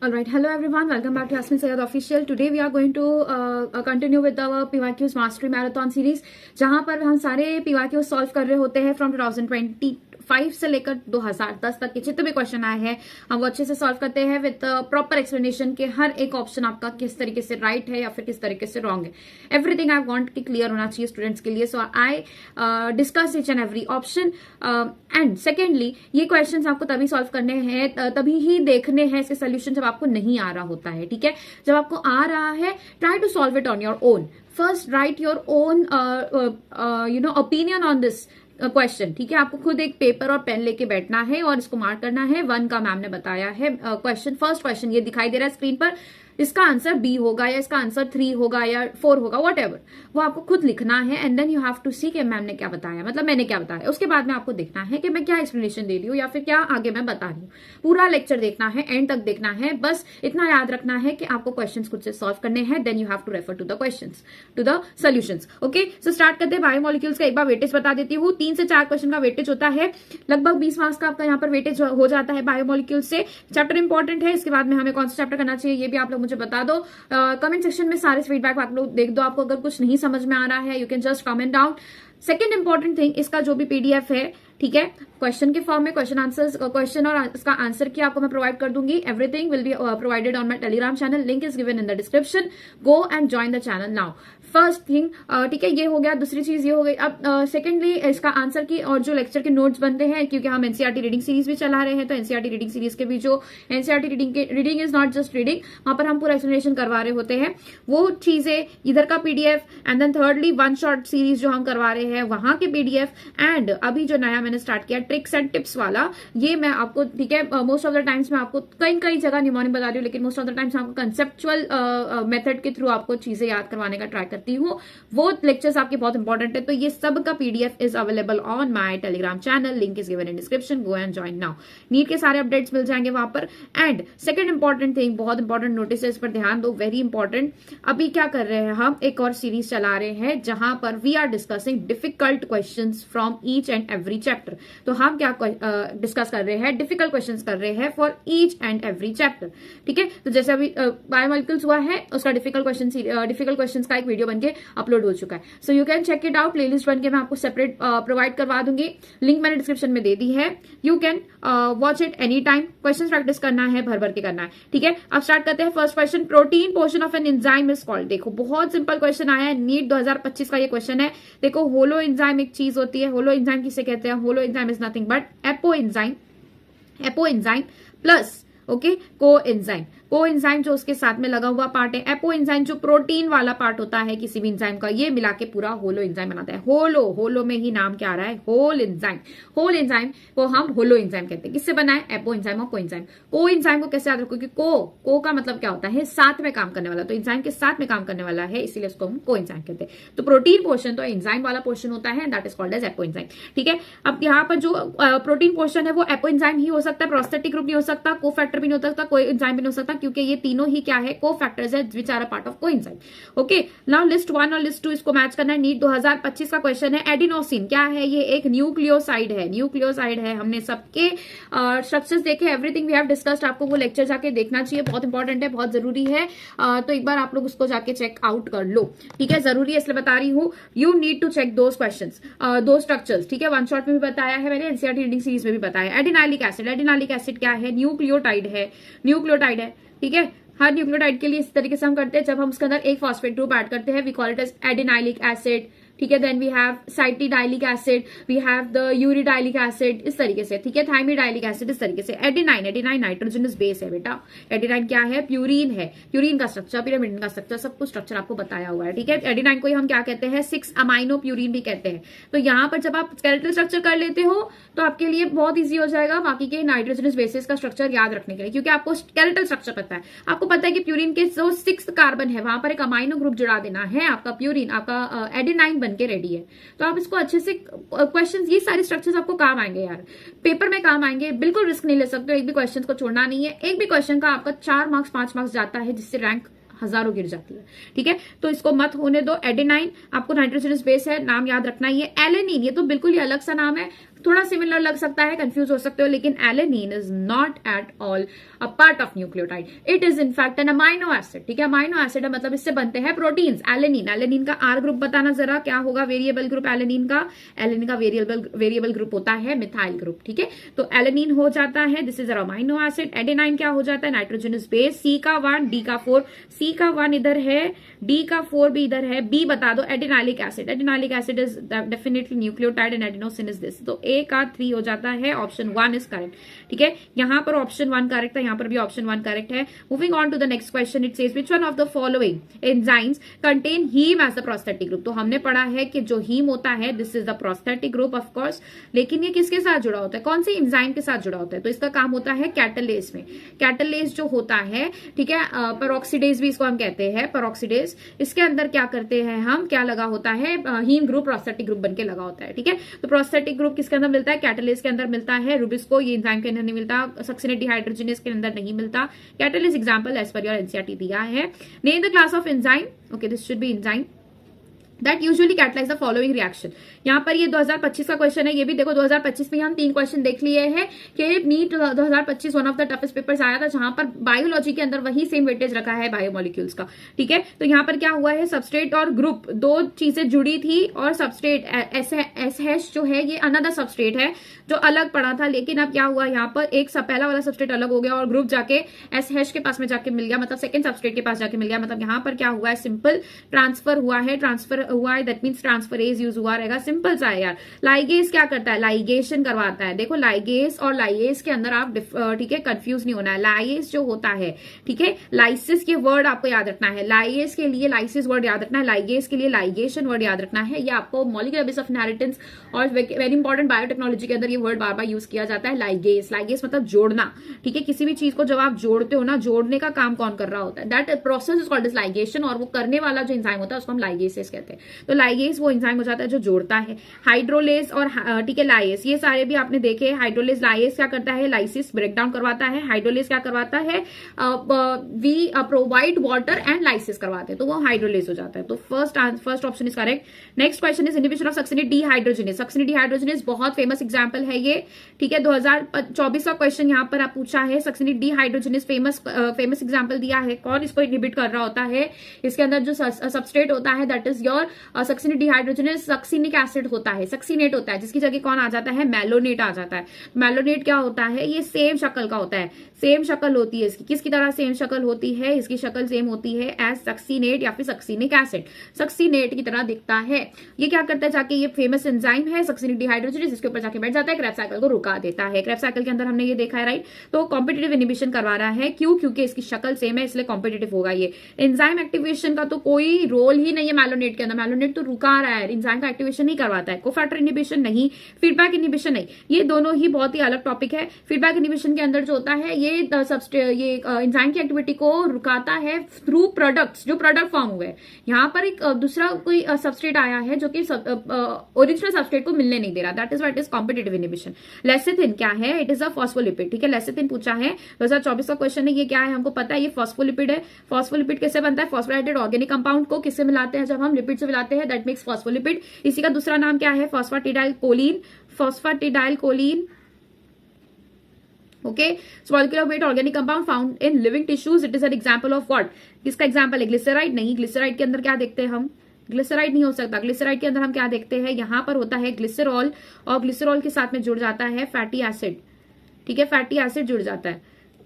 All right, hello everyone, welcome back to Yasmin Sayed Official. Today we are going to continue with our PYQs Mastery Marathon series, जहां पर हम सारे PYQs solve कर रहे होते हैं फ्रॉम 2025 से लेकर 2010 तक के जितने भी क्वेश्चन आए हैं हम वो अच्छे से सॉल्व करते हैं विद प्रॉपर एक्सप्लेनेशन के हर एक ऑप्शन आपका किस तरीके से राइट है या फिर किस तरीके से रॉन्ग है. एवरीथिंग आई वांट कि क्लियर होना चाहिए स्टूडेंट्स के लिए. So I discuss each and every option. And secondly ये क्वेश्चन आपको तभी सॉल्व करने हैं, तभी ही देखने हैं इसके सोल्यूशन जब आपको नहीं आ रहा होता है. ठीक है, जब आपको आ रहा है try to solve it on your own. First write your own opinion on this question. ठीक है, आपको खुद एक पेपर और पेन लेके बैठना है और इसको मार्क करना है. 1 का मैम ने बताया है क्वेश्चन. फर्स्ट क्वेश्चन ये दिखाई दे रहा है स्क्रीन पर. इसका आंसर बी होगा या इसका आंसर 3 होगा या 4 होगा, वॉट एवर, वो आपको खुद लिखना है. And then you have to see कि मैम ने क्या बताया, मतलब मैंने क्या बताया. उसके बाद में आपको देखना है कि मैं क्या एक्सप्लेनेशन दे रही हूँ या फिर क्या आगे मैं बता रही हूँ. पूरा लेक्चर देखना है, एंड तक देखना है. बस इतना याद रखना है कि आपको क्वेश्चंस खुद से सॉल्व करने हैं. Then you have to refer to the questions, to the solutions. Okay, so start करते हैं. बायोमोलिक्यूल्स का एक बार वेटेज बता देती हूँ. 3 से 4 क्वेश्चन का वेटेज होता है. लगभग 20 मार्क्स का आपका यहाँ पर वेटेज हो जाता है बायोमोलिक्यूल्स से. चैप्टर इंपॉर्टेंट है. इसके बाद में हमें कौन सा चैप्टर करना चाहिए ये भी आप लोग मुझे बता दो. कमेंट सेक्शन में सारे फीडबैक आप लोग देख दो. आपको अगर कुछ नहीं समझ में आ रहा है you can just comment down. Second important thing, इसका जो भी पीडीएफ है, ठीक है, क्वेश्चन के फॉर्म में क्वेश्चन और इसका आंसर की आपको मैं प्रोवाइड कर दूंगी. Everything will be provided on my Telegram channel. Link is given in the description. Go and join the channel now. First thing, ठीक है, ये हो गया. दूसरी चीज ये हो गई. अब सेकेंडली इसका आंसर की और जो लेक्चर के नोट्स बनते हैं, क्योंकि हम एनसीईआरटी रीडिंग सीरीज भी चला रहे हैं, तो एनसीईआरटी रीडिंग सीरीज के भी जो NCERT reading is not just reading, वहां पर हम पूरा एक्सप्लेनेशन करवा रहे होते हैं. वो चीजें इधर का PDF, and then thirdly 1 short series जो हम करवा रहे हैं वहां के पीडीएफ, एंड अभी जो नया मैंने स्टार्ट किया ट्रिक्स एंड टिप्स वाला, ये मैं आपको, ठीक है, मोस्ट ऑफ द टाइम्स मैं आपको कई जगह निमोनिक बता रही हूँ, लेकिन मोस्ट ऑफ द टाइम्स आपको कंसेप्चुअल मेथड के थ्रू आपको चीजें याद करवाने का ट्राई करती हूँ. वो लेक्चर्स आपके बहुत इंपॉर्टेंट है. तो ये सब का PDF is available on my Telegram channel. Link is given in description. Go and join now. NEET के सारे अपडेट्स मिल जाएंगे वहां पर. एंड सेकंड इंपॉर्टेंट थिंग, बहुत इंपॉर्टेंट नोटिस है, इस पर ध्यान दो, वेरी इंपॉर्टेंट. अभी क्या कर रहे हैं हम, एक और सीरीज चला रहे हैं जहां पर we are discussing difficult questions from each and every chapter. तो हम क्या डिस्कस कर रहे हैं, डिफिकल्ट क्वेश्चंस कर रहे हैं for each and every chapter. ठीक है, तो जैसे अभी बायोमोलिक्यूल्स हुआ है, उसका डिफिकल्ट क्वेश्चन का एक वीडियो बनके अपलोड हो चुका है. So you can check it out. Playlist बन के मैं आपको सेपरेट प्रोवाइड करवा दूंगी. लिंक मैंने डिस्क्रिप्शन में दे दी है. You can watch it any time. Question practice करना है, भर के करना है. ठीक है, अब स्टार्ट करते हैं. First question, protein portion of an enzyme is called. देखो बहुत सिंपल क्वेश्चन आया है, नीट 2025 का ये क्वेश्चन है. देखो, होलो एंजाइम एक चीज होती है. होलो एंजाइम किसे कहते हैं? Holo enzyme is nothing but apo enzyme plus, okay, को एंजाइम जो उसके साथ में लगा हुआ पार्ट है. एपो एंजाइम जो प्रोटीन वाला पार्ट होता है किसी भी एंजाइम का, ये मिला के पूरा होलो एंजाइम बनाता है. होलो में ही नाम क्या आ रहा है, होल एंजाइम को हम होलो एंजाइम कहते हैं. किससे बना है? एपो एंजाइम और को एंजाइम को कैसे याद रखो, क्योंकि को का मतलब क्या होता है, साथ में काम करने वाला. तो एंजाइम के साथ में काम करने वाला है, इसीलिए उसको हम को एंजाइम कहते हैं. तो प्रोटीन पोर्शन तो एंजाइम वाला पोर्शन होता है, that is called as apoenzyme. ठीक है, अब यहाँ पर जो प्रोटीन पोर्शन है वो एपो एंजाइम ही हो सकता है, प्रोस्थेटिक ग्रुप नहीं हो सकता, को फैक्टर भी नहीं हो सकता, कोई एंजाइम भी नहीं हो सकता, क्योंकि ये तीनों ही क्या है, को फैक्टर्स है which are a part of coenzyme. Okay, now list 1 और लिस्ट 2 इसको मैच करना है. नीट 2025 का क्वेश्चन है. एडिनोसिन क्या है? ये एक न्यूक्लियोसाइड है. हमने सबके स्ट्रक्चर्स देखे, एवरीथिंग वी हैव डिस्कस्ड. आपको वो लेक्चर जाके देखना चाहिए, बहुत इंपॉर्टेंट है, बहुत जरूरी है. तो एक बार आप लोग उसको जाके चेक आउट कर लो. ठीक है, जरूरी है इसलिए बता रही हूँ. You need to check those questions, दो स्ट्रक्चर्स. ठीक है, 1 शॉट में भी बताया है मैंने, एनसीईआरटी रीडिंग सीरीज में भी बताया. एडिनाइलिक एसिड क्या है? न्यूक्लियोटाइड है. ठीक है, हर न्यूक्लियोटाइड के लिए इस तरीके से हम करते हैं, जब हम उसके अंदर एक फॉस्फेट ग्रुप ऐड करते हैं, we call it as adenylic acid. ठीक है, then we have cytidylic acid, we have the uridylic acid, इस तरीके से. ठीक है, थाइमिडाइलिक एसिड, इस तरीके से. एडिनाइन नाइट्रोजनस बेस है बेटा. एडिनाइन क्या है? प्यूरिन है. प्यूरिन का स्ट्रक्चर, पिरामिड का स्ट्रक्चर, सब कुछ स्ट्रक्चर आपको बताया हुआ है. ठीक है, एडिनाइन को हम क्या कहते हैं? 6 अमाइनो प्यूरिन भी कहते हैं. तो यहाँ पर जब आप स्केलेटल स्ट्रक्चर कर लेते हो तो आपके लिए बहुत ईजी हो जाएगा बाकी के नाइट्रोजनस बेसिस का स्ट्रक्चर याद रखने के लिए, क्योंकि आपको स्केलेटल स्ट्रक्चर पता है. आपको पता है कि प्यूरिन के जो 6th कार्बन है वहां पर एक अमाइनो ग्रुप जुड़ा देना है. आपका प्यूरिन, आपका एडिनाइन बनके रेडी है. तो आप इसको अच्छे से क्वेश्चंस, ये सारे स्ट्रक्चर्स आपको काम आएंगे यार, पेपर में काम आएंगे. बिल्कुल रिस्क नहीं ले सकते हो, एक भी क्वेश्चन को छोड़ना नहीं है. एक भी क्वेश्चन का आपका 4 मार्क्स 5 मार्क्स जाता है, जिससे रैंक हजारों गिर जाती है. ठीक है, तो इसको मत होने दो. एडेनाइन आपको नाइट्रोजनस बेस है, नाम याद रखना. ये एलेनिन, ये तो बिल्कुल ही अलग सा नाम है. थोड़ा सिमिलर लग सकता है, कंफ्यूज हो सकते हो, लेकिन alanine is not at all a part of nucleotide, it is in fact an amino acid. ठीक है, अमाइनो एसिड है, मतलब इससे बनते हैं प्रोटीन्स। एलेनिन, एलेनिन का आर ग्रुप बताना जरा, क्या होगा वेरिएबल ग्रुप एलेनिन का? एलेनिन का वेरिएबल ग्रुप होता है मिथाइल ग्रुप। ठीक है, तो एलेनिन हो जाता है, this is a amino acid. Adenine क्या हो जाता है? नाइट्रोजनस बेस, सी का 1 डी का 4, सी का 1 इधर है, डी का 4 भी इधर है, बी बता दो। Adenylic acid, adenylic acid is definitely nucleotide and adenosine is this, तो ए का 3 हो जाता है, ऑप्शन 1 इज करेक्ट। ठीक है, यहां पर ऑप्शन 1 करेक्ट था, यहां पर भी ऑप्शन 1 करेक्ट है। Moving on to the next question, it says which one of the following enzymes contain heme as the prosthetic group. तो हमने पढ़ा है कि जो हीम होता है this is the prosthetic group of course, लेकिन ये किसके साथ जुड़ा होता है? कौन से एंजाइम के साथ जुड़ा होता है? तो इसका काम होता है कैटलेज में। कैटलेज जो होता है, ठीक है, पेरोक्सीडेज भी इसको हम कहते हैं, पेरोक्सीडेज, इसके अंदर क्या करते हैं हम, क्या लगा होता है? हीम ग्रुप प्रोस्थेटिक ग्रुप बनके लगा होता है। ठीक है, तो प्रोस्थेटिक ग्रुप किसके अंदर मिलता है? कैटलेज के अंदर मिलता है। रुबिस्को ये एंजाइम के अंदर नहीं मिलता, सक्सिनेट डिहाइड्रोजनेज के अंदर नहीं मिलता। Catalase example as per your NCERT दिया है। Name the class of enzyme, okay this should be enzyme that usually catalyse the following reaction. यहाँ पर ये 2025 का क्वेश्चन है, ये भी देखो 2025 में हम 3 क्वेश्चन देख लिए हैं कि NEET 2025 one of the toughest papers आया था, जहां पर बायोलॉजी के अंदर वही सेम वेटेज रखा है बायोमोलिक्यूल्स का। ठीक है, तो यहाँ पर क्या हुआ है, सबस्ट्रेट और ग्रुप 2 चीजें जुड़ी थी, और सबस्ट्रेट एस जो है ये अनदर सबस्ट्रेट है जो अलग पड़ा था, लेकिन अब क्या हुआ, यहाँ पर एक पहला वाला सबस्ट्रेट अलग हो गया और ग्रुप जाके एस के पास में जाके मिल गया, मतलब सेकंड सबस्ट्रेट के पास जाके मिल गया। मतलब यहाँ पर क्या हुआ है, सिंपल ट्रांसफर हुआ है, ट्रांसफर हुआ है, दैट मींस ट्रांसफरेज यूज हुआ रहेगा। सिंपल सा है यार। लाइगेज क्या करता है? लाइगेशन करवाता है। देखो लाइगेज और लाइगेज के अंदर आप ठीक है कंफ्यूज नहीं होना है। लाइगेज जो होता है, ठीक है, लाइसिस के वर्ड आपको याद रखना है, लाइगेज के लिए लाइसिस वर्ड याद रखना है, लाइगेज के लिए लाइगेशन वर्ड याद रखना है। ये आपको मॉलिक्यूलर बेस ऑफ इनहेरिटेंस और वेरी इंपॉर्टेंट बायोटेक्नोलॉजी के अंदर ये वर्ड बार बार यूज किया जाता है, लाइगेज। लाइगेज मतलब जोड़ना। ठीक है, किसी भी चीज को जब आप जोड़ते हो ना, जोड़ने का काम कौन कर रहा होता है, that process is called as ligation, और वो करने वाला जो एंजाइम होता है उसको हम लाइगेसेस कहते हैं। तो लाइगेज वो एंजाइम हो जाता है जो जोड़ता है। हाइड्रोलेज और ठीक है लाइएस, ये सारे भी आपने देखे। हाइड्रोलेज लाइएस क्या करता है, लाइसिस ब्रेकडाउन करवाता है। हाइड्रोलेज क्या करवाता है, we provide water and lysis करवाते हैं, तो वो हाइड्रोलेज हो जाता है। तो first option is correct. Next question is inhibition of succinate dehydrogenase. Succinate dehydrogenase बहुत फेमस एग्जांपल है ये। ठीक है, 2024 का क्वेश्चन यहाँ पर आप पूछा है, सक्सिनेट डिहाइड्रोजनेज फेमस एग्जांपल दिया है। कौन इसको इनहिबिट कर रहा होता है? इसके अंदर जो सबस्ट्रेट होता है that is your succinate dehydrogenase succinic acid होता है, सक्सिनेट होता है, जिसकी जगह कौन आ जाता है, मैलोनेट आ जाता है। मैलोनेट क्या होता है, ये सेम शक्ल का होता है, सेम शक्ल होती है इसकी। किसकी तरह सेम शक्ल होती है? इसकी शक्ल सेम होती है एज सक्सिनेट या फिर सक्सिनिक एसिड, सक्सिनेट की तरह दिखता है। ये क्या करता है, जाके ये फेमस एंजाइम है सक्सिनिक डिहाइड्रोजनेज, इसके ऊपर जाके बैठ जाता है, क्रेब्स साइकिल को रुका देता है। क्रेब्स साइकिल के अंदर हमने ये देखा है, राइट। तो कॉम्पिटिटिव इनहिबिशन करवा रहा है, क्यों? क्योंकि इसकी शक्ल सेम है, इसलिए कॉम्पिटिटिव होगा ये। एंजाइम एक्टिवेशन का तो कोई रोल ही नहीं है मैलोनेट के अंदर, मैलोनेट तो रुका रहा है, एंजाइम का एक्टिवेशन नहीं करवाता है। कोफैक्टर इनहिबिशन नहीं, फीडबैक इनहिबिशन नहीं, ये दोनों ही बहुत ही अलग टॉपिक है। फीडबैक इनहिबिशन के अंदर जो होता है ये एंजाइम की एक्टिविटी को रुकाता है थ्रू प्रोडक्ट्स, जो प्रोडक्ट फॉर्म हुए। यहाँ पर एक दूसरा कोई सबस्ट्रेट आया है जो कि ओरिजिनल सबस्ट्रेट को मिलने नहीं दे रहा, that is what is competitive inhibition. Lecithin क्या है? It is a phospholipid. ठीक है, लेसिथिन पूछा है, 2024 का क्वेश्चन है, ये क्या है हमको पता है, ये फॉस्फोलिपिड है। फॉस्फोलिपिड कैसे बनता है? फॉस्फोराइलेटेड ऑर्गेनिक कंपाउंड को किससे मिलाते हैं? जब हम लिपिड से मिलाते हैं, दैट मेक्स फॉस्फोलिपिड। इसी का दूसरा नाम क्या है? Phosphatidyl choline, phosphatidyl choline. Okay, molecular weight organic compound found in living tissues. It is an example of what? किसका एग्जांपल है? ग्लिसराइड नहीं, ग्लिसराइड के अंदर क्या देखते हैं हम? ग्लिसराइड नहीं हो सकता। ग्लिसराइड के अंदर हम क्या देखते हैं? यहां पर होता है ग्लिसरॉल, और ग्लिसरॉल के साथ में जुड़ जाता है फैटी एसिड। ठीक है, फैटी एसिड जुड़ जाता है,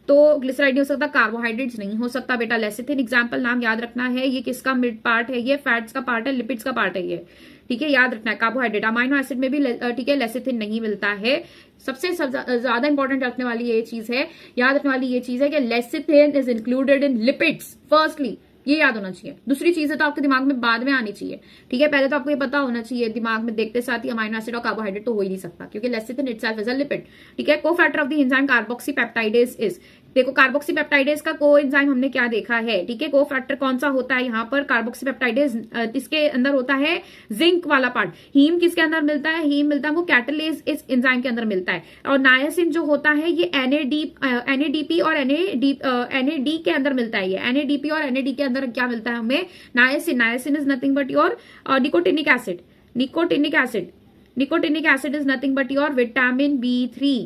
तो ग्लिसराइड नहीं हो सकता। कार्बोहाइड्रेट्स नहीं हो सकता बेटा। लेसिथिन एग्जांपल नाम याद रखना है, ये किसका मिड पार्ट है? ये फैट्स का पार्ट है, लिपिड्स का पार्ट है ये। ठीक है, याद रखना है। कार्बोहाइड्रेट, अमाइनो एसिड में भी ठीक है लेसिथिन नहीं मिलता है। सबसे ज्यादा इंपॉर्टेंट रखने वाली ये चीज है, याद रखने वाली ये चीज है कि lecithin is included in lipids. Firstly ये याद होना चाहिए। दूसरी चीजें तो आपके दिमाग में बाद में आनी चाहिए। ठीक है, पहले तो आपको ये पता होना चाहिए, दिमाग में देखते साथ ही अमाइनो एसिड और कार्बोहाइड्रेट तो हो ही नहीं सकता, क्योंकि lecithin itself is a lipid. ठीक है, cofactor of the enzyme carboxy peptidase is, देखो कार्बोक्सी पेप्टाइडेज का को एंजाइम हमने क्या देखा है? ठीक है, को फैक्टर कौन सा होता है यहाँ पर? कार्बोक्सी पेप्टाइडेज, इसके अंदर होता है जिंक वाला पार्ट। हीम किसके अंदर मिलता है? हीम मिलता है वो कैटलेज इस एंजाइम के अंदर मिलता है। और नायसिन जो होता है ये एनएडीपी और एनएडी के अंदर मिलता है। ये एनएडीपी और एनएडी के अंदर क्या मिलता है हमें? Niacin. Niacin is nothing but your nicotinic acid, nicotinic acid. Nicotinic acid is nothing but your vitamin B3।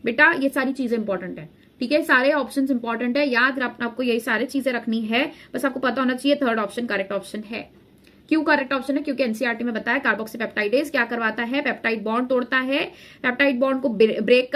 बेटा ये सारी चीजें इंपॉर्टेंट है, ठीक है, सारे ऑप्शंस इंपॉर्टेंट है, याद आपको यही सारी चीजें रखनी है, बस आपको पता होना चाहिए थर्ड ऑप्शन करेक्ट ऑप्शन है। क्यों करेक्ट ऑप्शन है? क्योंकि एनसीईआरटी में बताया कार्बोक्सीपेप्टाइडेज क्या करवाता है, पेप्टाइड बॉन्ड तोड़ता है, पेप्टाइड बॉन्ड को ब्रेक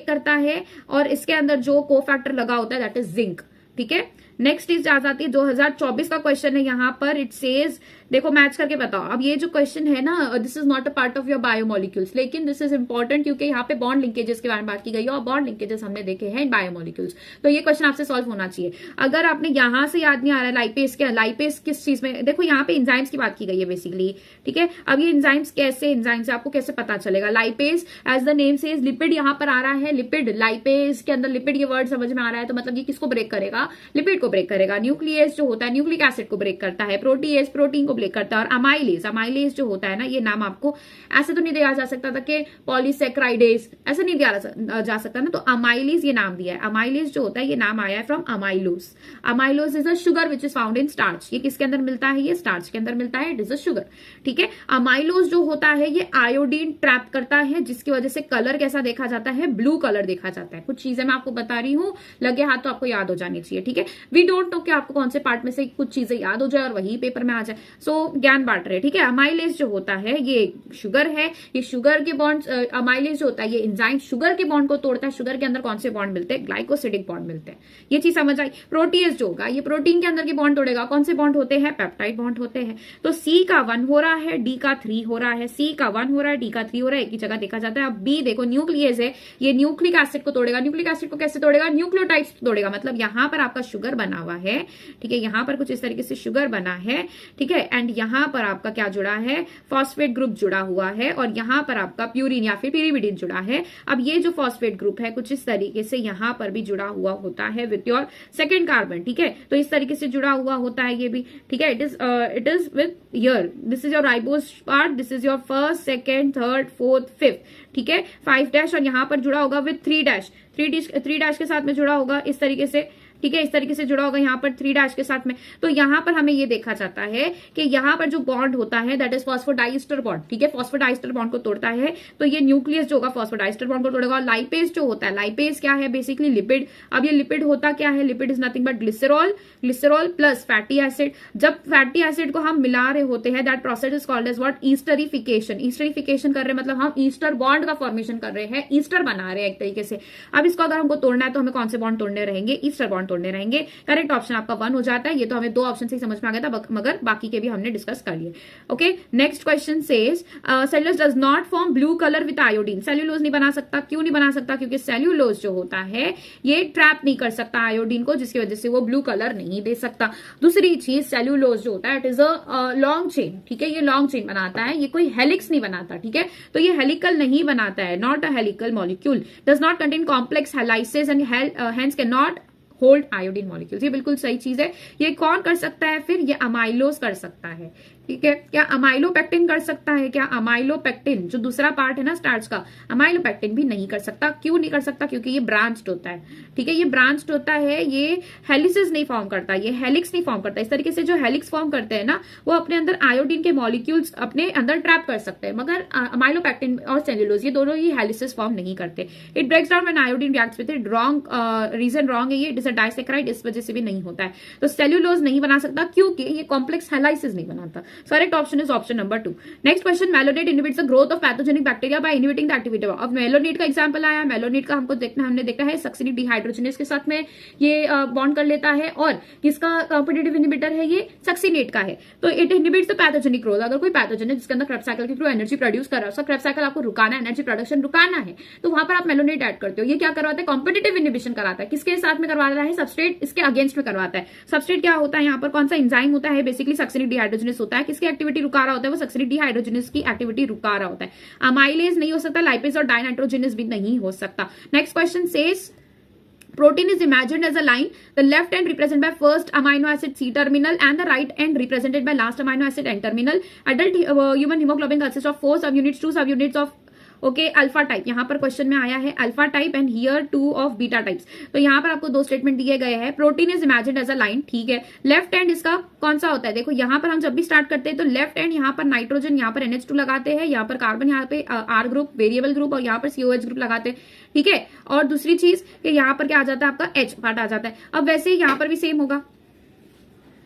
करता है और इसके अंदर जो कोफैक्टर लगा होता है दैट इज जिंक, ठीक है। नेक्स्ट चीज आ जाती है 2024 का क्वेश्चन है, यहाँ पर इट सेज, देखो मैच करके बताओ। अब ये जो क्वेश्चन है ना, this is not a part of your biomolecules, लेकिन दिस इज इंपॉर्टेंट क्योंकि यहाँ पे बॉन्ड लिंकेजेस के बारे में बात की गई है और बॉन्ड लिंकेजेस हमने देखे हैं इन बायोमोलिक्यूल्स, तो ये क्वेश्चन आपसे सॉल्व होना चाहिए। अगर आपने यहाँ से याद नहीं आ रहा है लाइपेज किस चीज में, देखो यहाँ पे एंजाइम्स की बात की गई है बेसिकली, ठीक है। अब ये एंजाइम्स आपको कैसे पता चलेगा? Lipase as the name says, lipid यहाँ पर आ रहा है, लिपिड, लाइपेज के अंदर लिपिड ये वर्ड समझ में आ रहा है, तो मतलब ये किसको ब्रेक करेगा? लिपिड को ब्रेक करेगा। न्यूक्लियस जो होता है न्यूक्लिक एसिड को ब्रेक करता है, प्रोटीएज प्रोटीन को ब्रेक करता है, और अमाइलेज जो होता है ना, ये नाम आपको ऐसे तो नहीं दिया जा सकता था कि पॉलीसेक्राइडेज, ऐसे नहीं दिया जा सकता ना, तो अमाइलेज ये नाम दिया है। अमाइलेज जो होता है ये नाम आया है from amylose. Amylose is a sugar which is found in starch. ये किसके अंदर मिलता है? ये स्टार्च के अंदर मिलता है, इट इज अ शुगर, ठीक है। अमाइलोज जो होता है ये आयोडीन ट्रैप करता है, जिसकी वजह से कलर कैसा देखा जाता है? ब्लू कलर देखा जाता है। कुछ चीजें मैं आपको बता रही हूँ, लगे हाथ तो आपको याद हो जानी चाहिए, ठीक है। वी डोंट नो कि आपको कौन से पार्ट में से कुछ चीजें याद हो जाए और वही पेपर में आ जाए, सो ज्ञान बांट रहे, ठीक है। अमाइलेज जो होता है ये शुगर है, ये शुगर के बॉन्ड, अमाइलेज जो होता है ये एंजाइम शुगर के बॉन्ड को तोड़ता है। शुगर के अंदर कौन से बॉन्ड मिलते हैं? ग्लाइकोसिडिक बॉन्ड मिलते हैं, ये चीज समझ आई। प्रोटीएज जो होगा ये प्रोटीन के अंदर के बॉन्ड तोड़ेगा, कौन से बॉन्ड होते हैं? पेप्टाइड बॉन्ड होते हैं। तो सी का 1 हो रहा है, डी का 3 हो रहा है, सी का 1 हो रहा है, डी का 3 हो रहा है, एक ही जगह देखा जाता है। अब बी देखो, न्यूक्लियस है, ये न्यूक्लिक एसिड को तोड़ेगा। न्यूक्लिक एसिड को कैसे तोड़ेगा? न्यूक्लियोटाइड्स तोड़ेगा, मतलब यहां पर आपका शुगर बना हुआ है, ठीक है, यहां पर कुछ इस तरीके से शुगर बना है, ठीक है, एंड यहां पर आपका क्या जुड़ा है? फॉस्फेट ग्रुप जुड़ा हुआ है, और यहां पर आपका प्यूरिन या फिर पिरिमिडिन जुड़ा है। अब ये जो फॉस्फेट ग्रुप है कुछ इस तरीके से यहां पर भी जुड़ा हुआ होता है विथ योर सेकेंड कार्बन, ठीक है, तो इस तरीके से जुड़ा हुआ होता है ये भी, ठीक है। It is with here, this is your ribose part, this is your first, second, third, fourth, fifth, ठीक है, 5 डैश, और यहां पर जुड़ा होगा विथ 3 डैश, 3 डैश के साथ में जुड़ा होगा इस तरीके से, ठीक है, इस तरीके से जुड़ा होगा यहाँ पर 3 डैश के साथ में। तो यहाँ पर हमें ये देखा जाता है कि यहाँ पर जो बॉन्ड होता है दैट इज फॉस्फोडाइस्टर बॉन्ड, ठीक है, फॉस्फोडाइस्टर बॉन्ड को तोड़ता है, तो ये न्यूक्लियस जो होगा फॉस्फोडाइस्टर बॉन्ड को तोड़ेगा। और लाइपेज जो होता है, लाइपेज क्या है? Basically lipid. अब ये लिपिड होता क्या है? Lipid is nothing but glycerol plus fatty acid. जब फैटी एसिड को हम मिला रहे होते हैं that process is called as what? Esterification. Esterification कर रहे हैं मतलब हम ईस्टर बॉन्ड का फॉर्मेशन कर रहे हैं, ईस्टर बना रहे हैं एक तरीके से। अब इसको अगर हमको तोड़ना है तो हमें कौन से बॉन्ड तोड़ने रहेंगे? ईस्टर बॉन्ड तोड़ने रहेंगे। करेक्ट ऑप्शन आपका 1 हो जाता है। ये तो हमें 2 ऑप्शन से ही समझ में आ गया था, मगर बाकी के भी हमने डिस्कस कर लिए। Okay, next question says cellulose does not form blue colour with iodine. Cellulose नहीं बना सकता, क्यों नहीं बना सकता? क्योंकि सेल्यूलोज जो होता है ये ट्रैप नहीं कर सकता आयोडीन को, जिसकी वजह से वो ब्लू कलर नहीं दे सकता। दूसरी चीज, सेल्यूलोज जो होता है it is a long chain, ठीक है, ये लॉन्ग चेन बनाता है, ये कोई हेलिक्स नहीं बनाता, ठीक है, तो ये हेलिकल नहीं बनाता है, not a helical molecule, does not contain complex helices and hence can not hold iodine molecules. ये बिल्कुल सही चीज है। ये कौन कर सकता है फिर? ये अमाइलोज कर सकता है, ठीक है। क्या अमाइलोपेक्टिन कर सकता है? क्या अमाइलोपेक्टिन जो दूसरा पार्ट है ना स्टार्च का, अमाइलोपेक्टिन भी नहीं कर सकता। क्यों नहीं कर सकता? क्योंकि ये ब्रांच्ड होता है, ठीक है, ये ब्रांच्ड होता है, ये हेलिसिस नहीं फॉर्म करता, ये हेलिक्स नहीं फॉर्म करता। इस तरीके से जो हेलिक्स फॉर्म करते हैं ना वो अपने अंदर आयोडीन के मॉलिक्यूल्स अपने अंदर ट्रैप कर सकते हैं, मगर अमाइलोपेक्टिन और सेल्यूलोज ये दोनों ही हेलिसिस फॉर्म नहीं करते। It breaks down when iodine reacts with it. Wrong, reason wrong है ये, इट इज अ डाइसैकेराइड, इस वजह से भी नहीं होता है। तो सेल्यूलोज नहीं बना सकता क्योंकि ये कॉम्प्लेक्स हेलाइसिस नहीं बनाता। Correct option is option number 2। Next question, malonate inhibits the growth of pathogenic bacteria by inhibiting the activity. अब मेलोनेट का एग्जांपल आया, मेलोनेट का हमने देखा है सक्सिनिक डिहाइड्रोजनेज के साथ में ये बॉन्ड कर लेता है, और किसका कॉम्पिटिटिव इनहिबिटर है? ये सक्सिनेट का है। तो it inhibits the pathogenic growth. अगर कोई पैथोजन है जिसके अंदर क्रेब्स साइकिल के थ्रू एनर्जी प्रोड्यूस कर रहा है, उसका क्रेब्स साइकिल आपको रुकाना है, एनर्जी प्रोडक्शन रुकाना है, तो वहां पर आप मेलोनेट ऐड करते हो। ये क्या करवाता है? कॉम्पिटिटिव इनहिबिशन कराता है। किसके साथ में करवा रहा है? सबस्ट्रेट इसके अगेंस्ट में करवाता है। सबस्ट्रेट क्या होता है? यहाँ पर कौन सा एंजाइम होता है? बेसिकली सक्सिनिक डिहाइड्रोजनेज होता है। किसकी एक्टिविटी रुका रहा होता है? वो सक्सिनिक डिहाइड्रोजनेज की एक्टिविटी रुका रहा होता है। अमाइलेज नहीं हो सकता, लाइपेज और डाइनाइट्रोजनेज भी नहीं हो सकता। Next question says protein is imagined as a line, the left end represented by first amino acid C terminal and the right end represented by last amino acid N terminal. Adult human hemoglobin consists of 4 subunits, 2 subunits of okay, alpha type यहाँ पर question में आया है, alpha type and here 2 of beta types. तो यहाँ पर आपको 2 statement दिए गए हैं। Protein is imagined as a line, ठीक है। लेफ्ट हैंड इसका कौन सा होता है, देखो यहाँ पर हम जब भी स्टार्ट करते हैं तो लेफ्ट हैंड यहाँ पर नाइट्रोजन, यहाँ पर NH2 लगाते हैं, यहाँ पर कार्बन, यहाँ पे R ग्रुप वेरिएबल ग्रुप, और यहाँ पर COH ग्रुप लगाते हैं, ठीक है। और दूसरी चीज कि यहाँ पर क्या आ जाता है, आपका H पार्ट आ जाता है। अब वैसे ही यहाँ पर भी सेम होगा।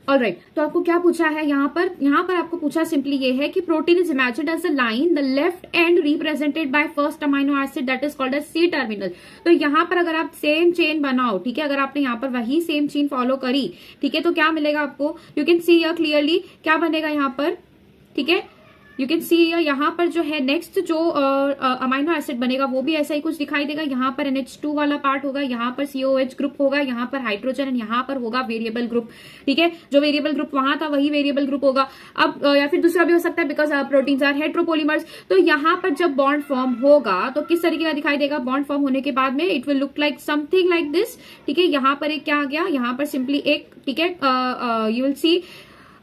ऑलराइट, तो आपको क्या पूछा है यहाँ पर आपको पूछा सिंपली ये है कि protein is imagined as a line, the left end represented by first amino acid that is called as C terminal. तो यहाँ पर अगर आप सेम चेन बनाओ, ठीक है, अगर आपने यहाँ पर वही सेम चेन फॉलो करी, ठीक है, तो क्या मिलेगा आपको, you can see here clearly क्या बनेगा यहाँ पर, ठीक है। यू कैन सी यहाँ पर जो है नेक्स्ट जो अमाइनो एसिड बनेगा वो भी ऐसा ही कुछ दिखाई देगा। यहाँ पर NH2 वाला पार्ट होगा, यहाँ पर COH ग्रुप होगा, यहाँ पर हाइड्रोजन, एंड यहाँ पर होगा वेरिएबल ग्रुप, ठीक है। जो वेरिएबल ग्रुप वहां था वही वेरिएबल ग्रुप होगा। अब या फिर दूसरा भी हो सकता है, बिकॉज प्रोटीन्स आर हेट्रोपोलिमर्स। तो यहाँ पर जब बॉन्ड फॉर्म होगा तो किस तरीके का दिखाई देगा, बॉन्ड फॉर्म होने के बाद में it will look like something like this, ठीक है। यहाँ पर एक क्या आ गया, यहाँ पर सिंपली एक, ठीक है, यू विल सी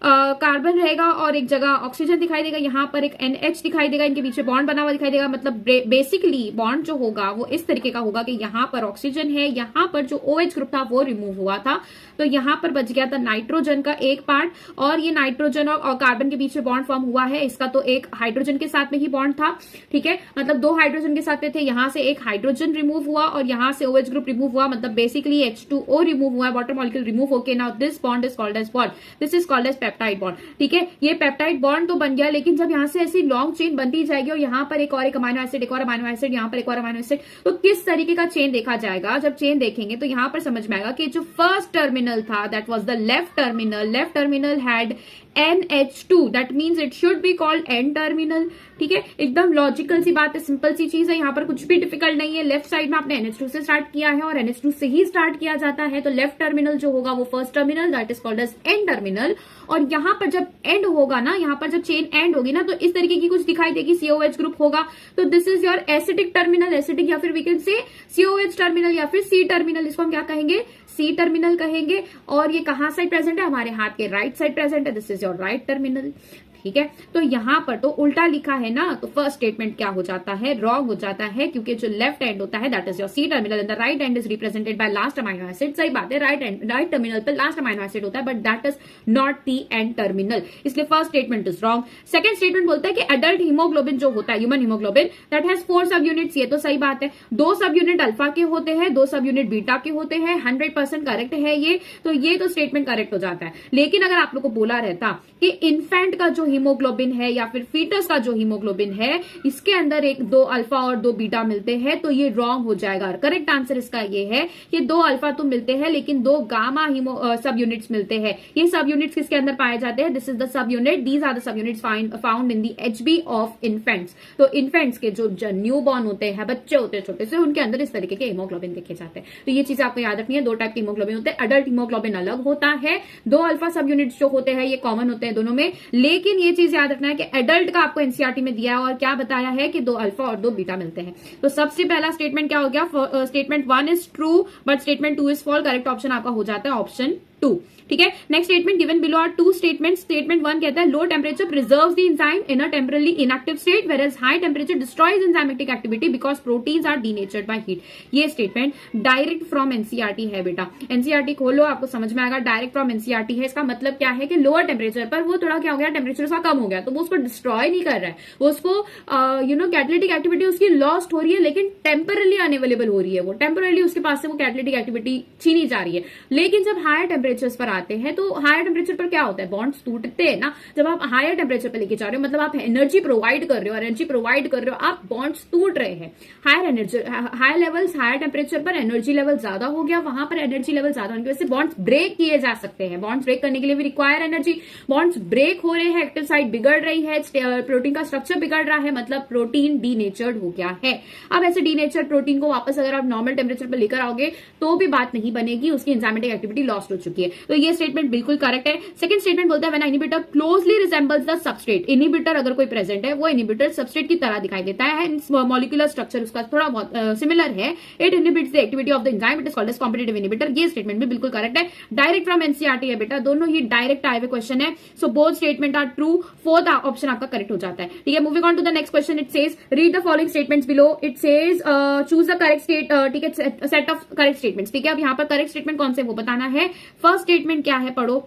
कार्बन रहेगा और एक जगह ऑक्सीजन दिखाई देगा, यहाँ पर एक NH दिखाई देगा, इनके पीछे बॉन्ड बना हुआ दिखाई देगा। मतलब बेसिकली बॉन्ड जो होगा वो इस तरीके का होगा कि यहाँ पर ऑक्सीजन है, यहाँ पर जो OH ग्रुप था वो रिमूव हुआ था, तो यहाँ पर बच गया था नाइट्रोजन का एक पार्ट, और ये नाइट्रोजन और कार्बन के पीछे बॉन्ड फॉर्म हुआ है, इसका तो एक हाइड्रोजन के साथ में ही बॉन्ड था, ठीक है। मतलब 2 हाइड्रोजन के साथ में थे, यहाँ से एक हाइड्रोजन रिमूव हुआ और यहाँ से OH ग्रुप रिमूव हुआ, मतलब बेसिकली H2O रिमूव हुआ है, वाटर मॉलिक्यूल रिमूव होके now this bond is called as bond, this is called as peptide bond, ठीक है। ये पेप्टाइड बॉन्ड तो बन गया, लेकिन जब यहाँ से ऐसी लॉन्ग चेन बनती जाएगी और यहाँ पर एक और एक अमाइनो एसिड, एक और अमाइनो एसिड, यहाँ पर एक और अमाइनो एसिड, तो किस तरीके का चेन देखा जाएगा। जब चेन देखेंगे तो यहाँ पर समझ में आएगा कि जो फर्स्ट टर्मिनल था that was the left terminal had NH2, that means it should be called N terminal, ठीक है। एकदम लॉजिकल सी बात है, सिंपल सी चीज है, यहाँ पर कुछ भी डिफिकल्ट नहीं है। लेफ्ट साइड में आपने NH2 से स्टार्ट किया है और NH2 से ही स्टार्ट किया जाता है, तो लेफ्ट टर्मिनल जो होगा वो first terminal that is called as N terminal. और यहाँ पर जब एंड होगा ना, यहाँ पर जब चेन एंड होगी ना, तो इस तरीके की कुछ दिखाई देगी, COH ग्रुप होगा, तो this is your acidic terminal, acidic, या फिर we can say COH terminal या फिर C टर्मिनल, इसको हम क्या कहेंगे, C टर्मिनल कहेंगे। और ये कहां साइड प्रेजेंट है, हमारे हाथ के राइट साइड प्रेजेंट है, this is your right terminal, ठीक है। तो यहां पर तो उल्टा लिखा है ना, तो फर्स्ट स्टेटमेंट क्या हो जाता है, रॉन्ग हो जाता है, क्योंकि जो लेफ्ट एंड होता है that is your C terminal end the right end is represented by last amino acid. सही बात है, राइट टर्मिनल पर लास्ट अमाइनो एसिड होता है, but that is not the N terminal, इसलिए first statement is wrong. Second statement बोलता है कि एडल्ट हीमोग्लोबिन जो होता है, ह्यूमन हीमोग्लोबिन, दैट हैज 4 सब यूनिट्स, ये तो सही बात है। 2 सब यूनिट अल्फा के होते हैं, 2 सब यूनिट बीटा के होते हैं, 100% करेक्ट है ये, तो ये तो स्टेटमेंट करेक्ट हो जाता है। लेकिन अगर आप लोग को बोला रहता कि इन्फेंट का जो हीमोग्लोबिन है या फिर फीटस का जो हीमोग्लोबिन है, इसके अंदर 2 अल्फा और 2 बीटा मिलते हैं, तो ये रॉन्ग हो जाएगा। करेक्ट आंसर इसका ये है कि 2 अल्फा तो मिलते हैं लेकिन 2 गामा सब यूनिट्स मिलते हैं। ये सब यूनिट्स किसके अंदर पाए जाते हैं, this is the sub unit, these are the sub units found in the HB of infants. तो इन्फेंट्स के जो न्यू बॉर्न होते हैं, बच्चे होते हैं छोटे से, उनके अंदर इस तरीके के हीमोग्लोबिन देखे जाते हैं। तो ये चीज आपको याद रखनी है, 2 टाइप के हीमोग्लोबिन होते हैं। एडल्ट हीमोग्लोबिन अलग होता है, 2 अल्फा सब यूनिट्स जो होते हैं ये कॉमन होते हैं दोनों में, लेकिन ये चीज याद रखना है कि एडल्ट का आपको एनसीईआरटी में दिया है और क्या बताया है कि 2 अल्फा और 2 बीटा मिलते हैं। तो सबसे पहला स्टेटमेंट क्या हो गया, statement 1 is true but statement 2 is false. Correct option आपका हो जाता है ऑप्शन 2, ठीक है। Next statement, given below are 2 statements. Statement 1 कहता है low temperature preserves the enzyme in a temporary inactive state whereas high temperature destroys enzymatic activity because proteins are denatured by heat. ये statement direct from NCERT है बेटा, NCERT खोलो आपको समझ में आएगा, डायरेक्ट फ्रॉम एनसीईआरटी है। इसका मतलब क्या है कि लोअर टेम्परेचर पर वो थोड़ा क्या हो गया, टेम्परेचर उसका कम हो गया, तो वो उसको डिस्ट्रॉय नहीं कर रहा है, वो उसको कैटालिटिक एक्टिविटी उसकी लॉस्ट हो रही है लेकिन टेम्परली अनअवेलेबल हो रही है, वो टेम्परली उसके पास से वो कैटालिटिक एक्टिविटी छीनी जा रही है। लेकिन जब हायर टेम्परेचर पर आते हैं तो हायर टेम्परेचर पर क्या होता है, बॉन्ड्स टूटते हैं ना। जब आप हायर टेम्परेचर पर लेके जा रहे हो मतलब आप एनर्जी प्रोवाइड कर रहे हो, आप बॉन्ड्स टूट रहे हैं। हायर लेवल्स, हायर टेम्परेचर पर एनर्जी लेवल ज्यादा हो गया, वहां पर एनर्जी लेवल ज्यादा होने की वजह से बॉन्ड्स ब्रेक किए जा सकते हैं। बॉन्ड्स ब्रेक करने के लिए भी रिक्वायर एनर्जी, बॉन्ड्स ब्रेक हो रहे हैं, एक्टिव साइट बिगड़ रही है, प्रोटीन का स्ट्रक्चर बिगड़ रहा है, मतलब प्रोटीन डीनेचर्ड हो गया है। अब ऐसे डीनेचर्ड प्रोटीन को वापस अगर आप नॉर्मल टेम्परेचर पर लेकर आओगे तो भी बात नहीं बनेगी, उसकी एंजाइमेटिक एक्टिविटी लॉस्ट हो चुकी चुकी है। तो ये स्टेटमेंट बिल्कुल करेक्ट है। सेकंड स्टेटमेंट बोलता है when inhibitor closely resembles the substrate, inhibitor अगर कोई प्रेजेंट है वो इनहिबिटर सबस्ट्रेट की तरह दिखाई देता है, मॉलिक्यूलर स्ट्रक्चर उसका थोड़ा बहुत सिमिलर है, it inhibits the activity of the enzyme, it is called as competitive inhibitor. ये स्टेटमेंट भी बिल्कुल करेक्ट है। डायरेक्ट फ्रॉम एनसीईआरटी है बेटा, दोनों ही डायरेक्ट आए हुए क्वेश्चन है। So both statement are true, fourth option आपका करेक्ट हो जाता है। ठीक है, moving on to the next question, it says read the following statements below, it says choose the correct state, ठीक है, सेट ऑफ करेक्ट स्टेटमेंट्स। ठीक है, अब यहाँ पर करेक्ट स्टेटमेंट कौन से वो बताना है। फर्स्ट स्टेटमेंट क्या है, पढ़ो।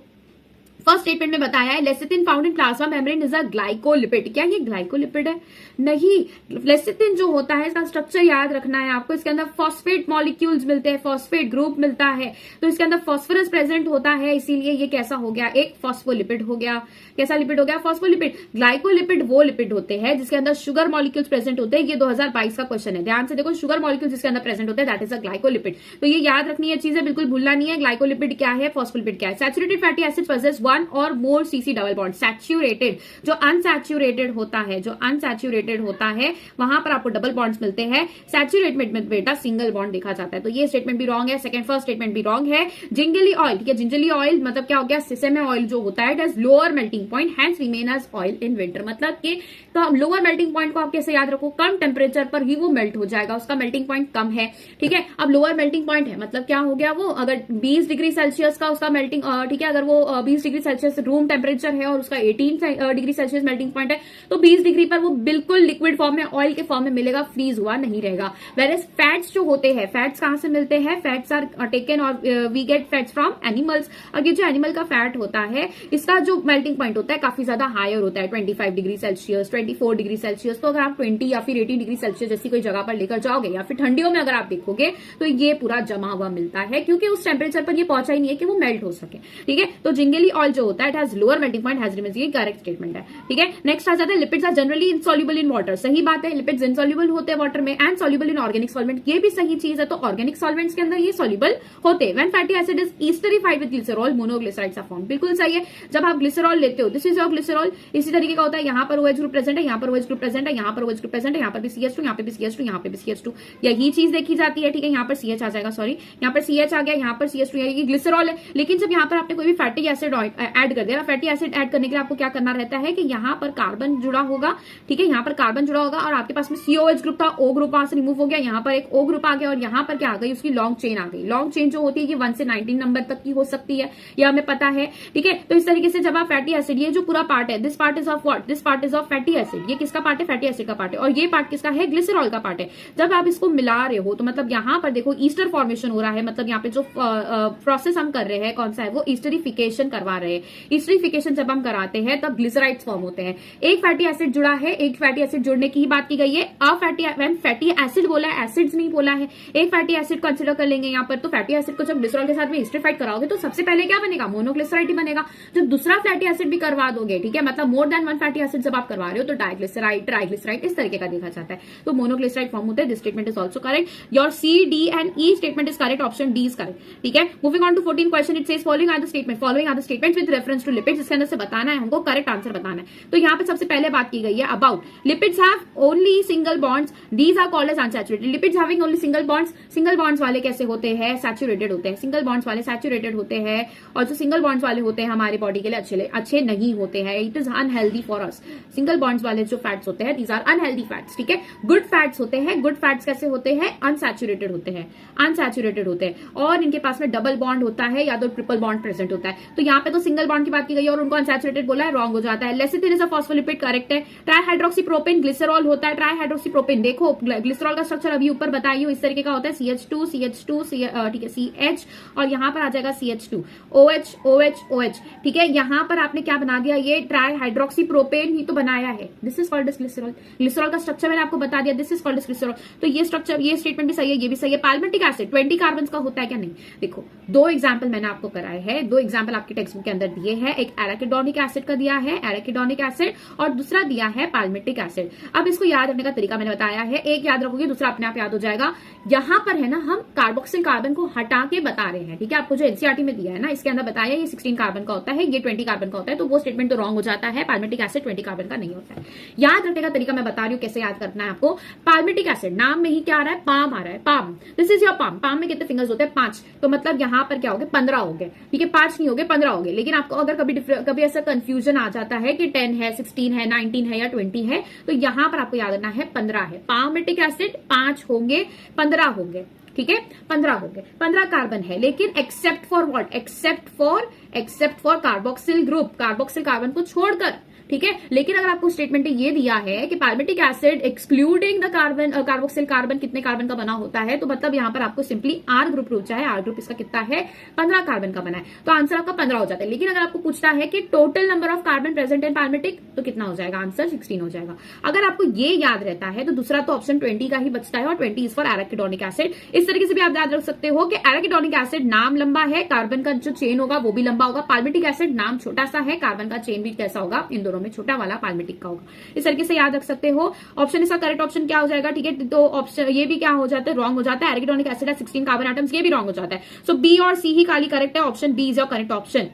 फर्स्ट स्टेटमेंट में बताया है lecithin found in plasma membrane is a glycolipid. क्या ये ग्लाइकोलिपिड है? नहीं, लेसिथिन जो होता है इसका स्ट्रक्चर याद रखना है आपको। इसके अंदर फॉस्फेट मॉलिक्यूल्स मिलते हैं, फॉस्फेट ग्रुप मिलता है, तो इसके अंदर फॉस्फोरस प्रेजेंट होता है, इसीलिए ये कैसा हो गया, एक फॉस्फोलिपिड हो गया। कैसा लिपिड हो गया? फॉस्फोलिपिड। ग्लाइकोलिपिड वो लिपिड होते हैं जिसके अंदर शुगर मॉलिक्यूल्स प्रेजेंट होते हैं। ये 2022 का क्वेश्चन है, ध्यान से देखो। शुगर मॉलिक्यूल्स जिसके अंदर प्रेजेंट होते हैं दैट इज अ ग्लाइकोलिपिड। तो ये याद रखनी है चीजें, बिल्कुल भूलना नहीं है। ग्लाइकोलिपिड क्या है, फॉस्फोलिपिड क्या है। Saturated fatty acids possess one और more CC double bond. Saturated, जो अनसैचुरेटेड होता है, जो अनसैचुरेटेड होता है वहां पर आपको डबल बॉन्ड्स मिलते हैं। सैचुरेटेड में बेटा सिंगल बॉन्ड देखा जाता है। तो ये स्टेटमेंट भी रॉन्ग है। सेकंड फर्स्ट स्टेटमेंट भी रॉन्ग है। जिंजली ऑयल, ठीक है, जिंजली ऑयल मतलब क्या हो गया, सिसेमे ऑयल जो होता है it has lower melting point hence remain as oil in winter. मतलब कि तो लोअर मेल्टिंग पॉइंट को आप कैसे याद रखो, कम टेम्परेचर पर ही वो मेल्ट हो जाएगा, उसका मेल्टिंग पॉइंट कम है। ठीक है, अब लोअर मेल्टिंग पॉइंट है मतलब क्या हो गया, वो अगर 20 डिग्री सेल्सियस का उसका मेल्टिंग, ठीक है, अगर वो 20 डिग्री सेल्सियस रूम टेम्परेचर है और उसका 18 डिग्री सेल्सियस मेल्टिंग पॉइंट है, तो 20 डिग्री पर वो बिल्कुल लिक्विड फॉर्म में, ऑयल के फॉर्म में मिलेगा, फ्रीज हुआ नहीं रहेगा। वेयरएज फैट्स जो होते हैं, फैट्स कहां से मिलते हैं, फैट्स आर टेकन और we get fats from animals. और ये जो एनिमल का फैट होता है इसका जो मेल्टिंग पॉइंट होता है काफी ज्यादा हायर होता है, 25 डिग्री सेल्सियस, 24 डिग्री सेल्सियस। तो अगर आप 20 या फिर 18 डिग्री सेल्सियस जैसी कोई जगह पर लेकर जाओगे या फिर ठंडियों में अगर आप देखोगे तो ये पूरा जमा हुआ मिलता है, क्योंकि उस टेम्परेचर पर ये पहुंचा ही नहीं है कि वो मेल्ट हो सके। ठीक है, तो जिंगली ऑयल जो होता है it has lower melting point, has remains, ये करेक्ट स्टेटमेंट है। ठीक है, नेक्स्ट आ जाता है lipids are generally insoluble in water. सही बात है, लिपिड्स इनसॉल्युबल होते हैं वाटर में and soluble in organic solvent, ये भी सही चीज है। तो ऑर्गेनिक सॉल्वेंट्स के अंदर ये सॉल्युबल होते हैं। When fatty acid is esterified with glycerol monoglycerides are form. बिल्कुल सही है, जब आप ग्लिसरॉल लेते हो दिस इज योर ग्लिसरॉल। इसी तरीके का होता है, यहाँ पर OH ग्रुप प्रेजेंट है, यहाँ पर OH ग्रुप प्रेजेंट है, यहाँ पर OH ग्रुप प्रेजेंट है, यहाँ पर भी CH2, यहाँ पे भी CH2, यहाँ पे भी CH2, यही चीज देखी जाती है। ठीक है, यहाँ पर CH आ जाएगा, सॉरी यहाँ पर CH आ गया, यहाँ पर CH2, ये ग्लिसरॉल है। लेकिन जब यहाँ पर आपने कोई भी फैटी एसिड ऐड कर दिया, फैटी एसिड ऐड करने के लिए आपको क्या करना रहता है कि यहाँ पर कार्बन जुड़ा होगा। ठीक है, यहाँ पर कार्बन जुड़ा होगा और आपके पास में COH ग्रुप था, O ग्रुप वहां से रिमूव हो गया, यहाँ पर एक O ग्रुप आ गया और यहाँ पर क्या आ गई, उसकी लॉन्ग चेन आ गई। लॉन्ग चेन जो होती है ये 1 से 19 नंबर तक की हो सकती है, ये हमें पता है। ठीक है, तो इस तरीके से जब आप फैटी एसिड, ये जो पूरा पार्ट है, this part is of what, this part is of fatty acid. ये किसका पार्ट है, फैटी एसिड का पार्ट है, और ये पार्ट किसका है, ग्लिसरॉल का पार्ट है। जब आप इसको मिला रहे हो तो मतलब यहाँ पर देखो ईस्टर फॉर्मेशन हो रहा है, मतलब यहाँ पे जो प्रोसेस हम कर रहे हैं कौन सा है, वो ईस्टरिफिकेशन करवा रहे हैं। ईस्टरिफिकेशन जब हम कराते हैं तब ग्लिसराइड्स फॉर्म होते हैं। एक फैटी एसिड जुड़ा है, एक फैटी एसिड जुड़ने की ही बात की गई है। फैटी एसिड बोला है, एसिड्स नहीं बोला है। एक फैटी एसिड कंसिडर कर लेंगे यहाँ पर, तो फैटी एसिड को जब ग्लिसरॉल के साथ में ईस्टरिफाइड कराओगे तो सबसे पहले क्या बनेगा, मोनोग्लिसराइड ही बनेगा। जब दूसरा फैटी एसिड भी करवा दोगे, ठीक है, मतलब मोर देन 1 फैटी एसिड जब आप करवा रहे हो तो डाइग्लिसराइड, ट्राइग्लिसराइड इस तरीके का देखा जाता है। तो मोनोग्लिसराइड फॉर्म होता है। This statement is also correct. Your C, D and E statement is correct, option D is correct. ठीक है, moving on to 14 question, it says following are the statements with reference to lipids. इसके अंदर से बताना है हमको, correct answer बताना है। तो यहाँ पे सबसे पहले बात की गई है about lipids have only single bonds, these are called as unsaturated. Lipids having only single bonds, single bonds वाले कैसे होते हैं, सैचुरेटेड होते हैं। सिंगल बॉन्ड्स वाले सैचुरेटेड होते हैं, और जो सिंगल बॉन्ड्स वाले होते हैं हमारे बॉडी के लिए अच्छे नहीं होते हैं। It is unhealthy for us. Single bonds वाले जो फैट्स होते हैं दीज आर अनहेल्दी फैट्स। ठीक है, गुड फैट्स होते हैं। गुड फैट्स कैसे होते हैं, अनसैचुरेटेड होते हैं, अनसैचुरेटेड होते हैं, और इनके पास में डबल बॉन्ड होता है या तो ट्रिपल बॉन्ड प्रेजेंट होता है। तो यहाँ पे तो सिंगल बॉन्ड की बात की गई है और उनको अनसैचुरेटेड बोला है, रॉन्ग हो जाता है। Lecithin is a phospholipid, correct है। ट्राइहाइड्रोक्सीप्रोपेन ग्लिसरॉल होता है। ट्राइहाइड्रोक्सीप्रोपेन देखो ग्लिसरॉल का स्ट्रक्चर अभी ऊपर बताई हूं, इस तरीके का होता है, CH2 CH2 ठीक है, CH, और यहाँ पर आ जाएगा CH2, OH OH OH। ठीक है, यहाँ पर आपने क्या बना दिया, ये ट्राइहाइड्रोक्सीप्रोपेन ही तो बनाया है। This is called glycerol. Glycerol का स्ट्रक्चर मैंने आपको बता दिया, दिस इज कॉल्ड ग्लिसरॉल। तो ये स्ट्रक्चर, ये स्टेटमेंट भी सही है, ये भी सही है। पाल्मिटिक एसिड 20 कार्बन का होता है क्या, नहीं। देखो 2 एग्जाम्पल मैंने आपको कराए हैं, 2 एग्जाम्पल आपके टेक्स्ट बुक के अंदर दिए हैं, एक एराकिडोनिक एसिड का दिया है, एराकिडोनिक एसिड, और दूसरा दिया है पाल्मिटिक एसिड। अब इसको याद रखने का तरीका मैंने बताया है, एक याद रखोगे दूसरा अपने आप याद हो जाएगा। यहां पर है ना हम कार्बोक्सिल कार्बन को हटा के बता रहे हैं, ठीक है। आपको जो एनसीईआरटी में दिया है ना, इसके अंदर बताया ये 16 कार्बन का होता है, ये 20 कार्बन का होता है, तो वो स्टेटमेंट तो रॉन्ग हो जाता है। पाल्मिटिक एसिड 20 कार्बन का नहीं होता है। याद रखने का तरीका मैं बता रही हूँ कैसे याद करना है आपको। पाल्मिटिक एसिड नाम में ही क्या आ रहा है, पाम आ रहा है, palm, this is your palm. Palm में कितने फिंगर्स होते हैं, 5, तो मतलब यहाँ पर क्या हो गए, 15 हो गए, ठीक है। 5 नहीं हो गए, 15 हो गए। लेकिन आपको अगर कभी ऐसा कंफ्यूजन आ जाता है कि 10 है, 16 है, 19 है या 20 है, तो यहां पर आपको याद रखना है 15 है। पाल्मिटिक एसिड 5 होंगे, 15 होंगे, ठीक है, 15 हो गए, 15 कार्बन है। लेकिन except for what, except for carboxyl group, carboxyl carbon को छोड़कर, ठीक है। लेकिन अगर आपको स्टेटमेंट ये दिया है कि palmitic acid excluding the carbon, carboxyl carbon कितने कार्बन का बना होता है, तो मतलब यहां पर आपको सिंपली आर ग्रुप पूछा है। आर ग्रुप इसका कितना है, 15 कार्बन का बना है, तो आंसर आपका 15 हो जाता है। लेकिन अगर आपको पूछता है कि total number of carbon present in palmitic, तो कितना हो जाएगा, आंसर 16 हो जाएगा। अगर आपको ये याद रहता है तो दूसरा तो ऑप्शन 20 का ही बचता है, और 20 इज फॉर एराकिडोनिक एसिड। इस तरीके से भी आप याद रख सकते हो कि एराकिडोनिक एसिड नाम लंबा है, कार्बन का जो चेन होगा वो भी लंबा होगा। पाल्मिटिक एसिड नाम छोटा सा है, कार्बन का चेन भी कैसा होगा, इन दोनों में छोटा वाला पाल्मिटिक का होगा। इस तरीके से याद रख सकते हो। ऑप्शन इसका करेक्ट ऑप्शन क्या हो जाएगा, ठीक है। तो ऑप्शन ये भी क्या हो जाता है, रॉन्ग हो जाता है। एराकिडोनिक एसिड है 16 कार्बन एटम्स, ये भी रॉन्ग हो जाता है। सो बी और सी ही खाली करेक्ट है, option B is your correct option,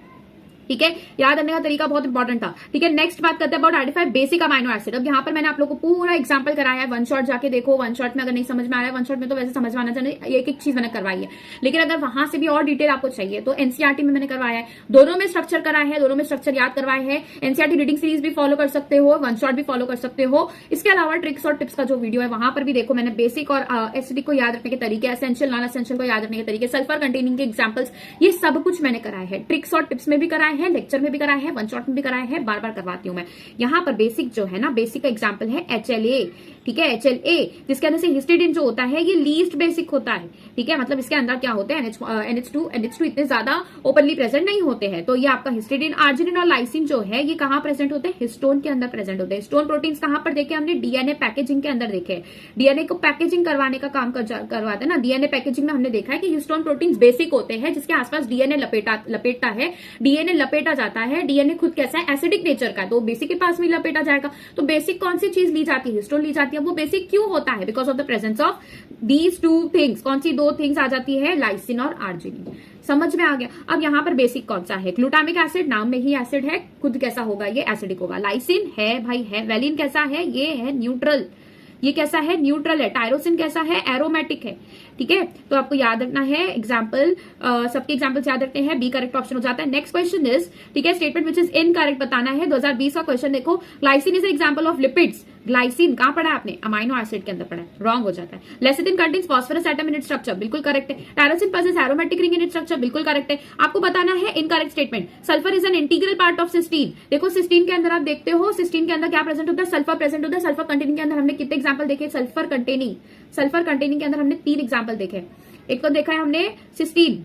ठीक है। याद रखने का तरीका बहुत इंपॉर्टेंट था, ठीक है। नेक्स्ट बात करते हैं about identify basic amino acid. अब यहाँ पर मैंने आप लोगों को पूरा एग्जांपल कराया है, वन शॉट जाके देखो। वन शॉट में अगर नहीं समझ में आ रहा है, वन शॉट में तो वैसे समझ में आना चाहिए, एक एक चीज मैंने करवाई है। लेकिन अगर वहां से भी और डिटेल आपको चाहिए तो एनसीईआरटी में मैंने करवाया है, दोनों में स्ट्रक्चर कराया है, दोनों में स्ट्रक्चर याद करवाए हैं। एनसीईआरटी रीडिंग सीरीज भी फॉलो कर सकते हो, वन शॉट भी फॉलो कर सकते हो। इसके अलावा ट्रिक्स और टिप्स का जो वीडियो है वहां पर भी देखो, मैंने बेसिक और एसिडिक को याद रखने के तरीके, एसेंशियल नॉन एसेंशियल को याद रखने के तरीके, सल्फर कंटेनिंग के एग्जाम्पल्स, ये सब कुछ मैंने कराया है। ट्रिक्स और टिप्स में भी कराए हैं, लेक्चर में भी कराया है, वन शॉट में भी कराया है, बार बार करवाती हूं मैं। यहां पर बेसिक जो है ना, बेसिक का एग्जांपल है HLA, ठीक है, HLA, जिसके अंदर से हिस्टिडीन जो होता है ये लीस्ट बेसिक होता है, ठीक है। मतलब इसके अंदर क्या होते हैं, NH2 इतने ज्यादा ओपनली प्रेजेंट नहीं होते हैं। तो ये आपका हिस्टिडीन, आर्जिनिन और लाइसिन जो है ये कहां प्रेजेंट होते हैं, हिस्टोन के अंदर प्रेजेंट होते हैं। हिस्टोन प्रोटीन्स कहां पर देखे हमने, डीएनए पैकेजिंग के अंदर देखे। डीएनए को पैकेजिंग करवाने का काम करवाते हैं ना, डीएनए पैकेजिंग में हमने देखा है कि हिस्टोन प्रोटीन्स बेसिक होते हैं, जिसके आसपास डीएनए लपेटता है, डीएनए लपेटा जाता है। डीएनए खुद कैसा है, एसिडिक नेचर का है, तो बेसिक के पास भी लपेटा जाएगा। तो बेसिक कौन सी चीज ली जाती है, हिस्टोन ली जाती है। वो बेसिक क्यों होता है, because of the presence of these two things. कौन सी दो थिंग्स आ जाती है, लाइसिन और आर्जिनिन। समझ में आ गया। अब यहाँ पर बेसिक कौन सा है, ग्लूटामिक एसिड, नाम में ही एसिड है, खुद कैसा होगा, ये एसिडिक होगा। लाइसिन है भाई है, वेलिन कैसा है, ये है न्यूट्रल, ये कैसा है, न्यूट्रल है। टायरोसिन कैसा है, एरोमेटिक है, ठीक है। तो आपको याद रखना है एग्जाम्पल, सबके एग्जाम्पल्स याद रखते हैं, बी करेक्ट ऑप्शन हो जाता है। नेक्स्ट क्वेश्चन इज, ठीक है, स्टेटमेंट विच इज इनकरेक्ट बताना है। 2020 का क्वेश्चन देखो, glycine is example of lipids. Glycine कहां पढ़ा है आपने, अमाइनो एसिड के अंदर पढ़ा है, रॉन्ग हो जाता है। Lecithin contains phosphorus atom in its structure, बिल्कुल करेक्ट है। Tyrosine possess aromatic ring in its structure, बिल्कुल करेक्ट है। आपको बताना है incorrect statement. Sulphur is an integral part of cysteine. देखो सिस्टीन के अंदर आप देखते हो, सिस्टीन के अंदर क्या प्रेजेंट होता है, सल्फर प्रेजेंट होता है। सल्फर कंटेनिंग के अंदर हमने कितने एग्जाम्पल देखे, सल्फर कंटेनिंग के अंदर हमने 3 एग्जाम्पल देखे। एक तो देखा है हमने सिस्टीन,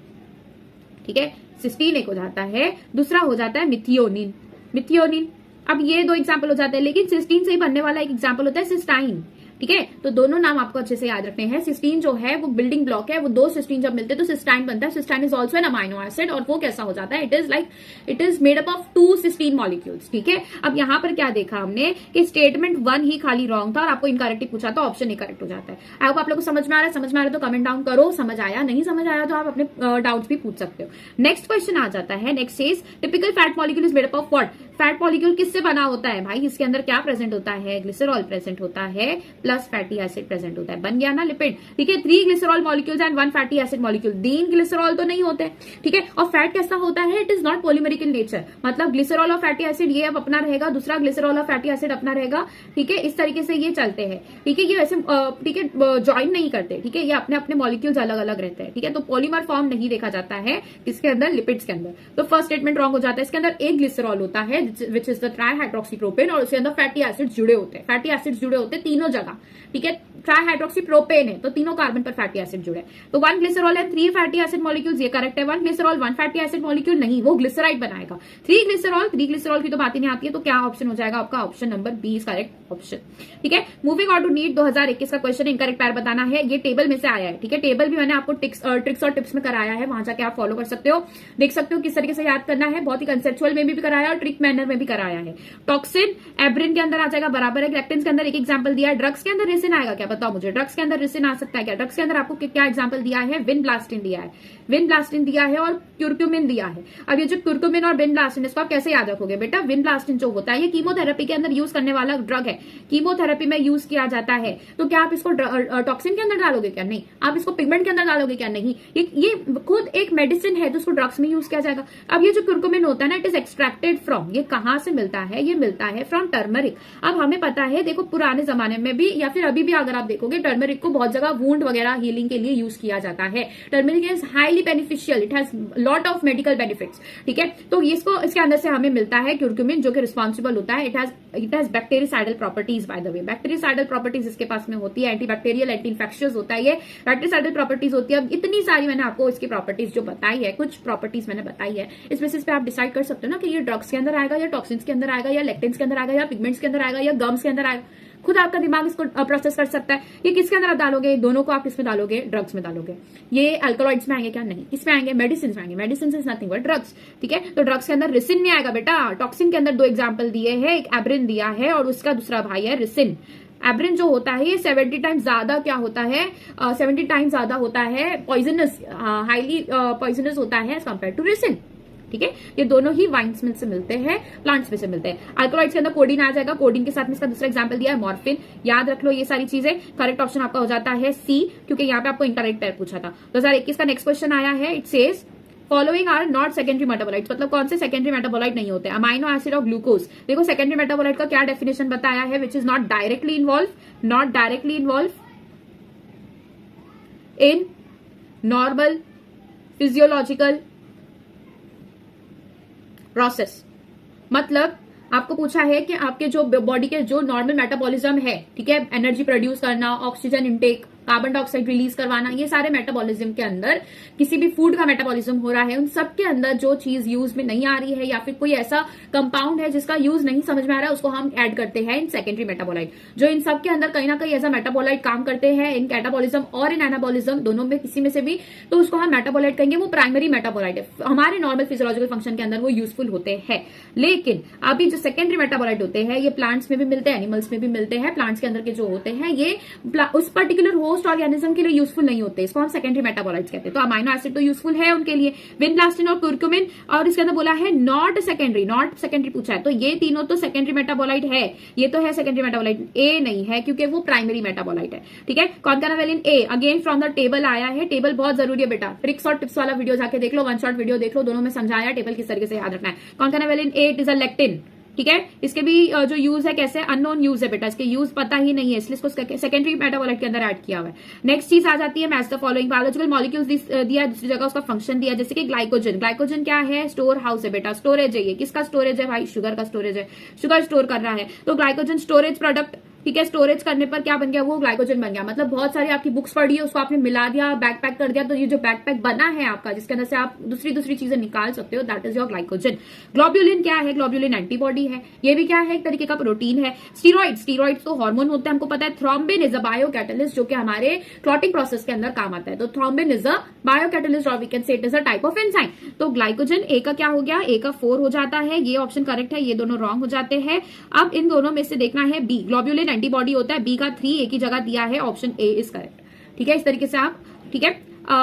ठीक है, सिस्टीन एक हो जाता है, दूसरा हो जाता है मिथियोनिन। अब ये 2 एग्जाम्पल हो जाते हैं, लेकिन सिस्टीन से ही बनने वाला एक एग्जाम्पल होता है सिस्टाइन, ठीक है। तो दोनों नाम आपको अच्छे से याद रखने हैं। सिस्टीन जो है वो बिल्डिंग ब्लॉक है, वो 2 सिस्टीन जब मिलते हैं तो सिस्टाइन बनता है। Cystine is also an amino acid, और वो कैसा हो जाता है, it is made up of 2 cysteine molecules, ठीक है। अब यहाँ पर क्या देखा हमने कि स्टेटमेंट 1 ही खाली रॉन्ग था और आपको इनकरेक्ट पूछा तो ऑप्शन करेक्ट हो जाता है। आई होप आप लोग को समझ में आ रहा है, समझ में आ रहा है तो कमेंट डाउन करो, समझ आया, नहीं समझ आया तो आप अपने डाउट्स भी पूछ सकते हो। नेक्स्ट क्वेश्चन आ जाता है, next is typical fat molecule is made up of what. Fat molecule किससे बना होता है भाई, इसके अंदर क्या प्रेजेंट होता है, ग्लिसरॉल प्रेजेंट होता है प्लस फैटी एसिड प्रेजेंट होता है, बन गया ना लिपिड, ठीक है। 3 glycerol molecules and 1 fatty acid molecule. 3 glycerol तो नहीं होते, ठीक है। और फैट कैसा होता है, it is not polymeric in nature, मतलब ग्लिसरॉल और फैटी एसिड ये अब अपना रहेगा, दूसरा ग्लिसरॉल और फैटी एसिड अपना रहेगा, ठीक है। इस तरीके से ये चलते हैं, ठीक है। ये वैसे ठीक है ज्वाइन नहीं करते, ठीक है, ये अपने अपने मॉलिक्यूल्स अलग अलग रहते हैं, ठीक है। तो पॉलीमर फॉर्म नहीं देखा जाता है इसके अंदर, लिपिड्स के अंदर। तो फर्स्ट स्टेटमेंट रॉन्ग हो जाता है। इसके अंदर एक ग्लिसरॉल होता है, विच इज द ट्राईहाइड्रोक्सीप्रोपेन, और उसके अंदर फैटी एसिड जुड़े होते हैं, फैटी एसिड जुड़े होते हैं तीनों जगह, ठीक है। ट्राईहाइड्रोक्सीप्रोपेन है तो तीनों कार्बन पर फैटी एसिड जुड़े, तो 1 glycerol and 3 fatty acid molecules, ये करेक्ट है। 1 ग्लिसरॉल 1 फैटी एसिड मॉलिक्यूल नहीं, वो ग्लिसराइड बनाएगा। 3 ग्लिसरॉल की तो बात ही नहीं आती है, तो क्या ऑप्शन हो जाएगा आपका? Option number B is correct option, ठीक है। मूविंग ऑन टू नीट 2021 का क्वेश्चन, इनकरेक्ट पैर बताना है, ये टेबल में से आया है, ठीक है। टेबल भी मैंने आपको ट्रिक्स और टिप्स में कराया है, वहां जाके आप फॉलो कर सकते हो, देख सकते हो किस तरीके से याद करना है, बहुत ही कंसेप्चुअल में भी कराया और ट्रिक मैनर में भी कराया है। टॉक्सिन एब्रिन के अंदर आ जाएगा, बराबर है। लेक्टिन के अंदर एक एग्जांपल दिया है। ड्रग्स के अंदर रेसिन आएगा क्या? बताओ मुझे, ड्रग्स के अंदर रेसिन आ सकता है क्या? ड्रग्स के अंदर आपको क्या एग्जांपल दिया है? विनब्लास्टिन दिया है, विनब्लास्टिन दिया है और क्यूरक्यूमिन दिया है। अब ये जो क्यूरक्यूमिन और विनब्लास्टिन, इसको आप कैसे याद रखोगे बेटा? विनब्लास्टिन जो होता है ये कीमोथेरेपी के अंदर यूज करने वाला ड्रग है, कीमोथेरेपी में यूज किया जाता है, तो क्या आप इसको टॉक्सिन के अंदर डालोगे क्या? नहीं। आप इसको पिगमेंट के अंदर डालोगे क्या? नहीं। ये खुद एक मेडिसिन है तो उसको ड्रग्स में यूज किया जाएगा। अब ये जो क्यूरक्यूमिन होता है ना, इट इज एक्सट्रैक्टेड फ्रॉम, ये कहां से मिलता है? ये मिलता है फ्रॉम टर्मरिक। अब हमें पता है, देखो पुराने जमाने में भी या फिर अभी भी अगर आप देखोगे, टर्मरिक को बहुत जगह वुंड वगैरह हीलिंग के लिए यूज किया जाता है। Turmeric is highly beneficial, it has lot of medical benefits, ठीक है। तो इसको इसके अंदर से हमें मिलता है क्यूरक्यूमिन, जो कि रिस्पॉन्सिबल होता है, it has bactericidal properties, by the way bactericidal properties इसके पास में होती है, एंटीबैक्टीरियल, एंटी इन्फेक्शियस होता है, ये बैक्टीरिसाइडल प्रॉपर्टीज होती है। अब इतनी सारी मैंने आपको इसकी प्रॉपर्टीज जो बताई है, कुछ प्रॉपर्टीज मैंने बताई है, इस बेसिस पे आप डिसाइड कर सकते हो ना कि ये ड्रग्स के अंदर आएगा या टॉक्सिन्स के अंदर आएगा या लेक्टिन्स के अंदर आएगा या पिगमेंट्स के अंदर आएगा या गम्स के अंदर आएगा। खुद आपका दिमाग इसको प्रोसेस कर सकता है। ये किसके अंदर आप डालोगे? दोनों को आप किसमें डालोगे? ड्रग्स में डालोगे। ये अल्कलॉइड्स में आएंगे क्या? नहीं। किसमें आएंगे? मेडिसिन में आएंगे। Medicine is nothing but drugs, ठीक है। तो ड्रग्स के अंदर रिसिन नहीं आएगा बेटा। टॉक्सिन के अंदर 2 एग्जाम्पल दिए हैं, एक एब्रिन दिया है और उसका दूसरा भाई है रिसिन। एब्रिन जो होता है ये 70 टाइम्स ज्यादा क्या होता है? 70 टाइम्स ज्यादा होता है पॉइजनस, हाईली पॉइजनस होता है एज कंपेयर टू रिसिन, ठीक है। ये दोनों ही वाइन्स में से मिलते हैं, प्लांट्स में से मिलते हैं। अल्कलॉइड्स के अंदर कोडीन आ जाएगा, कोडीन के साथ में इसका दूसरा एग्जांपल दिया है मॉर्फिन। याद रख लो ये सारी चीजें। करेक्ट ऑप्शन आपका हो जाता है सी, क्योंकि यहाँ पे आपको इनकरेक्ट पैर पूछा था। 2021 का नेक्स्ट क्वेश्चन आया है, it says following are not secondary metabolites, मतलब कौन से सेकेंडरी मेटाबोलाइट नहीं होते? अमाइनो एसिड और ग्लूकोज। देखो सेकेंडरी मेटाबोलाइट का क्या डेफिनेशन बताया है, which is not directly involve in normal physiological process. मतलब आपको पूछा है कि आपके जो बॉडी के जो नॉर्मल मेटाबॉलिज्म है, ठीक है, एनर्जी प्रोड्यूस करना, oxygen intake, carbon dioxide release करवाना, ये सारे मेटाबॉलिज्म के अंदर किसी भी फूड का मेटाबॉलिज्म हो रहा है, उन सब के अंदर जो चीज यूज में नहीं आ रही है या फिर कोई ऐसा कंपाउंड है जिसका यूज नहीं समझ में आ रहा है, उसको हम ऐड करते हैं इन सेकेंडरी मेटाबोलाइट। जो इन सब के अंदर कहीं ना कहीं ऐसा मेटाबोलाइट काम करते हैं, इन कैटाबॉलिज्म और इन एनाबॉलिज्म दोनों में किसी में से भी, तो उसको हम मेटाबोलाइट कहेंगे। वो प्राइमरी मेटाबोलाइट है, हमारे नॉर्मल फिजियोलॉजिकल फंक्शन के अंदर वो यूजफुल होते हैं। लेकिन अभी जो सेकेंडरी मेटाबोलाइट होते हैं ये प्लांट्स में भी मिलते हैं, एनिमल्स में भी मिलते हैं। प्लांट्स के अंदर के जो होते हैं ये उस पर्टिकुलर होस्ट ऑर्गेनिज्म के लिए यूजफुल नहीं होते, इसको हम सेकेंडरी मेटाबोलाइट्स कहते हैं। तो अमाइनो एसिड तो यूजफुल है उनके लिए, विनब्लास्टिन और क्यूरक्यूमिन, और इसके अंदर बोला है नॉट सेकेंडरी पूछा है, तो ये तीनों तो सेकेंडरी मेटाबोलाइट है। ये तो है सेकेंडरी मेटाबोलाइट, ए नहीं है क्योंकि वो प्राइमरी मेटाबोलाइट है, ठीक है। कॉन्कानावेलिन ए अगेन फ्रॉम द टेबल आया है। टेबल बहुत जरूरी है बेटा, ट्रिक्स और टिप्स वाला वीडियो जाके देख लो, 1 शॉट वीडियो देख लो, दोनों में समझाया टेबल किस तरीके से याद रखना है। कॉन्कानावेलिन ए इट इज अ लेक्टिन, ठीक है। इसके भी जो यूज है कैसे, अननोन यूज है बेटा, इसके यूज पता ही नहीं है, इसलिए इसको सेकेंडरी मेटाबोलाइट के अंदर ऐड किया हुआ है। नेक्स्ट चीज आ जाती है match the following biological molecules दिया है, दूसरी जगह उसका फंक्शन दिया, जैसे कि ग्लाइकोजन। ग्लाइकोजन क्या है? स्टोर हाउस है बेटा, स्टोरेज है। ये किसका स्टोरेज है भाई? शुगर का स्टोरेज है, शुगर स्टोर कर रहा है, तो ग्लाइकोजन स्टोरेज प्रोडक्ट, ठीक है। स्टोरेज करने पर क्या बन गया? वो ग्लाइकोजन बन गया। मतलब बहुत सारी आपकी बुक्स पढ़ी है, उसको आपने मिला दिया, बैकपैक कर दिया, तो ये जो बैकपैक बना है आपका, जिसके अंदर से आप दूसरी चीजें निकाल सकते हो, that is your glycogen. Globulin क्या है? ग्लोब्यूलिन एंटीबॉडी है, ये भी क्या है? एक तरीके का प्रोटीन है। स्टीरॉइड्स तो हार्मोन होते हैं, हमको पता है। Thrombin is a bio catalyst, जो कि हमारे क्लॉटिंग प्रोसेस के अंदर काम आता है, तो thrombin is a bio catalyst और we can say it is a type of enzyme. तो ग्लाइकोजन ए का क्या हो गया? ए का 4 हो जाता है, ये ऑप्शन करेक्ट है, ये दोनों रॉन्ग हो जाते हैं। अब इन दोनों में से देखना है बी, ग्लोब्यूलिन एंटीबॉडी होता है, बी का 3 एक ही जगह दिया है, ऑप्शन ए इज करेक्ट, ठीक है। इस तरीके से आप, ठीक है,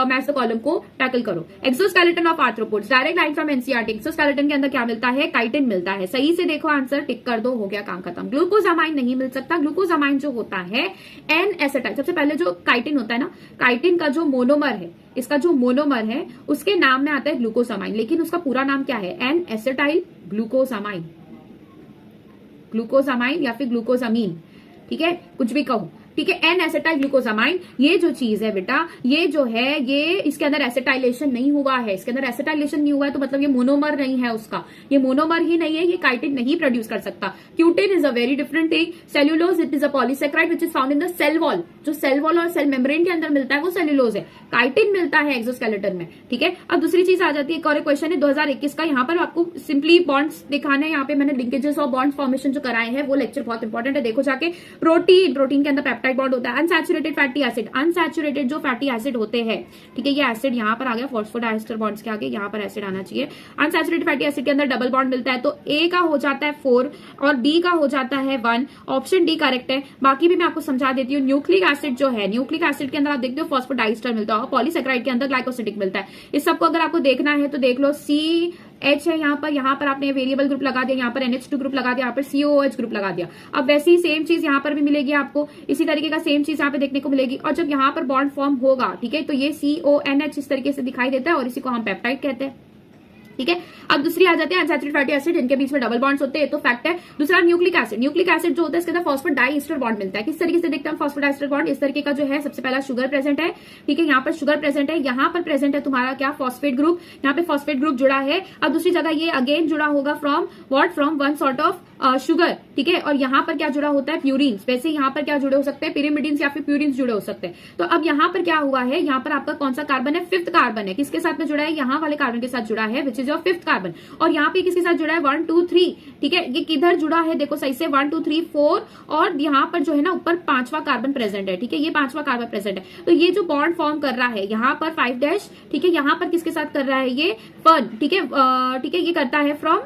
मैच द कॉलम को टैकल करो। Exoskeleton of arthropods, direct line from NCERT. Exoskeleton के अंदर क्या मिलता है? काइटिन मिलता है। सही से देखो आंसर, टिक कर दो, हो गया काम खत्म। ग्लूकोजामाइन नहीं मिल सकता। ग्लूकोजामाइन जो होता है एन एसेटाइल, सबसे पहले जो काइटिन होता है ना, काइटिन का जो मोनोमर है, इसका जो मोनोमर है उसके नाम में आता है ग्लूकोजामाइन, लेकिन उसका पूरा नाम क्या है? एन एसेटाइल ग्लूकोजामाइन, ग्लूकोजामाइन या फिर ग्लूकोजामीन, ठीक है, कुछ भी कहो। ठीक है, एन एसिटाइल ग्लूकोजामाइन, ये जो चीज है बेटा, ये जो है ये इसके अंदर एसिटाइलेशन नहीं हुआ है, इसके अंदर एसिटाइलेशन नहीं हुआ है तो मतलब ये मोनोमर नहीं है उसका, ये मोनोमर ही नहीं है, ये काइटिन नहीं प्रोड्यूस कर सकता। Cutin is a very different thing. Cellulose it is a polysaccharide which is found in the cell wall, जो सेल वॉल और सेल मेम्ब्रेन के अंदर मिलता है वो सेल्यूलोज है, काइटिन मिलता है एक्सोस्केलेटन में। ठीक है, अब दूसरी चीज आ जाती है, एक और क्वेश्चन है 2021 का, यहाँ पर आपको सिंपली बॉन्ड्स दिखाने, यहाँ पे मैंने लिंकेजेस और बॉन्ड फॉर्मेशन जो कराए हैं वो लेक्चर बहुत इंपॉर्टेंट है, देखो जाके। प्रोटीन के अंदर पेप्टाइड बॉन्ड होता है, अनसैचुरेटेड फैटी एसिड, अनसैचुरेटेड जो फैटी एसिड होते हैं, ठीक है, ये एसिड यहाँ पर आ गया, फॉस्फोडाइस्टर बॉन्ड्स के आगे यहाँ पर एसिड आना चाहिए। अनसैचुरेटेड फैटी एसिड के अंदर डबल बॉन्ड मिलता है, तो ए का हो जाता है 4 और बी का हो जाता है 1, ऑप्शन डी करेक्ट है। बाकी भी मैं आपको समझा देती हूँ। न्यूक्लिक एसिड जो है, न्यूक्लिक एसिड के अंदर आप देखते हो फॉस्फोडाइस्टर मिलता है, पॉलीसेक्राइड के अंदर ग्लाइकोसिडिक मिलता है। इस सबको अगर आपको देखना है तो देख लो, CH है यहाँ पर आपने वेरिएबल ग्रुप लगा दिया, यहाँ पर NH2 ग्रुप लगा दिया, यहाँ पर COOH ग्रुप लगा दिया। अब वैसे ही सेम चीज यहाँ पर भी मिलेगी आपको, इसी तरीके का सेम चीज यहाँ पे देखने को मिलेगी। और जब यहाँ पर बॉन्ड फॉर्म होगा, ठीक है, तो ये CONH इस तरीके से दिखाई देता है और इसी को हम पेप्टाइड कहते हैं। ठीक है, अब दूसरी आ जाती है अनसैचुरेटेड फैटी एसिड, इनके बीच में डबल बॉन्ड्स होते हैं, तो फैक्ट है। दूसरा न्यूक्लिक एसिड, न्यूक्लिक एसिड जो होता है इसके अंदर फॉस्फोडाइस्टर बॉन्ड मिलता है। किस तरीके से देखते हैं फॉस्फोडाइस्टर बॉन्ड, इस तरीके का जो है, सबसे पहला शुगर प्रेजेंट है, ठीक है, यहाँ पर शुगर प्रेजेंट है, यहाँ पर प्रेजेंट है तुम्हारा क्या, फॉस्फेट ग्रुप, यहाँ पे फॉस्फेट ग्रुप जुड़ा है। अब दूसरी जगह ये अगेन जुड़ा होगा from what, from one sort of sugar, ठीक है, और यहाँ पर क्या जुड़ा होता है, प्यूरिन्स। वैसे यहाँ पर क्या जुड़े हो सकते हैं, पिरिमिडिन्स या फिर प्यूरिन्स जुड़े हो सकते हैं। तो अब यहाँ पर क्या हुआ है, यहाँ पर आपका कौन सा कार्बन है, 5th कार्बन है, किसके साथ में जुड़ा है, यहाँ वाले कार्बन के साथ जुड़ा है, which is your 5th carbon. और यहाँ पे किसके साथ जुड़ा है, 1 2 3, ठीक है, ये किधर जुड़ा है, देखो सही से, 1 2 3 4, और यहाँ पर जो है ना ऊपर 5वां कार्बन प्रेजेंट है, ठीक है, ये 5वां कार्बन प्रेजेंट है। तो ये जो बॉन्ड फॉर्म कर रहा है यहाँ पर 5 डैश, ठीक है, यहाँ पर किसके साथ कर रहा है, ये फन, ठीक है, ठीक है, ये करता है फ्रॉम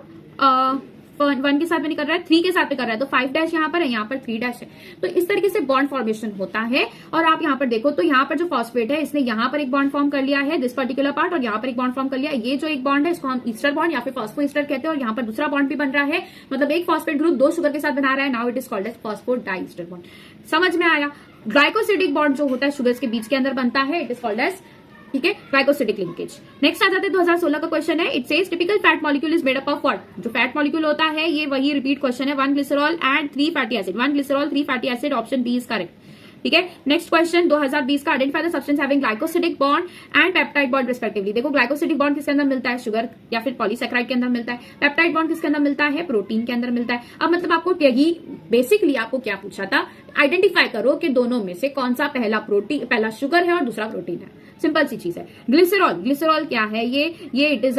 1 के साथ में नहीं कर रहा है, 3 के साथ में कर रहा है, तो 5 डैश यहाँ पर है, यहाँ पर 3 डैश है। तो इस तरीके से बॉन्ड फॉर्मेशन होता है। और आप यहाँ पर देखो तो यहाँ पर जो फॉस्फेट है, इसने यहाँ पर एक बॉन्ड फॉर्म कर लिया है, दिस पर्टिकुलर पार्ट, और यहाँ पर एक बॉन्ड फॉर्म कर लिया। ये जो एक बॉन्ड है इसको हम ईस्टर बॉन्ड या फिर फॉस्फो ईस्टर कहते हैं, और यहाँ पर दूसरा बॉन्ड भी बन रहा है, मतलब एक फॉस्फेट ग्रुप 2 शुगर के साथ बना रहा है, now it is called as phosphodiester bond. समझ में आया। ग्लाइकोसिडिक बॉन्ड जो होता है शुगर्स के बीच के अंदर बनता है, इट इज कॉल्ड एज, ठीक है, ग्लाइकोसिडिक लिंकेज। नेक्स्ट आ जाते हैं 2016 का क्वेश्चन है, it says typical fat molecule is made up of what. जो फैट मॉलिक्यूल होता है ये वही रिपीट क्वेश्चन है, 1 glycerol and 3 fatty acid, 1 glycerol 3 fatty acid, option B is correct. ठीक है, नेक्स्ट क्वेश्चन 2020 का, identify the substance having glycosidic bond and peptide bond respectively. देखो ग्लाइकोसिडिक बॉन्ड किसके अंदर मिलता है, शुगर या फिर पॉलीसेक्राइड के अंदर मिलता है। पेप्टाइड बॉन्ड किसके अंदर मिलता है, प्रोटीन के अंदर मिलता है। अब मतलब आपको यही बेसिकली आपको क्या पूछा था, आइडेंटिफाई करो कि दोनों में से कौन सा पहला शुगर है और दूसरा प्रोटीन है। सिंपल सी चीज है। ग्लिसरॉल क्या है, ये it is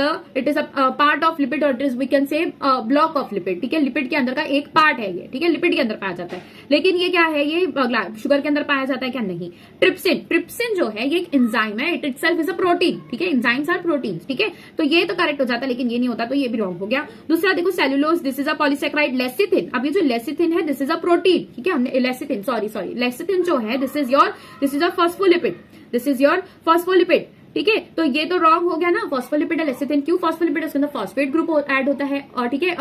a part of lipid, और it is we can say block of lipid. ठीक है, लिपिड के अंदर का एक पार्ट है ये, ठीक है, लिपिड के अंदर पाया जाता है। लेकिन ये क्या है, ये शुगर के अंदर पाया जाता है क्या, नहीं। ट्रिप्सिन जो है ये एक एंजाइम है, it itself is a protein. ठीक है, एंजाइम्स आर प्रोटीन्स। ठीक है, तो ये तो करेक्ट हो जाता है, लेकिन ये नहीं होता, तो ये भी रॉन्ग हो गया। दूसरा देखो cellulose, this is a polysaccharide. Lecithin, अब ये जो लेसिथिन है दिस इज अ प्रोटीन। ठीक है, हमने लेसिथिन लेसिथिन जो है this is a phospholipid, this is your phospholipid. ठीक है, तो ये तो रॉन्ग हो गया ना, फॉस्फोलिपिड लेसिथिन। क्यों फॉस्फोलिपिड, उसके अंदर फॉस्फेट ग्रुप ऐड होता है, और ठीक है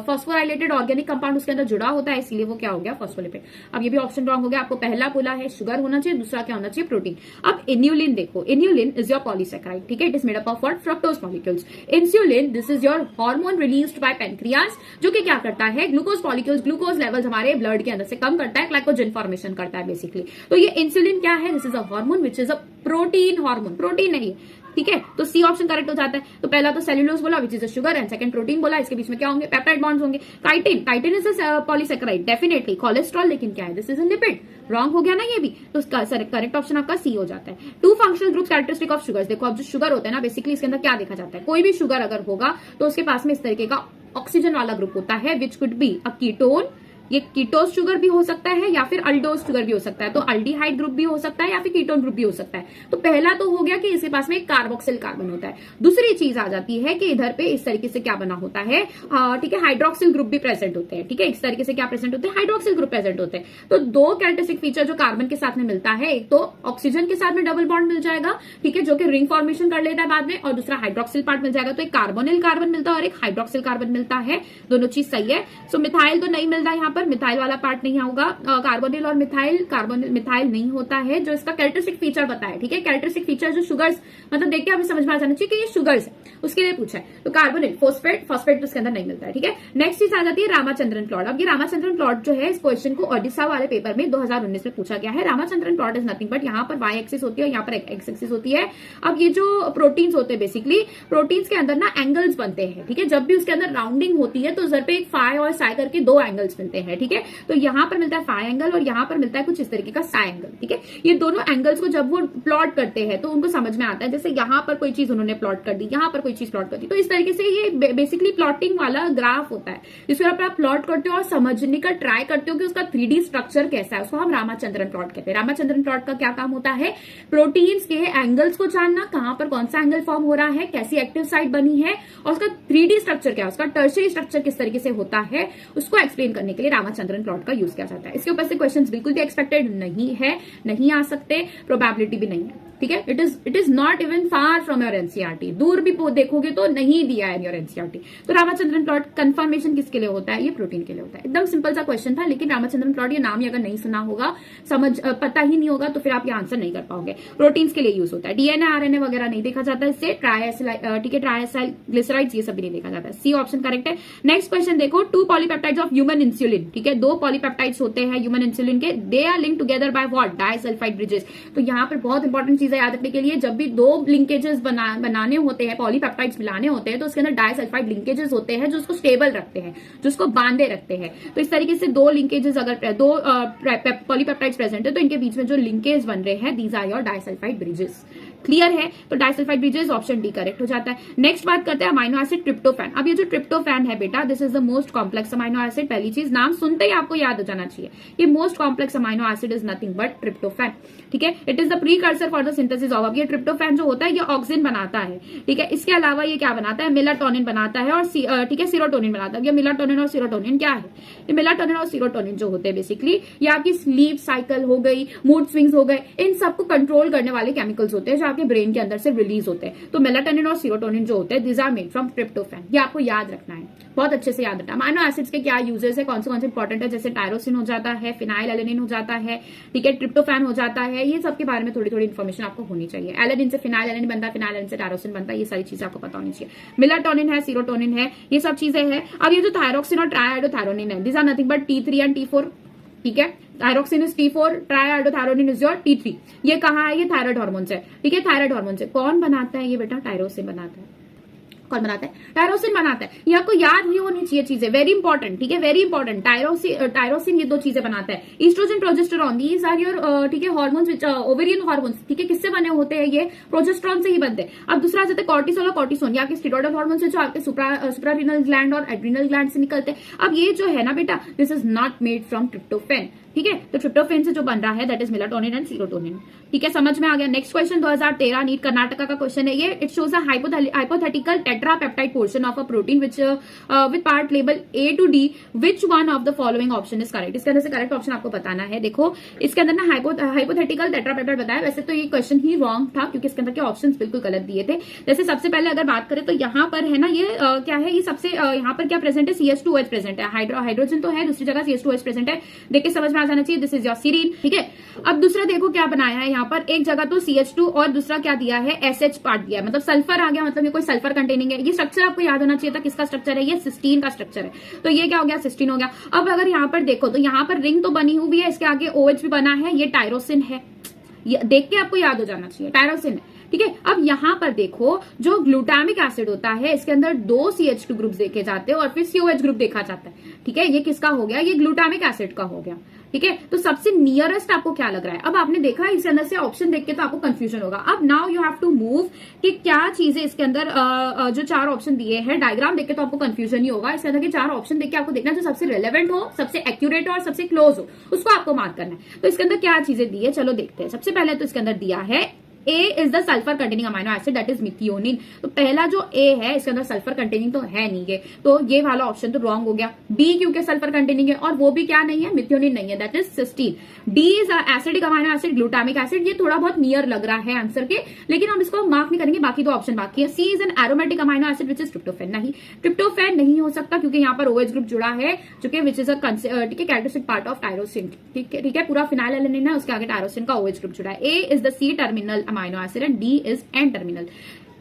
फॉस्फोराइलेटेड ऑर्गेनिक कंपाउंड उसके अंदर जुड़ा होता है, इसलिए वो क्या हो गया, फॉस्फोलिपिड। अब ये भी ऑप्शन रॉन्ग हो गया। आपको पहला बोला है शुगर होना चाहिए, दूसरा क्या होना चाहिए, प्रोटीन। अब इन्यूलिन देखो, इन्यूलिन इज योर पॉलीसेक्राइड। ठीक है, it is made up of what, fructose molecules. Insulin, this is your hormone released by pancreas, जो कि क्या करता है, ग्लूकोज मॉलिक्यूल्स, ग्लूकोज लेवल्स हमारे ब्लड के अंदर से कम करता है, ग्लाइकोजन फॉर्मेशन करता है बेसिकली। तो ये इंसुलिन क्या है, this is a hormone which is a protein hormone, protein नहीं है। ठीक है, तो सी ऑप्शन करेक्ट हो जाता है। तो पहला तो सेल्यूलोज बोला विच is a sugar, and second protein बोला, इसके बीच में क्या होंगे, पेप्टाइड बॉन्ड्स होंगे। Chitin is a polysaccharide definitely. Cholesterol लेकिन क्या है, this is a lipid, wrong हो गया ना ये भी, तो करेक्ट ऑप्शन आपका सी हो जाता है। 2 functional groups characteristic of sugar. देखो अब जो शुगर होता है ना, बेसिकली इसके अंदर क्या देखा जाता है, कोई भी शुगर अगर होगा तो उसके पास में इस तरीके का ऑक्सीजन वाला ग्रुप होता है, which could be a ketone, ये कीटोज शुगर भी हो सकता है या फिर अल्डोज शुगर भी हो सकता है, तो अल्डिहाइड ग्रुप भी हो सकता है या फिर कीटोन ग्रुप भी हो सकता है। तो पहला तो हो गया कि इसके पास में एक कार्बोक्सिल कार्बन होता है। दूसरी चीज आ जाती है कि इधर पे इस तरीके से क्या बना होता है, ठीक है, हाइड्रोक्सिल ग्रुप भी प्रेजेंट होते हैं। ठीक है, इस तरीके से क्या प्रेजेंट होते हैं, हाइड्रोक्सिल ग्रुप प्रेजेंट होते हैं। तो 2 कैरेक्टरिस्टिक फीचर जो कार्बन के साथ में मिलता है, एक तो ऑक्सीजन के साथ में डबल बॉन्ड मिल जाएगा, ठीक है, जो कि रिंग फॉर्मेशन कर लेता है बाद में, और दूसरा हाइड्रोक्सिल पार्ट मिल जाएगा। तो एक कार्बोनिल कार्बन मिलता है और एक हाइड्रोक्सिल कार्बन मिलता है, दोनों चीज सही है। सो मिथाइल तो नहीं मिल रहा है यहाँ पर मिथाइल वाला पार्ट नहीं होगा। कार्बोनिल और मिथाइल नहीं होता है, जो इसका कैरेक्टरिस्टिक फीचर बताया, ठीक है। कैरेक्टरिस्टिक फीचर जो शुगर्स मतलब देख के हमें समझ में आ जाना चाहिए कि ये शुगर्स है, उसके लिए पूछा है। तो कार्बोनिल, फॉस्फेट तो इसके अंदर नहीं मिलता है, ठीक है। नेक्स्ट चीज आ जाती है रामाचंद्रन प्लॉट। अब ये रामाचंद्रन प्लॉट जो है, इस क्वेश्चन को ओडिशा वाले पेपर में 2019 में पूछा गया है। Ramachandran plot is nothing but यहाँ पर वाई एक्सिस होती है और यहाँ पर एक्स एक्सिस होती है। अब ये जो प्रोटीन्स होते हैं, बेसिकली प्रोटीन्स के अंदर ना एंगल्स बनते हैं, ठीक है। जब भी उसके अंदर राउंडिंग होती है तो उधर पे एक फाई और साई करके दो एंगल्स मिलते हैं, ठीक है। तो यहाँ पर मिलता है फाई एंगल और यहाँ पर मिलता है कुछ इस तरीके का साई एंगल, ठीक है। ये दोनों एंगल्स को जब वो प्लॉट करते हैं तो उनको समझ में आता है, जैसे यहाँ पर कोई चीज उन्होंने प्लॉट कर दी, यहाँ पर कोई चीज प्लॉट कर दी। तो इस तरीके से ये बेसिकली प्लॉटिंग वाला ग्राफ होता है, जिसको आप प्लॉट करते हो और समझने का ट्राई करते हो कि उसका 3D स्ट्रक्चर कैसा है, उसको हम रामाचंद्रन प्लॉट कहते हैं। रामाचंद्रन प्लॉट का क्या काम होता है? प्रोटीन्स के एंगल्स को जानना, कहां पर कौन सा एंगल फॉर्म हो रहा है, कैसी एक्टिव साइट बनी है और उसका 3D स्ट्रक्चर क्या है, उसका टर्शियरी स्ट्रक्चर किस तरीके से होता है, उसको एक्सप्लेन करने के लिए रामाचंद्रन प्लॉट का यूज किया जाता है। इसके ऊपर से क्वेश्चंस बिल्कुल भी एक्सपेक्टेड नहीं है, नहीं आ सकते, प्रोबेबिलिटी भी नहीं है, ठीक है। It is not even far from your NCERT. दूर भी देखोगे तो नहीं दिया है योर एनसीईआरटी। तो रामाचंद्रन प्लॉट कंफर्मेशन किसके लिए होता है? ये प्रोटीन के लिए होता है। एकदम सिंपल सा क्वेश्चन था, लेकिन रामाचंद्रन प्लॉट ये नाम ही अगर नहीं सुना होगा, पता ही नहीं होगा, तो फिर आप ये आंसर नहीं कर पाओगे। प्रोटीन्स के लिए यूज होता है। डीएनए आरएनए वगैरह नहीं देखा जाता है इससे। ठीक है, ट्राइएसाइल ग्लिसराइड्स ये सब भी नहीं देखा जाता है। सी ऑप्शन करेक्ट है। नेक्स्ट क्वेश्चन देखो, 2 पॉलीपेप्टाइड्स ऑफ ह्यूमन इंसुलिन, ठीक है, 2 पॉलीपेप्टाइड्स होते हैं ह्यूमन इंसुलिन के। They are link together by what? Disulphide bridges. तो यहाँ पर बहुत इंपॉर्टेंट चीज है याद रखने के लिए, जब भी 2 लिंकेजेस बनाने होते हैं, पॉलीपेप्टाइड्स मिलाने होते हैं, तो उसके अंदर डाइसल्फाइड लिंकेजेस होते हैं जो उसको स्टेबल रखते हैं, जो उसको बांधे रखते हैं। तो इस तरीके से 2 लिंकेजेस अगर 2 पॉलीपेप्टाइड्स प्रेजेंट है तो इनके बीच में जो लिंकेज बन रहे हैं, these are your disulphide bridges. Clear है? तो disulphide bridges option D correct हो जाता है। नेक्स्ट बात करते हैं अमाइनो एसिड ट्रिप्टोफैन। अब ये जो ट्रिप्टोफैन है बेटा, this is the most complex amino acid. पहली चीज, नाम सुनते ही आपको याद हो जाना चाहिए, ये most complex amino acid is nothing but tryptophan, ठीक है। It is the precursor for the synthesis of. अब ये ट्रिप्टोफैन जो होता है ये ऑक्सिन बनाता है, ठीक है। इसके अलावा ये क्या बनाता है? मेलाटोनिन बनाता है और ठीक है, सीरोटोनिन बनाता है। ये मेलाटोनिन और सीरोटोनिन क्या है? ये मेलाटोनिन और सीरोटोनिन जो होते हैं बेसिकली, ये आपकी स्लीप साइकिल हो गई, मूड स्विंग्स हो गए, इन सबको कंट्रोल करने वाले केमिकल्स होते हैं जो आपके ब्रेन के अंदर से रिलीज होते हैं। तो मेलाटोनिन और सीरोटोनिन जो होते हैं, this are made from tryptophan. ये आपको याद रखना है, बहुत अच्छे से याद रखना है। अमाइनो एसिड्स के क्या यूजेस है, कौन से इंपॉर्टेंट है, जैसे टायरोसिन हो जाता है, फिनाइल एलेनिन हो जाता है, ठीक है, ट्रिप्टोफैन हो जाता है। ये सब के बारे में थोड़ी थोड़ी इन्फॉर्मेशन आपको होनी चाहिए। एलेनिन से फिनाइल एलेनिन बनता है, फिनाइल एलेनिन से टायरोसिन बनता है, ये सारी चीजें आपको पता होनी चाहिए। मेलाटोनिन है, सीरोटोनिन है, ये सब चीजें हैं। अब ये जो थायरोक्सिन और ट्राइआयोडोथायरोनिन है, this are nothing but T3 and T4, ठीक है। Thyroxine is T4, triiodothyronine is your T3। ये कहाँ है? ये थायराइड हार्मोन से, ठीक है, थायराइड हार्मोन से। कौन बनाता है ये बेटा? टायरोसिन बनाता है। कौन बनाता है? टायरोसिन बनाता है। ये आपको याद भी होनी चाहिए चीजें, वेरी इंपॉर्टेंट, ठीक है, वेरी इंपॉर्टेंट। टायरोसिन ये 2 चीजें बनाता है। Estrogen, progesterone, these are your ठीक है हार्मोन्स विच ओवेरियन हार्मोन्स, ठीक है। किससे बने होते हैं? ये प्रोजेस्टेरॉन से ही बनते हैं। अब दूसरा आ जाता है कॉर्टिसोल और कॉर्टिसोन, ये आपके स्टेरॉयडल हार्मोन्स है जो आपके सुप्रारीनल ग्लैंड और एड्रिनल ग्लैंड से निकलते हैं। अब ये जो है ना बेटा, this is not made from tryptophan, ठीक है। तो ट्रिप्टोफैन से जो बन रहा है that is melatonin and serotonin, ठीक है, समझ में आ गया। नेक्स्ट क्वेश्चन 2013 नीट कर्नाटका का क्वेश्चन है ये। It shows a hypothetical tetrapeptide portion of a protein which with part label A to D, which one of the following option is correct. इसके अंदर से करेक्ट ऑप्शन आपको बताना है। देखो इसके अंदर ना हाइपोथेटिकल टेट्रापेप्टाइड बताया, वैसे तो ये क्वेश्चन ही रॉन्ग था क्योंकि इसके अंदर के ऑप्शन बिल्कुल गलत दिए थे। जैसे सबसे पहले अगर बात करें तो यहाँ पर है ना ये क्या है, ये सबसे यहाँ पर क्या प्रेजेंट है? CH2OH प्रेजेंट है। हाइड्रोजन तो है, दूसरी जगह CH2OH प्रेजेंट है। देख के समझ में आ जाना चाहिए, दिस इज योर सीरीन, ठीक है। अब दूसरा देखो क्या बनाया है यहाँ पर, एक जगह तो CH2 और दूसरा क्या दिया है? SH पार्ट दिया है, मतलब सल्फर आ गया, मतलब ये कोई सल्फर कंटेनिंग है। ये स्ट्रक्चर आपको याद होना चाहिए था, किसका स्ट्रक्चर है? ये सिस्टीन का स्ट्रक्चर है। तो ये क्या हो गया? सिस्टीन हो गया। अब अगर यहाँ पर देखो तो यहाँ पर रिंग तो बनी हुई है, इसके आगे OH भी बना है, ये टायरोसिन है। ये देख के आपको याद हो जाना चाहिए, टायरोसिन है, ठीक है। अब यहाँ पर देखो जो ग्लूटामिक एसिड होता है, इसके अंदर 2 CH2 ग्रुप देखे जाते हैं और फिर COH ग्रुप देखा जाता है, ठीक है। ये किसका हो गया? ये ग्लूटामिक एसिड का हो गया, ठीक है। तो सबसे नियरेस्ट आपको क्या लग रहा है? अब आपने देखा इसके अंदर से ऑप्शन देख के तो आपको कंफ्यूजन होगा। अब now you have to move कि क्या चीजें इसके अंदर जो 4 ऑप्शन दिए हैं, डायग्राम देख के तो आपको कंफ्यूजन ही होगा। इसके अंदर के 4 ऑप्शन देख के आपको देखना जो सबसे रेलेवेंट हो, सबसे एक्यूरेट हो और सबसे क्लोज हो, उसको आपको मार्क करना है। तो इसके अंदर क्या चीजें दी है, चलो देखते हैं। सबसे पहले तो इसके अंदर दिया है A is the sulphur containing amino acid that is methionine. तो पहला जो ए है इसके अंदर सल्फर कंटेनिंग तो है नहीं है, तो ये वाला ऑप्शन तो रॉन्ग हो गया। बी क्योंकि सल्फर कंटेनिंग है और वो भी क्या नहीं है, मिथियोनिन नहीं है, that is cysteine. D is acidic amino acid glutamic acid, ये थोड़ा बहुत नियर लग रहा है आंसर के, लेकिन हम इसको मार्क नहीं करेंगे, बाकी दो ऑप्शन बाकी है। C is an aromatic amino acid which is tryptophan, नहीं ट्रिप्टोफैन नहीं हो सकता क्योंकि यहाँ पर OH ग्रुप जुड़ा है जो कि विच is a characteristic part of tyrosine. ठीक है, पूरा फिनाइलएलेनिन है, उसके आगे टायरोसिन का OH ग्रुप जुड़ा है। A is the C terminal amino acid and D is N terminal.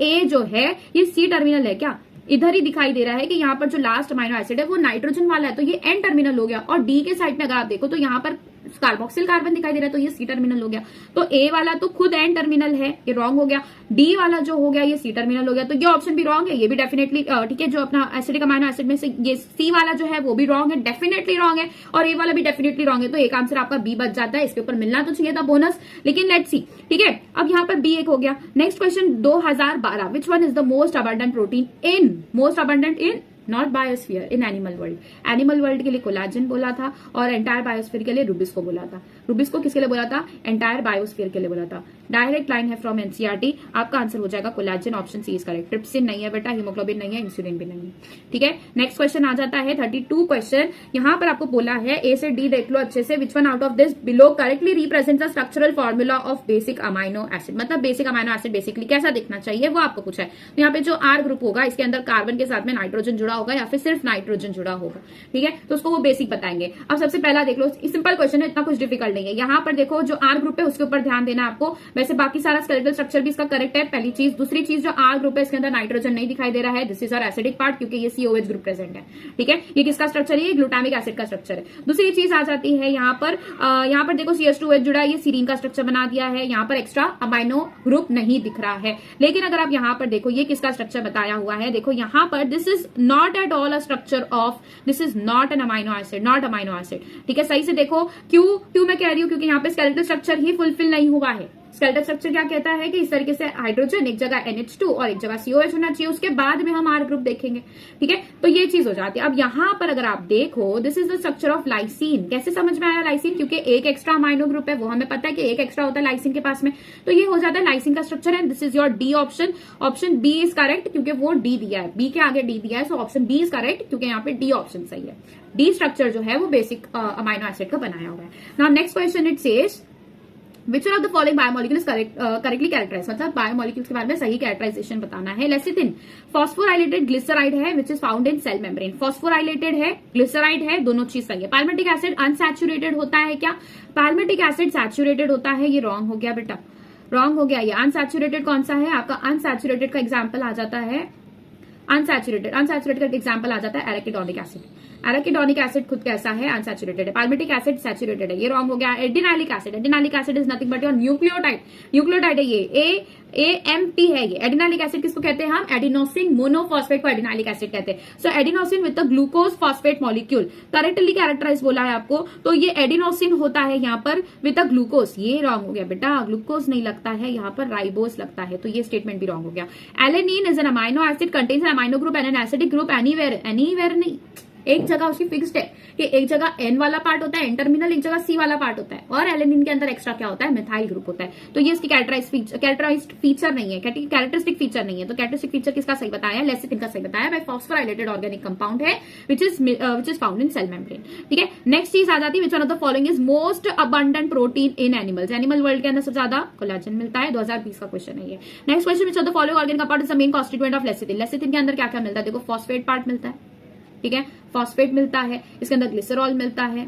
A जो है ये सी टर्मिनल है क्या, इधर ही दिखाई दे रहा है कि यहाँ पर जो लास्ट अमाइनो एसिड है वो नाइट्रोजन वाला है, तो ये एन टर्मिनल हो गया। और डी के साइड में अगर आप देखो तो यहाँ पर कार्बोक्सिल कार्बन दिखाई दे रहा है, तो ये सी टर्मिनल हो गया। तो ए वाला तो खुद एन टर्मिनल है, ये रॉन्ग हो गया। डी वाला जो हो गया ये सी टर्मिनल हो गया, तो ये ऑप्शन भी रॉन्ग है, ये भी डेफिनेटली ठीक है। जो अपना एसिडिक अमाइनो एसिड में से ये सी वाला जो है वो भी रॉन्ग है, डेफिनेटली रॉन्ग है, और ए वाला भी डेफिनेटली रॉन्ग है। तो एक आंसर आपका बी बच जाता है, इसके ऊपर मिलना तो चाहिए था बोनस, लेकिन लेट्स सी। ठीक है, अब यहाँ पर बी एक हो गया। Next question 2012, which one is the most abundant protein in, most abundant in not biosphere, in animal world. Animal world के लिए कोलाजन बोला था और एंटायर बायोस्फीयर के लिए रुबिस्को बोला था। रुबिस्को किसके लिए बोला था, एंटायर बायोस्फीयर के लिए बोला था। डायरेक्ट लाइन है फ्रॉम एनसीईआरटी, आपका आंसर हो जाएगा collagen, option C is correct. Trypsin नहीं है बेटा, हीमोग्लोबिन नहीं है, इंसुलिन भी नहीं है। ठीक है, नेक्स्ट क्वेश्चन आ जाता है 32 क्वेश्चन। यहाँ पर आपको बोला है ए से डी देख लो अच्छे से, which one out of this below correctly represent the structural formula of basic amino acid. मतलब बेसिक अमाइनो एसिड बेसिकली कैसा दिखना चाहिए वो आपको पूछा है। तो यहाँ पे जो आर ग्रुप होगा इसके अंदर कार्बन के साथ में नाइट्रोजन जुड़ा होगा या फिर सिर्फ नाइट्रोजन जुड़ा होगा। ठीक है, तो उसको वो बेसिक बताएंगे। अब सबसे पहला देख लो, सिंपल क्वेश्चन है, इतना कुछ डिफिकल्ट नहीं है। यहाँ पर देखो जो आर ग्रुप है उसके ऊपर ध्यान देना आपको, वैसे बाकी सारा स्केलेटल स्ट्रक्चर भी इसका करेक्ट है, पहली चीज। दूसरी चीज जो आर ग्रुप है इसके अंदर नाइट्रोजन नहीं दिखाई दे रहा है, this is our acidic part क्योंकि ये COH ग्रुप प्रेजेंट है। ठीक है, ये किसका स्ट्रक्चर है, ये ग्लूटामिक एसिड का स्ट्रक्चर है। दूसरी चीज आ जाती है यहाँ पर देखो CH2H जुड़ा है, ये सीरीन का स्ट्रक्चर बना दिया है। यहाँ पर एक्स्ट्रा अमाइनो ग्रुप नहीं दिख रहा है, लेकिन अगर आप यहाँ पर देखो ये किसका स्ट्रक्चर बताया हुआ है, देखो यहाँ पर this is not at all a structure of, this is not an amino acid, not amino acid. ठीक है, सही से देखो, क्यों मैं कह रही हूँ, क्योंकि यहाँ पे स्केलेटल स्ट्रक्चर ही फुलफिल नहीं हुआ है। स्केलेटल स्ट्रक्चर क्या कहता है कि इस तरीके से हाइड्रोजन एक जगह NH2 और एक जगह COH होना चाहिए, उसके बाद में हम आर ग्रुप देखेंगे। ठीक है, तो ये चीज हो जाती है। अब यहाँ पर अगर आप देखो, this is the structure of lysine. कैसे समझ में आया लाइसिन, क्योंकि एक एक्स्ट्रा अमाइनो ग्रुप है, वो हमें पता है कि एक एक्स्ट्रा होता है लाइसिन के पास में, तो ये हो जाता है लाइसिन का स्ट्रक्चर है। This is your D option, option B is correct क्योंकि वो डी दिया है, बी के आगे डी दिया है, so option B is correct क्योंकि यहाँ पे डी ऑप्शन सही है। डी स्ट्रक्चर जो है वो बेसिक अमाइनो एसिड का बनाया हुआ है। Now next question it says which of the following biomolecule is correctly characterize, मतलब बायोमोलिक्यूल्स के बारे में सही कैरेक्टराइजेशन बताना है। लेसिथिन फॉस्फोराइलेटेड ग्लिसराइड है which is found in cell membrane. Phosphorylated है, ग्लिसराइड है, दोनों चीज सही है। पाल्मिटिक एसिड अनसैचुरेटेड होता है क्या, पाल्मिटिक एसिड सैचुरेटेड होता है, ये रॉन्ग हो गया बेटा, रॉन्ग हो गया। ये अनसैचुरेटेड कौन सा है आपका, अनसैचुरेटेड का एग्जाम्पल आ जाता है, अनसैचुरेटेड का एग्जाम्पल आ जाता है एराकिडोनिक एसिड। एराकिडोनिक एसिड खुद कैसा है, अनसैचुरेटेड है। पाल्मिटिक एसिड सैचुरेटेड है, ये रॉन्ग हो गया। Adenylic acid is nothing but your nucleotide है, ये AMP है। ये एडिनाइलिक एसिड किसको कहते हैं हम, एडिनोसिन मोनोफॉस्फेट को एडिनाइलिक एसिड कहते हैं। So adenosine with the glucose phosphate molecule correctly characterise बोला है आपको, तो ये एडिनोसिन होता है यहाँ पर विद द ग्लूकोज, ये रॉन्ग हो गया बेटा, ग्लूकोज नहीं लगता है, यहाँ पर राइबोस लगता है, तो ये स्टेटमेंट भी रॉन्ग हो गया। Alanine is an amino acid contains an amino group and an acidic group anywhere नहीं, एक जगह उसकी फिक्स्ड है कि एक जगह N वाला पार्ट होता है, N टर्मिनल, एक जगह C वाला पार्ट होता है, और एलेनिन के अंदर एक्स्ट्रा क्या होता है, मिथाइल ग्रुप होता है। तो ये इसकी कैरेक्टराइज्ड फीचर नहीं है, कैरेक्टरिस्टिक फीचर नहीं है। तो कैरेक्टरिस्टिक फीचर किसका सही बताया, लेसिथिन का सही बताया, बाय फॉस्फोराइलेटेड ऑर्गेनिक कंपाउंड है which is found in cell membrane. ठीक है, नेक्स्ट चीज आ जाती है, which one of the following is most abundant protein in animals. Animal world के अंदर सबसे ज्यादा कोलाजन मिलता है, 2020 का क्वेश्चन है ये। Next question, which of the following organic compound is the main constituent of lecithin. Lecithin के अंदर क्या क्या मिलता है, देखो फॉस्फेट पार्ट मिलता है, ठीक है, फॉस्फेट मिलता है, इसके अंदर ग्लिसरॉल मिलता है,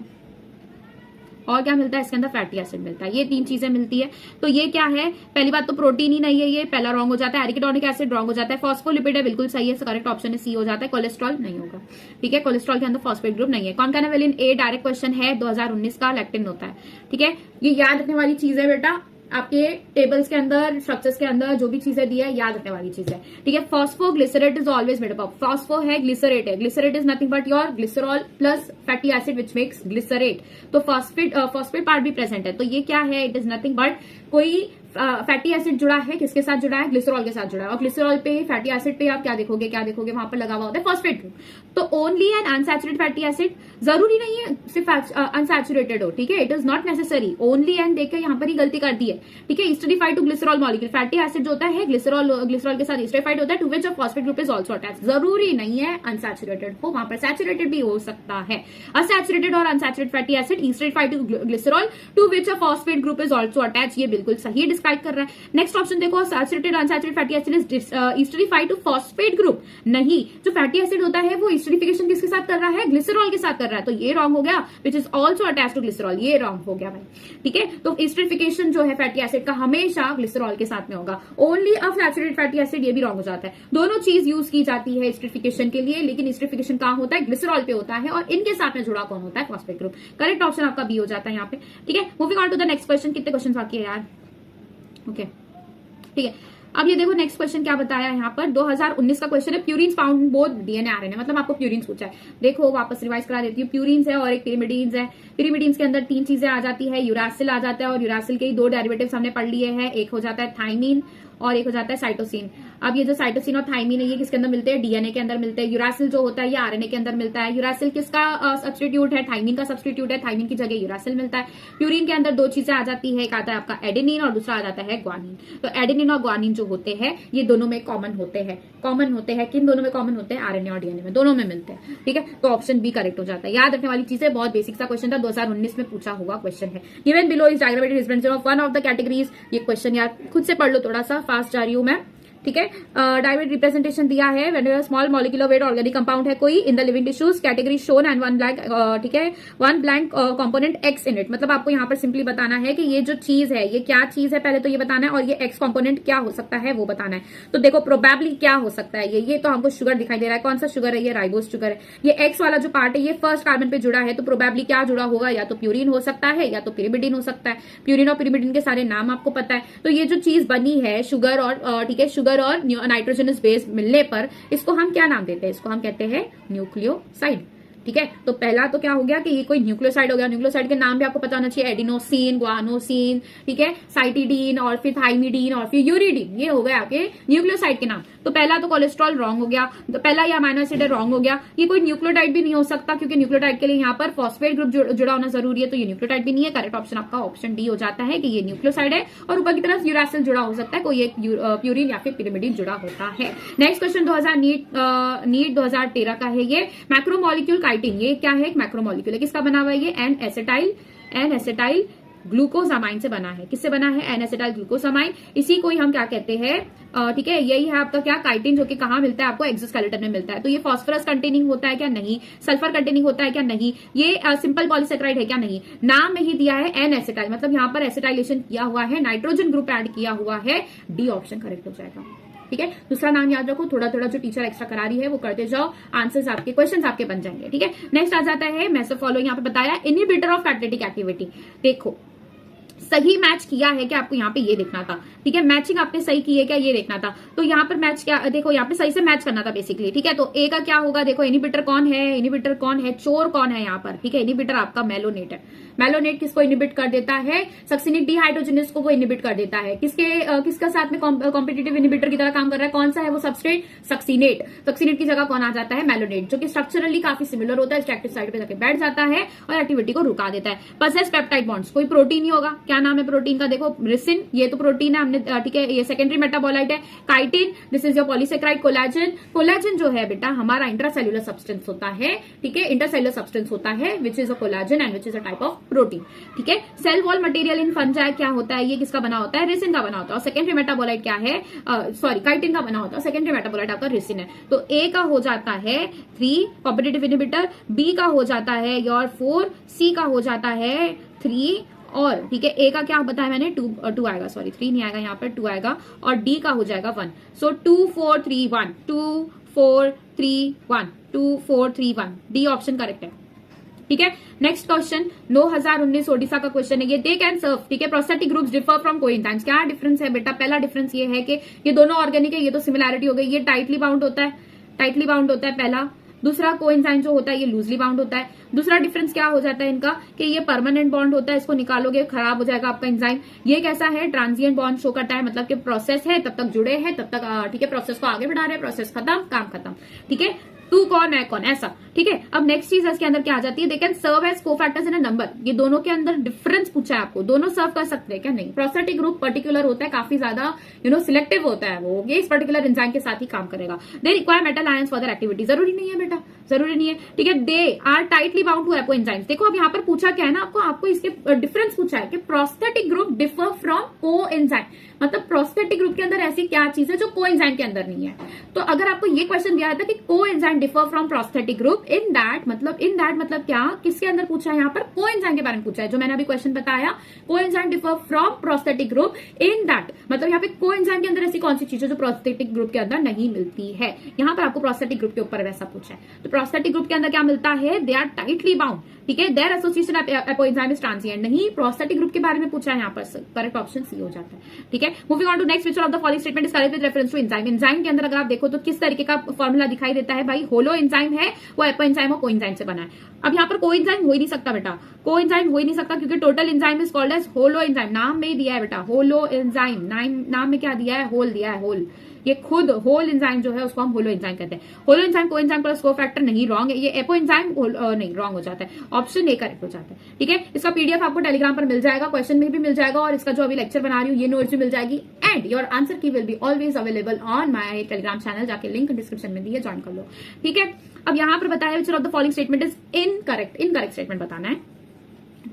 और क्या मिलता है, इसके अंदर फैटी एसिड मिलता है, ये तीन चीजें मिलती है। तो ये क्या है, पहली बात तो प्रोटीन ही नहीं है, ये पहला रॉन्ग हो जाता है। एरिकिडोनिक एसिड रॉन्ग हो जाता है। फॉस्फोलिपिड है, बिल्कुल सही है, करेक्ट ऑप्शन है सी हो जाता है। कोलेस्ट्रॉल नहीं होगा, ठीक है, कोलेस्ट्रॉल के अंदर फॉस्फेट ग्रुप नहीं है। कॉन्कानावेलिन ए डायरेक्ट क्वेश्चन है, 2019 का, लैक्टिन होता है। ठीक है, ये याद रखने वाली चीज है बेटा, आपके टेबल्स के अंदर, स्ट्रक्चर्स के अंदर जो भी चीजें दी है याद रखने वाली चीज है। ठीक है, phosphoglycerate is always made up of, phospho है, ग्लिसरेट है, glycerate is nothing but your glycerol plus fatty acid which makes glycerate. तो फॉस्फेट पार्ट भी प्रेजेंट है, तो ये क्या है, इट इज नथिंग बट कोई फैटी एसिड जुड़ा है, किसके साथ जुड़ा है, ग्लिसरॉल के साथ जुड़ा है, और ग्लिसरॉल पे फैटी एसिड पे आप क्या देखोगे वहां पर लगा हुआ होता है फॉस्फेट ग्रुप। तो only an unsaturated fatty acid, जरूरी नहीं है सिर्फ अनसैचुरेटेड हो, ठीक है, it is not necessary, only an देखकर यहाँ पर ही गलती कर दी है, ठीक है। Esterified to glycerol molecule, fatty acid जो होता है ग्लिसरॉल के साथ एस्टरीफाइड होता है, to which phosphate group is also attach, जरूरी नहीं है अनसैचुरेटेड हो, वहां पर सैचुरेटेड भी हो सकता है। अनसैचुरेटेड और unsaturated fatty acid esterified to glycerol to which phosphate group is also attach, ये बिल्कुल सही डिस्क्राइब कर रहा है। नेक्स्ट ऑप्शन देखो, saturated unsaturated fatty acid is esterified to phosphate group, नहीं, जो फैटी एसिड होता है वो एस्टरीफिकेशन किसके साथ कर रहा है, ग्लिसरॉल के साथ कर रहा है, तो ये रॉन्ग हो गया, which is also attach to glycerol, ये रॉन्ग हो गया भाई, ठीक है। तो एस्टरीफिकेशन जो है फैटी एसिड का हमेशा ग्लिसरॉल के साथ में होगा, ओनली अनसैचुरेटेड फैटी एसिड, ये भी रॉन्ग हो जाता है। दोनों चीज यूज की जाती है एस्टरीफिकेशन के लिए, लेकिन एस्टरीफिकेशन कहां होता है, ग्लिसरॉल पे होता है, और इनके साथ में जुड़ा कौन होता है, फॉस्फेट ग्रुप। करेक्ट ऑप्शन आपका बी हो जाता है यहाँ पे, ठीक है। Moving on to the next question, कितने क्वेश्चन बाकी है यार, ओके, ठीक है। अब ये देखो नेक्स्ट क्वेश्चन क्या बताया यहाँ पर, 2019 का क्वेश्चन है, purines found both DNA RNA, मतलब आपको प्यूरिन्स पूछा है। देखो वापस रिवाइज करा देती हूँ, प्यूरिन्स है और एक पिरिमिडीन्स है। पिरिमिडीन्स के अंदर 3 चीजें आ जाती है, यूरासिल आ जाता है, और यूरासिल के ही 2 डेरिवेटिव्स हमने पढ़ लिए हैं, एक हो जाता है थाइमीन और एक हो जाता है साइटोसिन। अब ये जो साइटोसिन और थाइमीन है ये किसके अंदर मिलते हैं, डीएनए के अंदर मिलते हैं। यूरासिल जो होता है ये आरएनए के अंदर मिलता है। यूरासिल किसका सब्स्टिट्यूट है, थाइमीन का सब्स्टिट्यूट है, थाइमीन की जगह यूरासिल मिलता है। प्यूरिन के अंदर 2 चीजें आ जाती है, एक आता है आपका एडेनिन और दूसरा आ जाता है ग्वानिन। तो एडेनिन और ग्वानिन जो होते हैं ये दोनों में कॉमन होते हैं, किन दोनों में कॉमन होते हैं, आरएनए और डीएनए में, दोनों में मिलते हैं, ठीक है। तो ऑप्शन बी करेक्ट हो जाता है। याद रखने वाली चीजें, बहुत बेसिक सा क्वेश्चन था, 2019 में पूछा हुआ क्वेश्चन है। Given below is diagrammatic representation of one of the categories, ये क्वेश्चन यार खुद से पढ़ लो, थोड़ा सा फास्ट जा रही हूं मैं, ठीक है। डायरेक्ट रिप्रेजेंटेशन दिया है, whenever small molecular weight organic compound है कोई in the living tissues, category shown and one blank, ठीक है, one blank component x in it, मतलब आपको यहाँ पर सिंपली बताना है कि ये जो चीज है ये क्या चीज है, पहले तो ये बताना है, और ये एक्स कंपोनेंट क्या हो सकता है वो बताना है। तो देखो प्रोबेबली क्या हो सकता है, ये तो हमको शुगर दिखाई दे रहा है, कौन सा शुगर है, ये राइबोस शुगर है। ये एक्स वाला जो पार्ट है ये फर्स्ट कार्बन पे जुड़ा है, तो प्रोबेबली क्या जुड़ा होगा, या तो प्यूरिन हो सकता है या तो पिरिमिडिन हो सकता है। प्यूरिन और पिरिमिडिन के सारे नाम आपको पता है। तो ये जो चीज बनी है शुगर और, ठीक है, शुगर और नाइट्रोजनस बेस मिलने पर इसको हम क्या नाम देते हैं, इसको हम कहते हैं न्यूक्लियोसाइड, ठीक है। तो पहला तो क्या हो गया कि ये कोई न्यूक्लियोसाइड हो गया। न्यूक्लियोसाइड के नाम भी आपको पता होना चाहिए, एडिनोसिन, ग्वानोसिन, ठीक है, साइटिडीन और फिर थाइमिडीन और फिर यूरिडीन, ये हो गया आपके न्यूक्लियोसाइड के नाम। तो पहला तो कोलेस्ट्रॉल रॉन्ग हो गया, तो पहला ये अमाइनो एसिड रॉन्ग हो गया। ये कोई न्यूक्लियोटाइड भी नहीं हो सकता, क्योंकि न्यूक्लियोटाइड के लिए यहाँ पर फॉस्फेट ग्रुप जुड़ा होना जरूरी है, तो ये न्यूक्लियोटाइड भी नहीं है। करेक्ट ऑप्शन आपका ऑप्शन डी हो जाता है कि ये न्यूक्लियोसाइड है, और ऊपर की तरफ यूरासिल जुड़ा हो सकता है, कोई एक प्यूरिन या फिर पिरिमिडिन जुड़ा होता है। नेक्स्ट क्वेश्चन 2013 का है, ये मैक्रोमोलिक्यूल काइटिन, ये क्या है, मैक्रोमोलिक्यूल है, किसका बना हुआ है, ये एन एसिटाइल ग्लूकोसामाइन से बना है। किससे बना है, एन एसिटाइल ग्लूकोसामाइन, इसी को ही हम क्या कहते हैं, ठीक है, यही है आपका क्या, काइटिन, जो कि कहाँ मिलता है आपको, एक्सोस्केलेटन में मिलता है। तो ये फास्फोरस कंटेनिंग होता है क्या, नहीं। सल्फर कंटेनिंग होता है क्या, नहीं। ये सिंपल पॉलीसेक्राइड है क्या, नहीं। नाम में ही दिया है एन एसिटाइल, मतलब यहाँ पर एसिटाइलेशन किया हुआ है, नाइट्रोजन ग्रुप ऐड किया हुआ है, डी ऑप्शन करेक्ट हो जाएगा, ठीक है। दूसरा नाम याद रखो, थोड़ा थोड़ा जो टीचर एक्स्ट्रा करा रही है वो करते जाओ, आंसर्स आपके, क्वेश्चंस आपके बन जाएंगे, ठीक है। नेक्स्ट आ जाता है मेसोफॉलो, यहाँ पे बताया इनहिबिटर ऑफ कैटालिटिक एक्टिविटी। देखो सही मैच किया है क्या, आपको यहाँ पे ये देखना था, ठीक है, मैचिंग आपने सही की है क्या, ये देखना था। तो यहाँ पर मैच क्या, देखो यहाँ पे सही से मैच करना था बेसिकली, ठीक है। तो ए का क्या होगा, देखो इनहिबिटर कौन है, चोर कौन है यहाँ पर, ठीक है। इनहिबिटर आपका मेलोनेट है। मेलोनेट किसको इनहिबिट कर देता है, सक्सिनिक डिहाइड्रोजनेस को वो इनहिबिट कर देता है। किसका साथ में कॉम्पिटिटिव इनहिबिटर की तरह काम कर रहा है, कौन सा है वो सबस्ट्रेट, सक्सिनेट। सक्सिनेट की जगह कौन आ जाता है, मेलोनेट, जो कि स्ट्रक्चरली काफी सिमिलर होता है, एक्टिव साइड पे जाके बैठ जाता है और एक्टिविटी को रुका देता है। पसेस पेप्टाइड बॉन्ड्स, कोई प्रोटीन ही होगा, क्या नाम है प्रोटीन का, देखो रिसिन, ये तो प्रोटीन है हमने, ठीक है, ये सेकेंडरी मेटाबोलाइट है। Chitin, this is your polysaccharide. Collagen, collagen जो है बेटा हमारा इंट्रासेल्युलर सब्सटेंस होता है, ठीक है, इंटरसेल्युलर सब्सटेंस होता है, which is a collagen and which is a type of protein, ठीक है। Cell wall material in fungi क्या होता है, ये किसका बना होता है, रिसिन का बना होता है। और सेकेंडरी मेटाबोलाइट क्या है, सॉरी काइटिन का बना होता है, सेकेंडरी मेटाबोलाइट आपका रिसिन है। तो ए का हो जाता है 3 कॉम्पिटिटिव इनहिबिटर, बी का हो जाता है योर 4, सी का हो जाता है 3, और ठीक है ए का क्या बताया मैंने, 2 आएगा, सॉरी 3 नहीं आएगा, यहाँ पर 2 आएगा, और डी का हो जाएगा 1। सो 2 4 3 1, 2 4 3 1, 2 4 3 1, डी ऑप्शन करेक्ट है, ठीक है। नेक्स्ट क्वेश्चन 2019 ओडिशा का क्वेश्चन है, ये दे कैन सर्व, ठीक है। Prosthetic groups differ from coenzymes, क्या डिफरेंस है बेटा, पहला डिफरेंस ये है कि ये दोनों ऑर्गेनिक है, ये तो सिमिलैरिटी हो गई, ये टाइटली बाउंड होता है, पहला। दूसरा कोएंजाइम जो होता है ये लूजली बाउंड होता है। दूसरा डिफरेंस क्या हो जाता है इनका कि ये परमानेंट बॉन्ड होता है, इसको निकालोगे खराब हो जाएगा आपका एंजाइम। ये कैसा है, ट्रांजिएंट बॉन्ड शो करता है, मतलब कि प्रोसेस है तब तक जुड़े हैं तब तक, ठीक है, प्रोसेस को आगे बढ़ा रहे हैं, प्रोसेस खत्म, काम खत्म, ठीक है, तू कौन मैं कौन, ऐसा, ठीक है। अब नेक्स्ट चीज इसके अंदर क्या आ जाती है, they can serve as cofactors in a number. ये दोनों के अंदर डिफरेंस पूछा है आपको, दोनों सर्व कर सकते हैं क्या, नहीं। प्रोस्थेटिक ग्रुप पर्टिकुलर होता है, काफी ज्यादा सिलेक्टिव होता है, वो ये इस पर्टिकुलर एंजाइम के साथ ही काम करेगा। They require metal ions for their activity, जरूरी नहीं है बेटा, जरूरी नहीं है, ठीक है। They are tightly bound to apoenzymes. देखो अब यहाँ पर पूछा क्या है ना, आपको इसके डिफरेंस पूछा है कि प्रोस्थेटिक ग्रुप डिफर फ्रॉम को एंजाइम, मतलब प्रोस्थेटिक ग्रुप के अंदर ऐसी क्या चीज है जो को एंजाइम के अंदर नहीं है। तो अगर आपको ये क्वेश्चन दिया था कि को enzyme differ from prosthetic group, in that मतलब क्या, किसके अंदर पूछा है, यहाँ पर को एंजाइम के बारे में पूछा है, जो मैंने अभी क्वेश्चन बताया, को enzyme differ from prosthetic group in that, मतलब यहाँ पे को एंजाइम के अंदर ऐसी कौन सी चीज है जो प्रोस्थेटिक ग्रुप के अंदर नहीं मिलती है। यहाँ पर आपको प्रोस्थेटिक ग्रुप के ऊपर वैसा पूछा है। तो प्रोस्थेटिक ग्रुप के अंदर क्या मिलता है, दे आर टाइटली बाउंड, ठीक है, their association apoenzyme is transient. नहीं, प्रोस्थेटिक ग्रुप के बारे में पूछा है, यहाँ पर करेक्ट ऑप्शन सी हो जाता है, ठीक है। Moving on to next, which of the following statement is correct with reference to enzyme. Enzyme के अंदर अगर आप देखो तो किस तरीके का फॉर्मूला दिखाई देता है भाई, होलो एंजाइम है वो एपो एंजाइम और को एंजाइम से बना है। अब यहाँ पर को एंजाइम हो ही नहीं सकता बेटा, को एंजाइम हो ही नहीं सकता, क्योंकि total enzyme is called as holoenzyme, नाम में ही दिया है बेटा, होलो एंजाइम, नाम में क्या दिया है, होल दिया है, होल, ये खुद होल एंजाइम जो है उसको हम होलो एंजाइम कहते हैं। होलो एंजाइम को एंजाइम प्लस कोफैक्टर नहीं, रॉन्ग है, ये एपो एंजाइम नहीं, रॉन्ग हो जाता है, ऑप्शन ए करेक्ट हो जाता है, ठीक है। इसका पीडीएफ आपको टेलीग्राम पर मिल जाएगा, क्वेश्चन में भी मिल जाएगा, और इसका जो अभी लेक्चर बना रही हूँ ये नोट्स भी मिल जाएगी, एंड योर आंसर की will be always available on my Telegram channel, जाके लिंक डिस्क्रिप्शन में दिए, ज्वाइन कर लो, ठीक है। अब यहाँ पर बताया विच of the following statement is incorrect statement बताना है,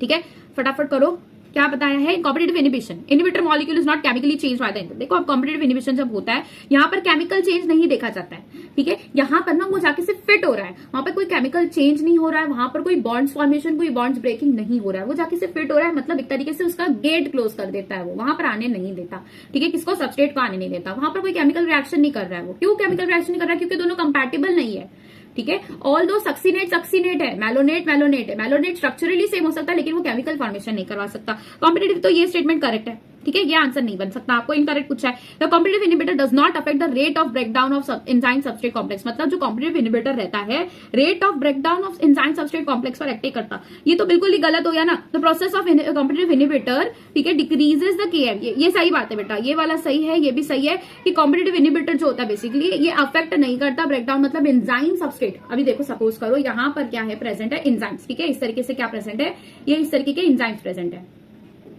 ठीक है, फटाफट करो। क्या बताया है, competitive inhibition, inhibitor molecule is not chemically change by the enzyme. देखो अब कॉम्पिटिटिव इनिबिशन जब होता है, यहाँ पर केमिकल चेंज नहीं देखा जाता है, ठीक है, यहाँ पर ना वो जाके सिर्फ फिट हो रहा है, वहां पर कोई केमिकल चेंज नहीं हो रहा है, वहां पर कोई बॉन्ड्स फॉर्मेशन, कोई बॉन्ड्स ब्रेकिंग नहीं हो रहा है, वो जाके सिर्फ फिट हो रहा है, मतलब एक तरीके से उसका गेट क्लोज कर देता है, वो वहां पर आने नहीं देता, ठीक है, किसको, सबस्ट्रेट को आने नहीं देता, वहां पर कोई केमिकल रिएक्शन नहीं कर रहा है। वो क्यों केमिकल रिएक्शन नहीं कर रहा है, क्योंकि दोनों कंपैटिबल नहीं है, ठीक है। ऑल दो सक्सीनेट है, मैलोनेट है, मैलोनेट स्ट्रक्चरली सेम हो सकता है लेकिन वो केमिकल फॉर्मेशन नहीं करवा सकता। कॉम्पिटिटिव तो ये स्टेटमेंट करेक्ट है, ठीक है, ये आंसर नहीं बन सकता, आपको इनकरेक्ट पूछा है। The competitive inhibitor does not affect the rate of breakdown of enzyme substrate complex, मतलब जो कॉम्पिटिटिव इनिबिटर रहता है rate of breakdown of enzyme substrate complex पर एक्ट करता, ये तो बिल्कुल ही गलत हो गया ना। The process of competitive inhibitor, ठीक है, डिक्रीजेस द केएम, ये सही बात है बेटा, ये वाला सही है, ये भी सही है कि कॉम्पिटिटिव इनिबिटर जो होता है बेसिकली ये अफेक्ट नहीं करता ब्रेकडाउन, मतलब एंजाइम सबस्ट्रेट। अभी देखो सपोज करो यहाँ पर क्या है प्रेजेंट है, एंजाइम्स, ठीक है, इस तरीके से क्या प्रेजेंट है, ये इस तरीके के एंजाइम्स प्रेजेंट है,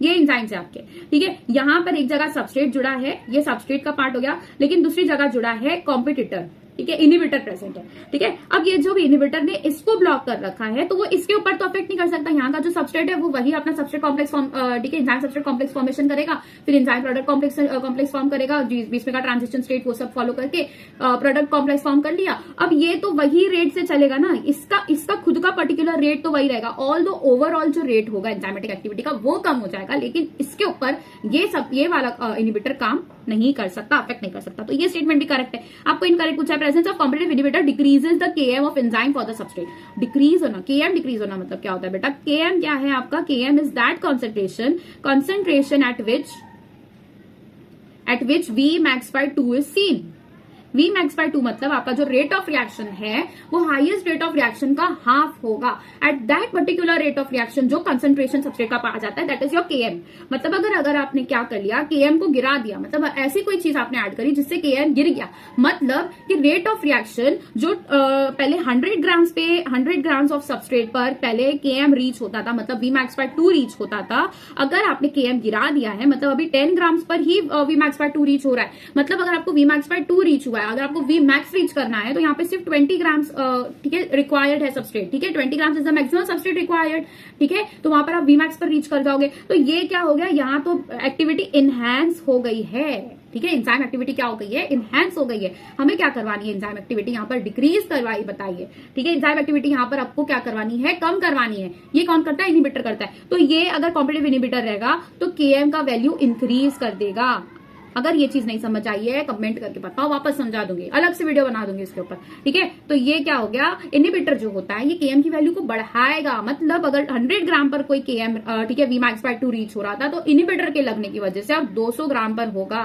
ये एंजाइम्स है आपके, ठीक है। यहाँ पर एक जगह सबस्ट्रेट जुड़ा है, ये सबस्ट्रेट का पार्ट हो गया, लेकिन दूसरी जगह जुड़ा है कॉम्पिटिटर, ठीक है, इनिबिटर प्रेजेंट है, ठीक है। अब ये जो भी इनिबिटर ने इसको ब्लॉक कर रखा है तो वो इसके ऊपर तो अफेक्ट नहीं कर सकता, यहाँ का जो सबस्ट्रेट है वो वही अपना सबस्ट्रेट कॉम्प्लेक्स फॉर्म, ठीक है, एंजाइम सबस्ट्रेट कॉम्प्लेक्स फॉर्मेशन करेगा, फिर एंजाइम प्रोडक्ट कॉम्प्लेक्स फॉर्म करेगा, बीच में का ट्रांजिशन स्टेट वो सब फॉलो करके प्रोडक्ट कॉम्प्लेक्स फॉर्म कर लिया। अब ये तो वही रेट से चलेगा ना, इसका खुद का पर्टिकुलर रेट तो वही रहेगा, ऑल दो ओवरऑल जो रेट होगा एंजाइमेटिक एक्टिविटी का वो कम हो जाएगा, लेकिन इसके ऊपर ये वाला इनिबिटर काम नहीं कर सकता, अफेक्ट नहीं कर सकता। तो ये स्टेटमेंट भी करेक्ट है। आपको इनकरेक्ट पूछा है, presence of competitive inhibitor decreases the KM of enzyme for the substrate. Decrease होना, केएम डिक्रीज होना मतलब क्या होता है बेटा, केएम क्या है आपका, KM is that concentration at which Vmax/2 is seen। Vmax/2 मतलब आपका जो रेट ऑफ रिएक्शन है वो हाईएस्ट रेट ऑफ रिएक्शन का हाफ होगा। At that particular rate of reaction जो कंसंट्रेशन सबस्ट्रेट का पाया जाता है, दैट इज योर केएम। मतलब अगर आपने क्या कर लिया, केएम को गिरा दिया, मतलब ऐसी कोई चीज आपने ऐड करी जिससे केएम गिर गया, मतलब कि रेट ऑफ रिएक्शन जो पहले 100 ग्राम्स ऑफ सबस्ट्रेट पर पहले केएम रीच होता था, मतलब Vmax/2 रीच होता था, अगर आपने केएम गिरा दिया है, मतलब अभी 10 ग्राम्स पर ही Vmax/2 रीच हो रहा है, मतलब अगर आपको Vmax/2 रीच हुआ है, अगर आपको Vmax रीच करना है तो यहाँ पे सिर्फ 20 ग्राम्स, ठीक है, रिक्वायर्ड है सबस्ट्रेट, ठीक है, 20 grams is the maximum substrate required, ठीक है, तो वहां पर आप Vmax पर रीच कर जाओगे। तो ये क्या हो गया, यहाँ तो एक्टिविटी इनहैंस हो गई है, ठीक है, एंजाइम एक्टिविटी क्या हो गई है, इनहैंस हो गई है। हमें क्या करवानी है, एंजाइम एक्टिविटी यहाँ पर डिक्रीज करवाई, बताइए, ठीक है, एंजाइम एक्टिविटी यहाँ पर आपको क्या करवानी है, कम करवानी है। ये कौन करता है, इनिबिटर करता है। तो ये अगर कॉम्पिटिटिव इनिबिटर रहेगा तो केएम का वैल्यू इंक्रीज कर देगा। अगर ये चीज नहीं समझ आई है कमेंट करके बताओ, वापस समझा दूंगी, अलग से वीडियो बना दूंगी इसके ऊपर, ठीक है। तो ये क्या हो गया, इनिबिटर जो होता है ये केएम की वैल्यू को बढ़ाएगा, मतलब अगर 100 ग्राम पर कोई केएम, ठीक है, Vmax/2 रीच हो रहा था, तो इनिबिटर के लगने की वजह से अब 200 ग्राम पर होगा।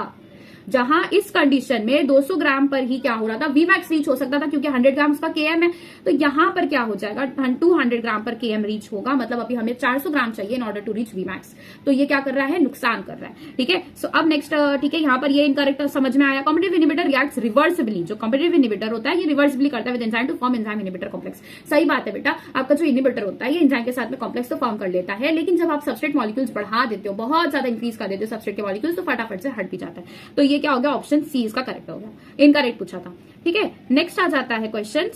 जहां इस कंडीशन में 200 ग्राम पर ही क्या हो रहा था, वीमैक्स रीच हो सकता था क्योंकि 100 ग्राम का केएम है। तो यहां पर क्या हो जाएगा, 200 ग्राम पर केएम रीच होगा, मतलब अभी हमें 400 ग्राम चाहिए in order to reach Vmax. तो ये क्या कर रहा है, नुकसान कर रहा है। ठीक है, सो अब नेक्स्ट, ठीक है, यहाँ पर ये इनकरेक्ट समझ में आया। कॉम्पिटिटिव इनहिबिटर रिएक्ट्स रिवर्सिबली, जो कॉम्पिटिटिव इनहिबिटर होता है ये रिवर्सिबली करता है with enzyme to form enzyme inhibitor complex. सही बात है बेटा, आपका जो इनहिबिटर होता है ये एंजाइम के साथ में कॉम्प्लेक्स तो फॉर्म कर लेता है, लेकिन जब आप सबस्ट्रेट मॉलिक्यूल्स बढ़ा देते हो, बहुत ज्यादा इंक्रीज कर देते हो सबस्ट्रेट के मॉलिक्यूल्स, तो फटाफट से हट भी जाता है। तो ये क्या हो गया, ऑप्शन सी इसका करेक्ट हो गया, इनकरेक्ट पूछा था। ठीक है, नेक्स्ट आ जाता है question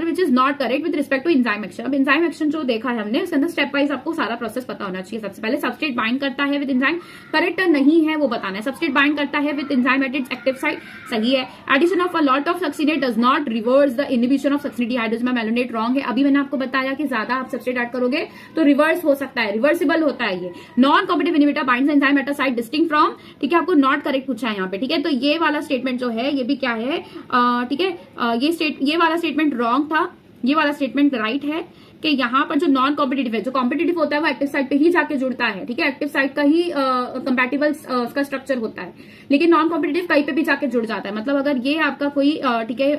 which is not correct with respect to enzyme action. अब एंजाइम एक्शन जो देखा है हमने, उसके अंदर स्टेप वाइज आपको सारा प्रोसेस पता होना चाहिए। सबसे पहले सबस्ट्रेट बाइंड करता है विद एंजाइम, करेक्ट नहीं है वो बताना है। सबस्ट्रेट बाइंड करता है with enzyme at its active site, सही है। Addition of a lot of succinate does not reverse the inhibition of succinate dehydrogenase malonate, wrong है। अभी मैंने आपको बताया कि ज्यादा आप सबस्ट्रेट ऐड करोगे तो रिवर्स हो सकता है, रिवर्सिबल होता है ये। Non competitive inhibitor binds enzyme at a site distinct from, ठीक है, आपको नॉट करेक्ट पूछा है यहाँ पे। ठीक है, तो ये वाला स्टेटमेंट जो है ये भी क्या है, ठीक है, ये वाला स्टेटमेंट रॉन्ग था, ये वाला स्टेटमेंट राइट है कि यहाँ पर जो नॉन कॉम्पिटिटिव है, जो कॉम्पिटिटिव होता है वो एक्टिव साइट पे ही जाके जुड़ता है। ठीक है, एक्टिव साइट का ही कंपैटिबल उसका स्ट्रक्चर होता है, लेकिन नॉन कॉम्पिटिटिव कहीं पे भी जाके जुड़ जाता है। मतलब अगर ये आपका कोई ठीक है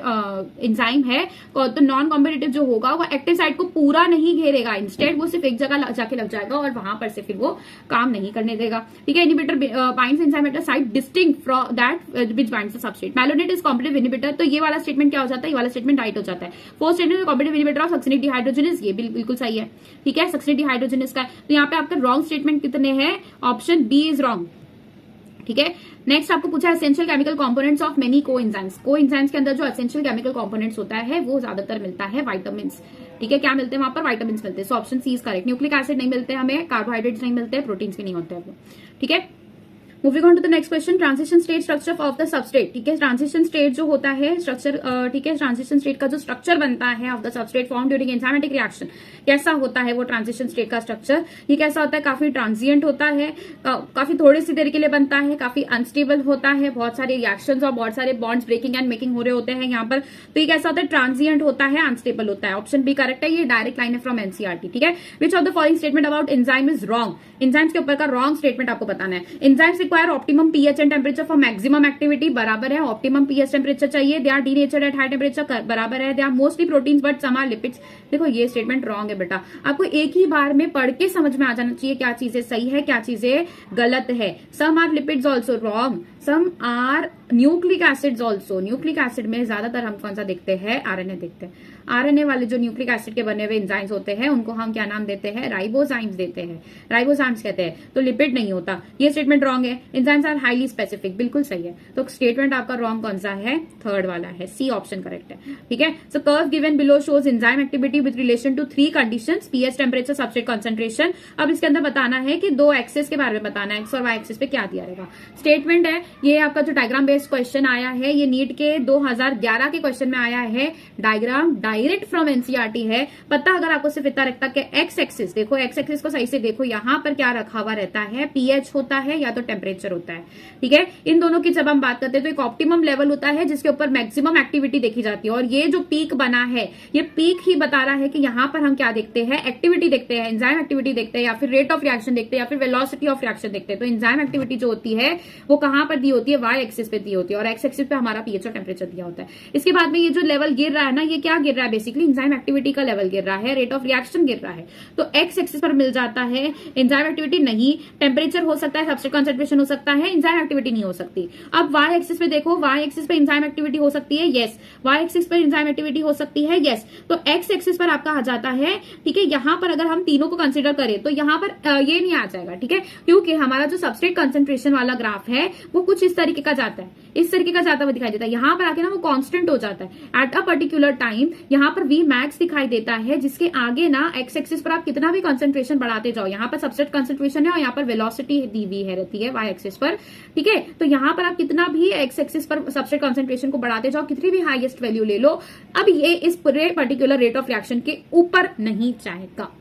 एंजाइम है तो नॉन कॉम्पिटिटिव जो होगा वो एक्टिव साइट को पूरा नहीं घेरेगा, इंस्टेड वो सिर्फ एक जगह जाके लग जाएगा और वहां पर से फिर वो काम नहीं करने देगा। ठीक है, inhibitor binds enzyme at a site distinct from that which binds the substrate. Malonate is competitive inhibitor, तो ये वाला स्टेटमेंट क्या हो जाता है, ये वाला स्टेटमेंट राइट हो जाता है। Fourth statement competitive inhibitor of succinate dehydrogenase, ये बिल्कुल सही है। ठीक है, सक्सिनेट डिहाइड्रोजनेज का, तो यहाँ पे आपका रॉन्ग स्टेटमेंट कितने हैं, ऑप्शन बी इज रॉन्ग। ठीक है, नेक्स्ट आपको पूछा essential chemical components of many coenzymes. Coenzymes के अंदर जो एसेंशियल केमिकल कंपोनेंट्स होता है वो ज्यादातर मिलता है विटामिन्स। ठीक है, क्या मिलते हैं वहां पर, विटामिन्स मिलते हैं। So option C is correct. Nucleic acid नहीं मिलते हमें, कार्बोहाइड्रेट्स नहीं मिलते, प्रोटीन्स भी नहीं होते हैं। ठीक है, moving on to the next question, transition state structure of the substrate. ठीक है, ट्रांजिशन स्टेट जो होता है स्ट्रक्चर, ठीक है, ट्रांजिशन स्टेट का जो स्ट्रक्चर बनता है of the substrate form during enzymatic reaction, कैसा होता है वो ट्रांजिशन स्टेट का स्ट्रक्चर। ये कैसा होता है, काफी ट्रांजिएंट होता है, काफी थोड़ी सी देर के लिए बनता है, काफी अनस्टेबल होता है, बहुत सारे रिएक्शंस और बहुत सारे बॉन्ड्स ब्रेकिंग एंड मेकिंग हो रहे होते हैं यहाँ पर। तो ये कैसा होता है, ट्रांजिएंट होता है, अनस्टेबल होता है। ऑप्शन बी करेक्ट है, ये डायरेक्ट लाइन है फ्रॉम एनसीईआरटी। ठीक है, which of the following statement about enzyme is wrong. Enzymes के ऊपर का रॉन्ग स्टेटमेंट आपको बताना है। Enzymes require optimum pH and temperature for maximum activity, बराबर है। ऑप्टिमम पीएच टेम्परेचर चाहिए। They are denatured at high temperature, बराबर है। They are mostly proteins but some are lipids. देखो ये स्टेटमेंट रॉन्ग है बेटा, आपको एक ही बार में पढ़ के समझ में आ जाना चाहिए क्या चीजें सही है क्या चीजें गलत है। Some are lipids also, wrong. Some are nucleic acids also. Nucleic acid में ज्यादातर हम कौन सा देखते हैं, आरएनए देखते हैं। आरएनए वाले जो न्यूक्लिक एसिड के बने हुए एंजाइम्स होते हैं उनको हम क्या नाम देते हैं, राइबोजाइम्स देते हैं, राइबोजाइम्स कहते हैं। तो लिपिड नहीं होता, ये स्टेटमेंट रॉन्ग है। एंजाइम्स आर हाईली स्पेसिफिक, बिल्कुल सही है। तो स्टेटमेंट आपका रॉन्ग कौन सा है, थर्ड वाला है, सी ऑप्शन करेक्ट है। ठीक है, so curve given below shows enzyme activity with relation to 3 conditions, pH, temperature, substrate concentration. अब इसके अंदर बताना है कि 2 एक्सेस के बारे में बताना है, एक्स और वाई एक्सेस पे क्या दिया रहेगा। स्टेटमेंट है ये आपका जो डायग्राम बेस्ड क्वेश्चन आया है, ये नीट के 2011 के क्वेश्चन में आया है। डायग्राम डायरेक्ट फ्रॉम एनसीईआरटी है। पता अगर आपको सिर्फ इतना रखता कि एक्स एक्सिस देखो, एक्स एक्सिस को सही से देखो, यहाँ पर क्या रखा हुआ रहता है, पीएच होता है या तो टेम्परेचर होता है। ठीक है, इन दोनों की जब हम बात करते हैं तो एक ऑप्टिमम लेवल होता है जिसके ऊपर मैक्सिमम एक्टिविटी देखी जाती है, और ये जो पीक बना है ये पीक ही बता रहा है कि यहाँ पर हम क्या देखते हैं, एक्टिविटी देखते हैं, एंजाइम एक्टिविटी देखते हैं, या फिर रेट ऑफ रिएक्शन देखते हैं, या फिर वेलोसिटी ऑफ रिएक्शन देखते हैं। तो एंजाइम एक्टिविटी जो होती है वो कहां पर दी होती है, वाई एक्सिस पे दी होती है, और एक्स एक्सिस पे हमारा पीएच और टेम्परेचर दिया होता है। इसके बाद में ये जो लेवल गिर रहा है ना, ये क्या गिर रहा है, बेसिकली एंजाइम एक्टिविटी का लेवल गिर रहा है, रेट ऑफ रिएक्शन गिर रहा है। तो एक्स एक्सिस पर मिल जाता है, एंजाइम एक्टिविटी नहीं, टेम्परेचर हो सकता है, सबस्ट्रेट कंसंट्रेशन हो सकता है, एंजाइम एक्टिविटी नहीं हो सकती। अब वाई एक्सिस पे देखो, वाई एक्सिस पे एंजाइम एक्टिविटी हो सकती है, यस। वाई एक्सिस पर एंजाइम एक्टिविटी हो सकती है, यस। तो एक्स एक्सिस पर आपका आ जाता है। ठीक है, यहां पर अगर हम तीनों को कंसिडर करें तो यहां पर ये नहीं आ जाएगा। ठीक है, क्योंकि हमारा जो सबस्ट्रेट कंसंट्रेशन वाला ग्राफ है वो कुछ इस तरीके का जाता है, इस तरीके का जाता हुआ दिखाई देता है। यहां पर आके ना वो कांस्टेंट हो जाता है एट अ पर्टिकुलर टाइम। यहां पर वी मैक्स दिखाई देता है, जिसके आगे ना एक्स एक्सिस पर आप कितना भी कंसंट्रेशन बढ़ाते जाओ, यहां पर सबस्ट्रेट कंसंट्रेशन है और यहां पर वेलोसिटी दी हुई है रहती है वाई एक्सिस पर। ठीक है, तो यहां पर आप कितना भी एक्स एक्सिस पर सबस्ट्रेट कंसंट्रेशन को बढ़ाते जाओ, कितनी भी हाईएस्ट वैल्यू ले लो, अब ये इस पूरे पर्टिकुलर रेट ऑफ रिएक्शन के ऊपर नहीं जाएगा।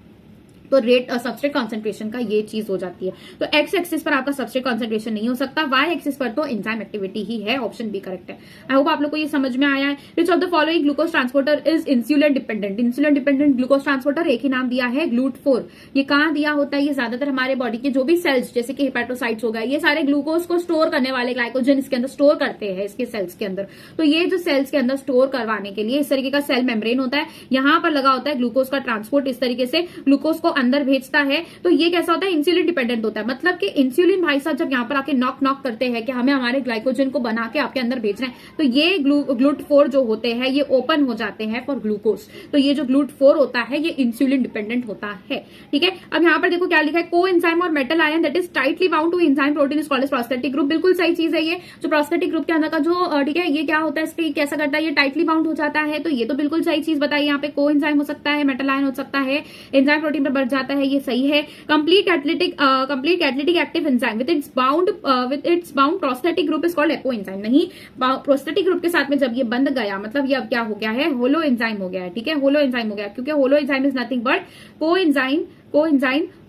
तो रेट सबस्ट्रेट कॉन्सेंट्रेशन का ये चीज हो जाती है। तो एक्स एक्सिस पर आपका सबस्ट्रेट कॉन्सेंट्रेशन नहीं हो सकता, वाई एक्सिस पर तो एंजाइम एक्टिविटी ही है। ऑप्शन बी करेक्ट है। आई होप आप लोग को ये समझ में आया है। Which of the following glucose transporter is insulin dependent? Insulin dependent glucose transporter एक ही नाम दिया है, GLUT4। ये कहाँ दिया होता है? ये ज्यादातर हमारे बॉडी के जो भी सेल्स जैसे कि हेपेटोसाइट्स हो गए, ये सारे ग्लूकोज को स्टोर करने वाले ग्लाइकोजन इसके अंदर स्टोर करते हैं इसके सेल्स के अंदर। तो ये जो सेल्स के अंदर स्टोर करवाने के लिए इस तरीके का सेल मेम्ब्रेन होता है, यहाँ पर लगा होता है ग्लूकोज का ट्रांसपोर्ट, इस तरीके से ग्लूकोज को अंदर भेजता है। तो ये कैसा होता है? इंसुलिन डिपेंडेंट होता है। मतलब कि इंसुलिन भाई साहब जब यहाँ पर आके नॉक नॉक करते हैं कि हमें हमारे ग्लाइकोजन को बना के आपके अंदर भेजना है, तो ये GLUT4 जो होते हैं ये ओपन हो जाते हैं फॉर ग्लूकोज। तो ये जो GLUT4 होता है ये इंसुलिन डिपेंडेंट होता है। ठीक है, अब यहाँ पर देखो क्या लिखा है, को एंजाइम और metal ion that is tightly bound to enzyme protein is called as prosthetic group. बिल्कुल सही चीज है ये। जो प्रोस्थेटिक ग्रुप के अंदर का जो ठीक है ये क्या होता है, इसके कैसा करता है, ये टाइटली बाउंड हो जाता है। तो ये तो बिल्कुल सही चीज बताई। यहाँ पे को एंजाइम हो सकता है, मेटल आयन हो सकता है, एंजाइम प्रोटीन पर बढ़ जाता है, ये सही है। Complete catalytic active enzyme with its bound prosthetic group is called apo enzyme. नहीं, प्रोस्थेटिक ग्रुप के साथ में जब ये बंध गया मतलब ये अब क्या हो गया है, होलो एंजाइम हो गया है। ठीक है, होलो एंजाइम हो गया, क्योंकि holo enzyme is nothing but को एंजाइम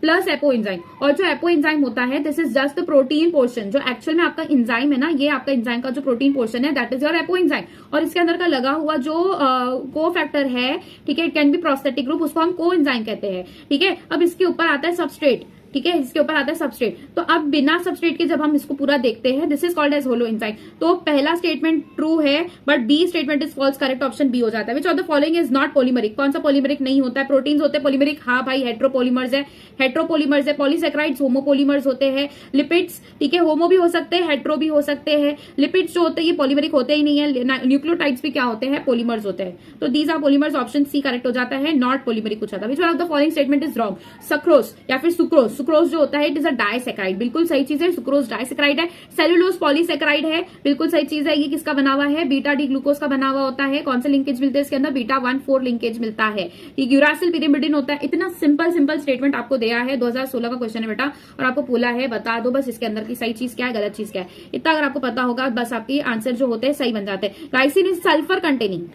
प्लस एपो एंजाइम। और जो एपो एंजाइम होता है this is just the protein portion. जो एक्चुअल में आपका एंजाइम है ना, ये आपका एंजाइम का जो प्रोटीन पोर्शन है that is your apo enzyme. और इसके अंदर का लगा हुआ जो को फैक्टर है, ठीक है, it can be prosthetic group, उसको हम को एंजाइम कहते हैं। ठीक है, अब इसके ऊपर आता है सबस्ट्रेट। ठीक है, इसके ऊपर आता है सबस्ट्रेट। तो अब बिना सबस्ट्रेट के जब हम इसको पूरा देखते हैं, this is called as holoenzyme. तो पहला स्टेटमेंट ट्रू है but B statement is false. Correct option B हो जाता है। Which of the following is not polymeric? कौन सा पॉलीमरिक नहीं होता है? प्रोटीन्स होते हैं पॉलीमरिक, हाँ भाई, हेट्रोपोलीमर्स है, पॉलीसेक्राइड्स होमोपोलीमर्स होते हैं, लिपिड्स, ठीक है, होमो भी हो सकते हैं, हेट्रो भी हो सकते हैं। लिपिड्स जो होते हैं ये पॉलीमरिक होते ही नहीं है। न्यूक्लियोटाइड्स भी क्या होते हैं? पॉलीमर्स होते हैं। तो these are polymers, option C correct हो जाता है, नॉट पॉलीमरिक कुछ आता है। Which one of the following statement is wrong? Sucrose या फिर सुक्रोज। सुक्रोज जो होता है इट इज अ डाइसेक्राइड, बिल्कुल सही चीज है, सुक्रोज डाइसेक्राइड है। सेलुलोज पॉलीसेक्राइड है, बिल्कुल सही चीज है। ये किसका बना हुआ है? बीटा डी ग्लूकोज का बना हुआ होता है। कौन से लिंकेज मिलते हैं इसके अंदर? बीटा 1,4 लिंकेज मिलता है। ये यूरासिल पिरिमिडिन होता है। इतना सिंपल स्टेटमेंट आपको दिया है, 2016 का क्वेश्चन है बेटा, और आपको बोला है बता दो बस इसके अंदर की सही चीज क्या है, गलत चीज क्या है। इतना अगर आपको पता होगा बस आपके आंसर जो होते हैं सही बन जाते हैं। Glycine is sulphur containing.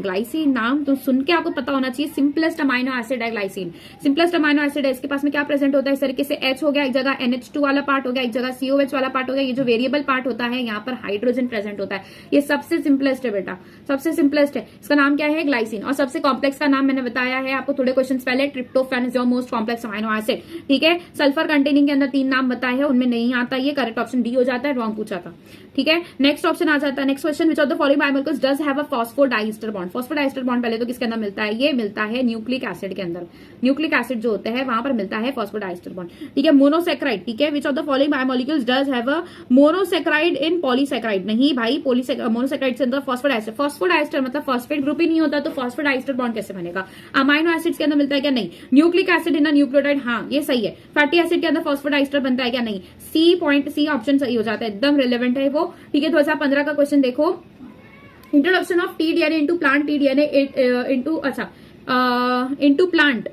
Glycine नाम तो सुन के आपको पता होना चाहिए। सिंपलेस्ट अमाइनो एसिड है ग्लाइसिन, सिंपलेस्ट अमाइनो एसिड है। इसके पास में क्या प्रेजेंट होता है? इस तरीके से H हो गया, एक जगह NH2 वाला पार्ट हो गया, एक जगह COH वाला पार्ट हो गया। ये जो वेरिएबल पार्ट होता है यहाँ पर हाइड्रोजन प्रेजेंट होता है। ये सबसे सिंपलेस्ट है बेटा, सबसे सिंपलेस्ट है। इसका नाम क्या है? ग्लाइसिन। और सबसे कॉम्प्लेक्स का नाम मैंने बताया है आपको थोड़े क्वेश्चन पहले, tryptophan is your most complex amino acid. ठीक है, सल्फर कंटेनिंग के अंदर 3 नाम बताए हैं, उनमें नहीं आता ये। करेक्ट ऑप्शन डी हो जाता है, रॉन्ग पूछा था। ठीक है, नेक्स्ट ऑप्शन आ जाता है। Next question, which of the following biomolecules does have a phosphodiester bond? Phosphodiester bond पहले तो किसके अंदर मिलता है? ये मिलता है न्यूक्लिक एसिड के अंदर। न्यूक्लिक एसिड जो होते हैं वहां पर मिलता है फॉस्फोडाइएस्टर बॉन्ड। ठीक है, मोनोसेक्राइड। ठीक है, which of the following biomolecules does have a monosaccharide in polysaccharide? नहीं भाई, मोनोसेक्राइड से अंदर फॉस्फोडाइएस्टर। फॉस्फोडाइएस्टर मतलब फॉस्फेट ग्रुप ही नहीं होता, तो फॉस्फोडाइएस्टर बॉन्ड कैसे बनेगा? अमाइनो एसिड्स के अंदर मिलता है क्या? नहीं। न्यूक्लिक एसिड इन न्यूक्लियोटाइड, हाँ ये सही है। फैटी एसिड के अंदर फॉस्फोडाइएस्टर बनता है क्या? नहीं। सी ऑप्शन सही हो जाता है, एकदम रिलेवेंट है वो। ठीक है, 2015 का क्वेश्चन देखो, introduction of T-DNA into plant, T-DNA into plant,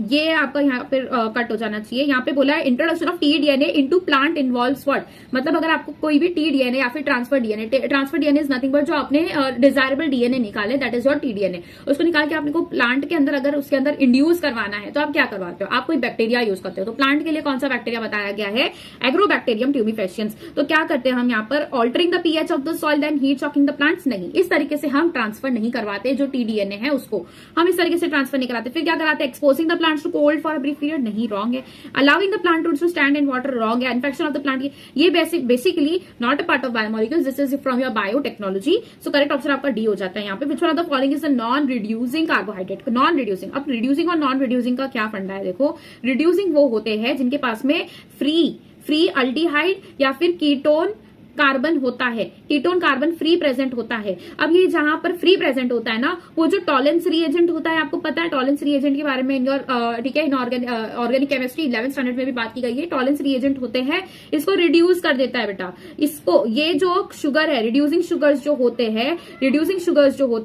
ये आपका यहाँ पे कट हो जाना चाहिए। यहाँ पे बोला है introduction of T-DNA into plant involves what? मतलब अगर आपको कोई भी टीडीएनए या फिर transfer DNA is nothing but जो आपने डिजायरेबल डीएनए निकाले, दैट इज योर टीडीएनए। उसको निकाल के आपने को प्लांट के अंदर अगर उसके अंदर इंड्यूस करवाना है तो आप क्या करवाते हो? आप कोई बैक्टीरिया यूज करते हो। तो प्लांट के लिए कौन सा बैक्टीरिया बताया गया है? Agrobacterium tumefaciens. तो क्या करते हैं हम यहाँ पर? Altering the pH of the soil then heat shocking the plants? नहीं, इस तरीके से हम ट्रांसफर नहीं करवाते। जो टीडीएनए है उसको हम इस तरीके से ट्रांसफर नहीं कराते। फिर क्या कराते? Exposing the plants to cold for brief period? नहीं, रॉन्ग है। Allowing the plant roots to stand in water? Wrong है। इन्फेक्शन ऑफ द प्लांट, ये basically not a part of biomolecules, this is from your biotechnology. So correct option आपका D हो जाता है यहाँ पे। Which one of the following is the non reducing carbohydrate? Non reducing. अब reducing और non reducing का क्या फंडा है? देखो, रिड्यूसिंग वो होते हैं जिनके पास में फ्री अल्डिहाइड या फिर कीटोन कार्बन होता है। कीटोन कार्बन फ्री प्रेजेंट होता है। अब ये जहां पर फ्री प्रेजेंट होता है ना, वो जो टॉलेंस रिएजेंट होता है, आपको पता है टॉलेंस रिएजेंट के बारे में इन योर ठीक है, in organic chemistry 11th standard में भी बात की गई है। टॉलेंस रिएजेंट होते हैं, इसको रिड्यूस कर देता है बेटा। इसको ये जो शुगर है, रिड्यूसिंग शुगर्स जो होते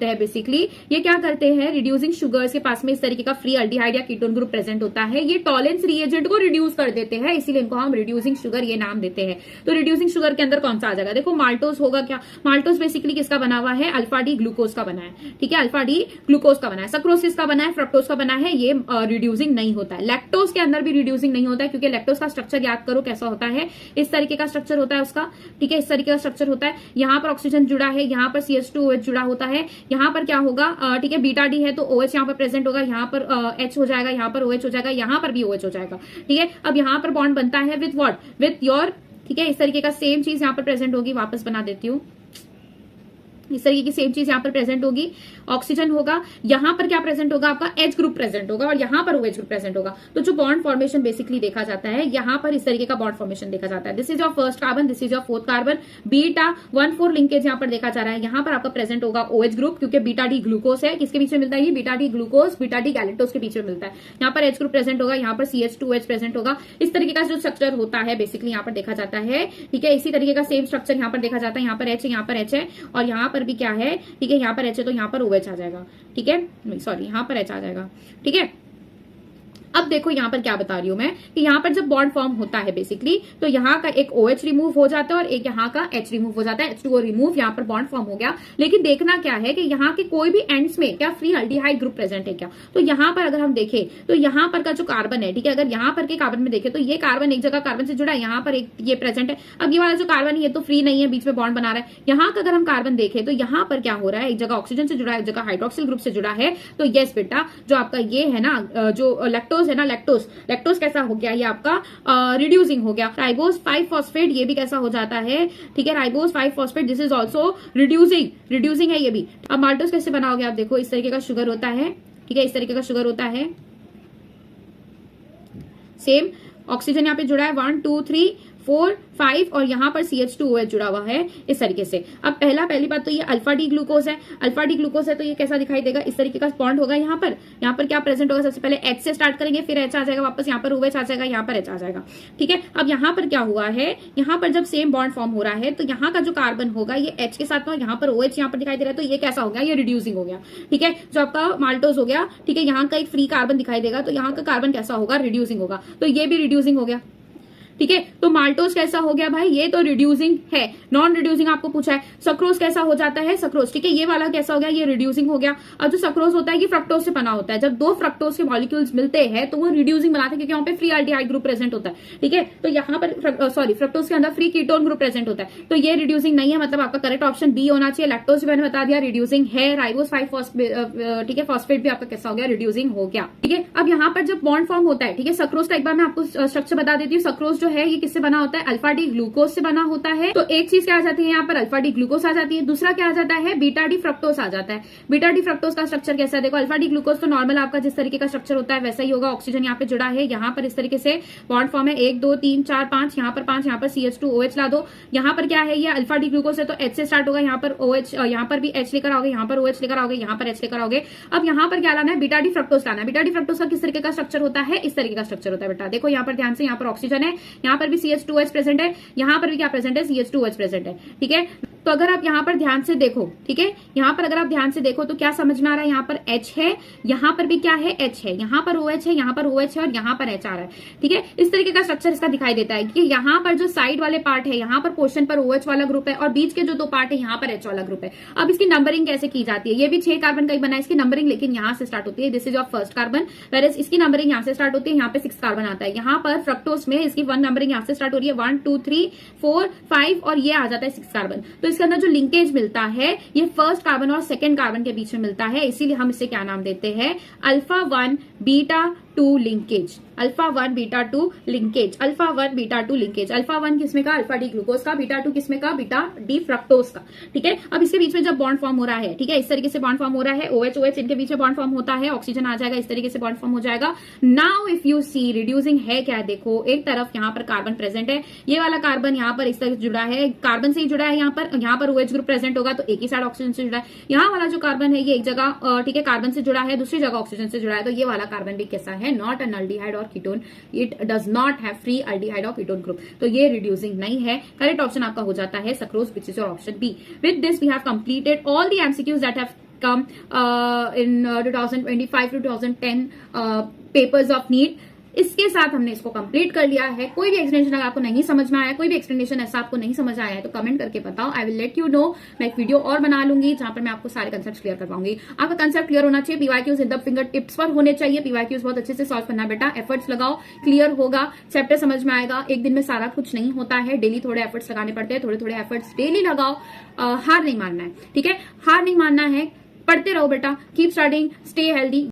हैं बेसिकली ये क्या करते हैं? रिड्यूसिंग शुगर्स के पास में इस तरीके का फ्री अल्डिहाइड या कीटोन ग्रुप प्रेजेंट होता है, ये टॉलेंस रिएजेंट को रिड्यूस कर देते हैं, इसीलिए इनको हम रिड्यूसिंग शुगर ये नाम देते हैं। तो रिड्यूसिंग शुगर के अंदर कौन सा आ जाएगा। देखो माल्टोज होगा क्या, माल्टोज बेसिकली किसका बना हुआ है, अल्फा डी ग्लूकोज का बना है, ठीक है, अल्फा डी ग्लूकोज का बना है। सक्रोज किसका बना है, फ्रक्टोज का बना है, ये रिड्यूसिंग नहीं होता है। लैक्टोज के अंदर भी रिड्यूसिंग नहीं होता है, क्योंकि लैक्टोज का स्ट्रक्चर याद करो कैसा होता है, इस तरीके का स्ट्रक्चर होता है उसका, ठीक है, इस तरीके का स्ट्रक्चर होता है। यहाँ पर ऑक्सीजन जुड़ा है, यहाँ पर CH2OH जुड़ा होता है, यहाँ पर क्या होगा, ठीक है, बीटा डी है तो OH यहाँ पर प्रेजेंट होगा, यहाँ पर H हो जाएगा, यहाँ पर OH हो जाएगा, यहाँ पर भी OH हो जाएगा, ठीक है। अब यहाँ पर बॉन्ड बनता है विथ व्हाट, विथ योर, ठीक है, इस तरीके का सेम चीज यहाँ पर प्रेजेंट होगी, वापस बना देती हूँ, इस तरीके की सेम चीज यहाँ पर प्रेजेंट होगी। ऑक्सीजन होगा, यहाँ पर क्या प्रेजेंट होगा, आपका H ग्रुप प्रेजेंट होगा और यहाँ पर OH ग्रुप प्रेजेंट होगा। तो जो बॉन्ड फॉर्मेशन बेसिकली देखा जाता है, यहाँ पर इस तरीके का बॉन्ड फॉर्मेशन देखा जाता है। This is your first carbon, this is your fourth carbon, beta 1,4 linkage यहाँ पर देखा जा रहा है। यहाँ पर आपका प्रेजेंट होगा OH ग्रुप, क्योंकि बीटा डी ग्लूकोज है, किसके बीच में मिलता है, ये beta D glucose beta D galactose के बीच में मिलता है। यहाँ पर H ग्रुप प्रेजेंट होगा, यहाँ पर CH2OH प्रेजेंट होगा। इस तरीके का जो स्ट्रक्चर होता है बेसिकली यहाँ पर देखा जाता है, ठीक है। इसी तरीके का सेम स्ट्रक्चर यहाँ पर देखा जाता है, यहाँ पर H है, यहाँ पर H है और यहाँ पर भी क्या है, ठीक है, यहाँ पर H है तो यहाँ पर OH आ जाएगा, ठीक है, सॉरी यहाँ पर H आ जाएगा, ठीक है। अब देखो यहाँ पर क्या बता रही हूं मैं कि यहाँ पर जब बॉन्ड फॉर्म होता है बेसिकली, तो यहाँ का एक OH रिमूव हो जाता है और एक यहाँ का H रिमूव हो जाता है, H2O रिमूव, यहाँ पर बॉन्ड फॉर्म हो गया। लेकिन देखना क्या है कि यहाँ के कोई भी एंड्स में क्या फ्री अल्डिहाइड ग्रुप प्रेजेंट है क्या, तो यहाँ पर अगर हम देखें तो यहाँ पर का जो कार्बन है, ठीक है, अगर यहाँ पर के कार्बन में देखें तो ये कार्बन एक जगह कार्बन से जुड़ा है, यहाँ पर एक ये प्रेजेंट है। अब ये वाला जो कार्बन है ये तो फ्री नहीं है, बीच में बॉन्ड बना रहा है। यहाँ का अगर हम कार्बन देखें तो यहाँ पर क्या हो रहा है, एक जगह ऑक्सीजन से जुड़ा है, एक जगह हाइड्रोक्सिल ग्रुप से जुड़ा है। तो यस बेटा, जो आपका ये है ना, जो लैक्टोज है ना, लैक्टोज कैसा हो गया, ये आपका रिड्यूसिंग हो गया। राइबोज 5 फॉस्फेट ये भी कैसा हो जाता है, ठीक है, ribose 5 phosphate this is also reducing है ये भी। अब माल्टोज कैसे बना हो गया, आप देखो इस तरीके का शुगर होता है, ठीक है, इस तरीके का शुगर होता है, सेम ऑक्सीजन यहाँ पे जुड़ा है 1 2 3 4 5 और यहाँ पर CH2OH जुड़ा हुआ है इस तरीके से। अब पहली बात तो ये अल्फा डी ग्लूकोज है, अल्फा डी ग्लूकोज है तो ये कैसा दिखाई देगा, इस तरीके का बॉन्ड होगा। यहाँ पर क्या प्रेजेंट होगा, सबसे पहले H से स्टार्ट करेंगे, फिर H आ जाएगा, वापस यहाँ पर OH आ जाएगा, यहाँ पर H आ जाएगा, ठीक है। अब यहाँ पर क्या हुआ है, यहाँ पर जब सेम बॉन्ड फॉर्म हो रहा है तो यहाँ का जो कार्बन होगा ये H के साथ में, यहाँ पर OH यहाँ पर दिखाई दे रहा है, तो ये कैसा हो गया, ये रिड्यूसिंग हो गया, ठीक है। जो आपका माल्टोज हो गया, ठीक है, यहाँ का एक फ्री कार्बन दिखाई देगा, तो यहाँ का कार्बन कैसा होगा, रिड्यूसिंग होगा, तो ये भी रिड्यूसिंग हो गया, ठीक है। तो माल्टोज कैसा हो गया भाई, ये तो रिड्यूसिंग है। नॉन रिड्यूसिंग आपको पूछा है। सक्रोज कैसा हो जाता है, सक्रोज, ठीक है, ये वाला कैसा हो गया, ये रिड्यूसिंग हो गया। अब जो सक्रोज होता है ये फ्रक्टोज से बना होता है। जब दो फ्रक्टोज के मॉलिक्यूल्स मिलते हैं तो वो रिड्यूसिंग बनाते हैं, क्योंकि वहां पे फ्री अल्डिहाइड ग्रुप प्रेजेंट होता है, ठीक है। तो यहाँ पर फ्रक्टोज के अंदर फ्री कीटोन ग्रुप प्रेजेंट होता है, तो ये रिड्यूसिंग नहीं है, मतलब आपका करेक्ट ऑप्शन बी होना चाहिए। लैक्टोज मैंने बता दिया रिड्यूसिंग है। राइबोज 5 फॉस्फेट, ठीक है, फॉस्फेट भी आपका कैसा हो गया, रिड्यूसिंग हो गया, ठीक है। अब यहाँ पर जब बॉन्ड फॉर्म होता है, ठीक है, सक्रोज का एक बार मैं आपको स्ट्रक्चर बता देती हूँ। सक्रोज जो है ये किससे बना होता है, अल्फा डी ग्लूकोज से बना होता है। तो एक चीज क्या आ जाती है, यहाँ पर अल्फा डी ग्लूकोज आ जाती है, दूसरा क्या आ जाता है, बीटा डी फ्रक्टोज आ जाता है। बीटा डी फ्रक्टोज का स्ट्रक्चर कैसा है, देखो अल्फा डी ग्लूकोज तो नॉर्मल आपका जिस तरीके का स्ट्रक्चर होता है वैसा ही होगा। ऑक्सीजन यहाँ पे जुड़ा है, यहाँ पर इस तरीके से बॉन्ड फॉर्म है, 1 2 3 4 5, यहाँ पर 5, यहाँ पर CH2OH ला दो। यहाँ पर क्या है, ये अल्फा डी ग्लूकोज है तो H से स्टार्ट होगा, यहाँ पर OH, यहाँ पर भी H लेकर आओगे, यहाँ पर OH लेकर आओगे, यहाँ पर H लेकर आओगे। अब यहाँ पर क्या लाना है, बीटा डी फ्रक्टोज लाना है। बीटा डी फ्रक्टोज का किस तरीके का स्ट्रक्चर होता है, इस तरीके का स्ट्रक्चर होता है बेटा। देखो यहाँ पर ध्यान से, यहाँ पर ऑक्सीजन है, यहाँ पर भी CH2OH प्रेजेंट है, यहाँ पर भी क्या प्रेजेंट है, CH2OH प्रेजेंट है, ठीक है। तो अगर आप यहाँ पर ध्यान से देखो, ठीक है, यहाँ पर अगर आप ध्यान से देखो तो क्या समझ में आ रहा है, यहाँ पर H है, यहाँ पर भी क्या है, H है, यहाँ पर OH है, यहाँ पर OH है और यहाँ पर H आ रहा है, ठीक है। इस तरीके का स्ट्रक्चर इसका दिखाई देता है कि यहाँ पर जो साइड वाले पार्ट है, यहाँ पर पोर्शन पर OH वाला ग्रुप है और बीच के जो दो पार्ट है यहाँ पर H वाला ग्रुप है। अब इसकी नंबरिंग कैसे की जाती है, ये भी 6 कार्बन का ही बना है, इसकी नंबरिंग लेकिन यहाँ से स्टार्ट होती है, this is your first carbon, whereas इसकी नंबरिंग यहाँ से स्टार्ट होती है, यहाँ पे 6 कार्बन आता है। यहाँ पर फ्रक्टोज में इसकी 1 नंबरिंग यहाँ से स्टार्ट हो रही है, 1 2 3 4 5 और ये आ जाता है 6 कार्बन। तो इसके अंदर जो लिंकेज मिलता है ये फर्स्ट कार्बन और सेकंड कार्बन के बीच में मिलता है, इसीलिए हम इसे क्या नाम देते हैं, alpha 1 beta 2 linkage, alpha 1 beta 2 linkage, alpha 1 beta 2 linkage. Alpha 1 किसमें का, अल्फा डी ग्लूकोज का, बीटा 2 किसमें का, बीटा डी फ्रक्टोज का, ठीक है। अब इसके बीच में जब बॉन्ड फॉर्म हो रहा है, ठीक है, इस तरीके से बॉन्ड फॉर्म हो रहा है, OH OH इनके बीच में बॉन्ड फॉर्म होता है, ऑक्सीजन आ जाएगा, इस तरीके से बॉन्ड फॉर्म हो जाएगा। Now if you see reducing है क्या, देखो एक तरफ यहाँ पर कार्बन प्रेजेंट है, ये वाला कार्बन यहाँ पर इस तरह जुड़ा है, कार्बन से ही जुड़ा है, यहाँ पर OH ग्रुप प्रेजेंट होगा तो एक ही साइड ऑक्सीजन से जुड़ा है। यहाँ वाला जो कार्बन है ये एक जगह, ठीक है, कार्बन से जुड़ा है, दूसरी जगह ऑक्सीजन से जुड़ा है, तो ये वाला कार्बन भी कैसा है, नॉट एन अल्डिहाइड और ketone, it does not have free aldehyde और कीटोन ग्रुप, तो ये रिड्यूसिंग नहीं है। करेक्ट ऑप्शन आपका हो जाता है sucrose, which is your option B. With this we have completed all the MCQs that have come in 2025 to 2010 papers of NEET. इसके साथ हमने इसको कंप्लीट कर लिया है। कोई भी एक्सप्लेनेशन अगर आपको नहीं समझ में आया, कोई भी एक्सप्लेनेशन ऐसा आपको नहीं समझ आया है तो कमेंट करके बताओ, I will let you know. मैं एक वीडियो और बना लूंगी जहां पर मैं आपको सारे कंसेप्ट क्लियर करवाऊंगी। आपका कंसेप्ट क्लियर होना चाहिए, PYQs in the finger tips पर होने चाहिए। पीवाईक्यूज बहुत अच्छे से सॉल्व करना बेटा, एफर्ट्स लगाओ, क्लियर होगा, चैप्टर समझ में आएगा। एक दिन में सारा कुछ नहीं होता है, डेली थोड़े एफर्ट्स लगाने पड़ते हैं, थोड़े थोड़े एफर्ट्स डेली लगाओ। हार नहीं मानना है, ठीक है, हार नहीं मानना है, पढ़ते रहो बेटा, कीप स्टडिंग, स्टे हेल्दी।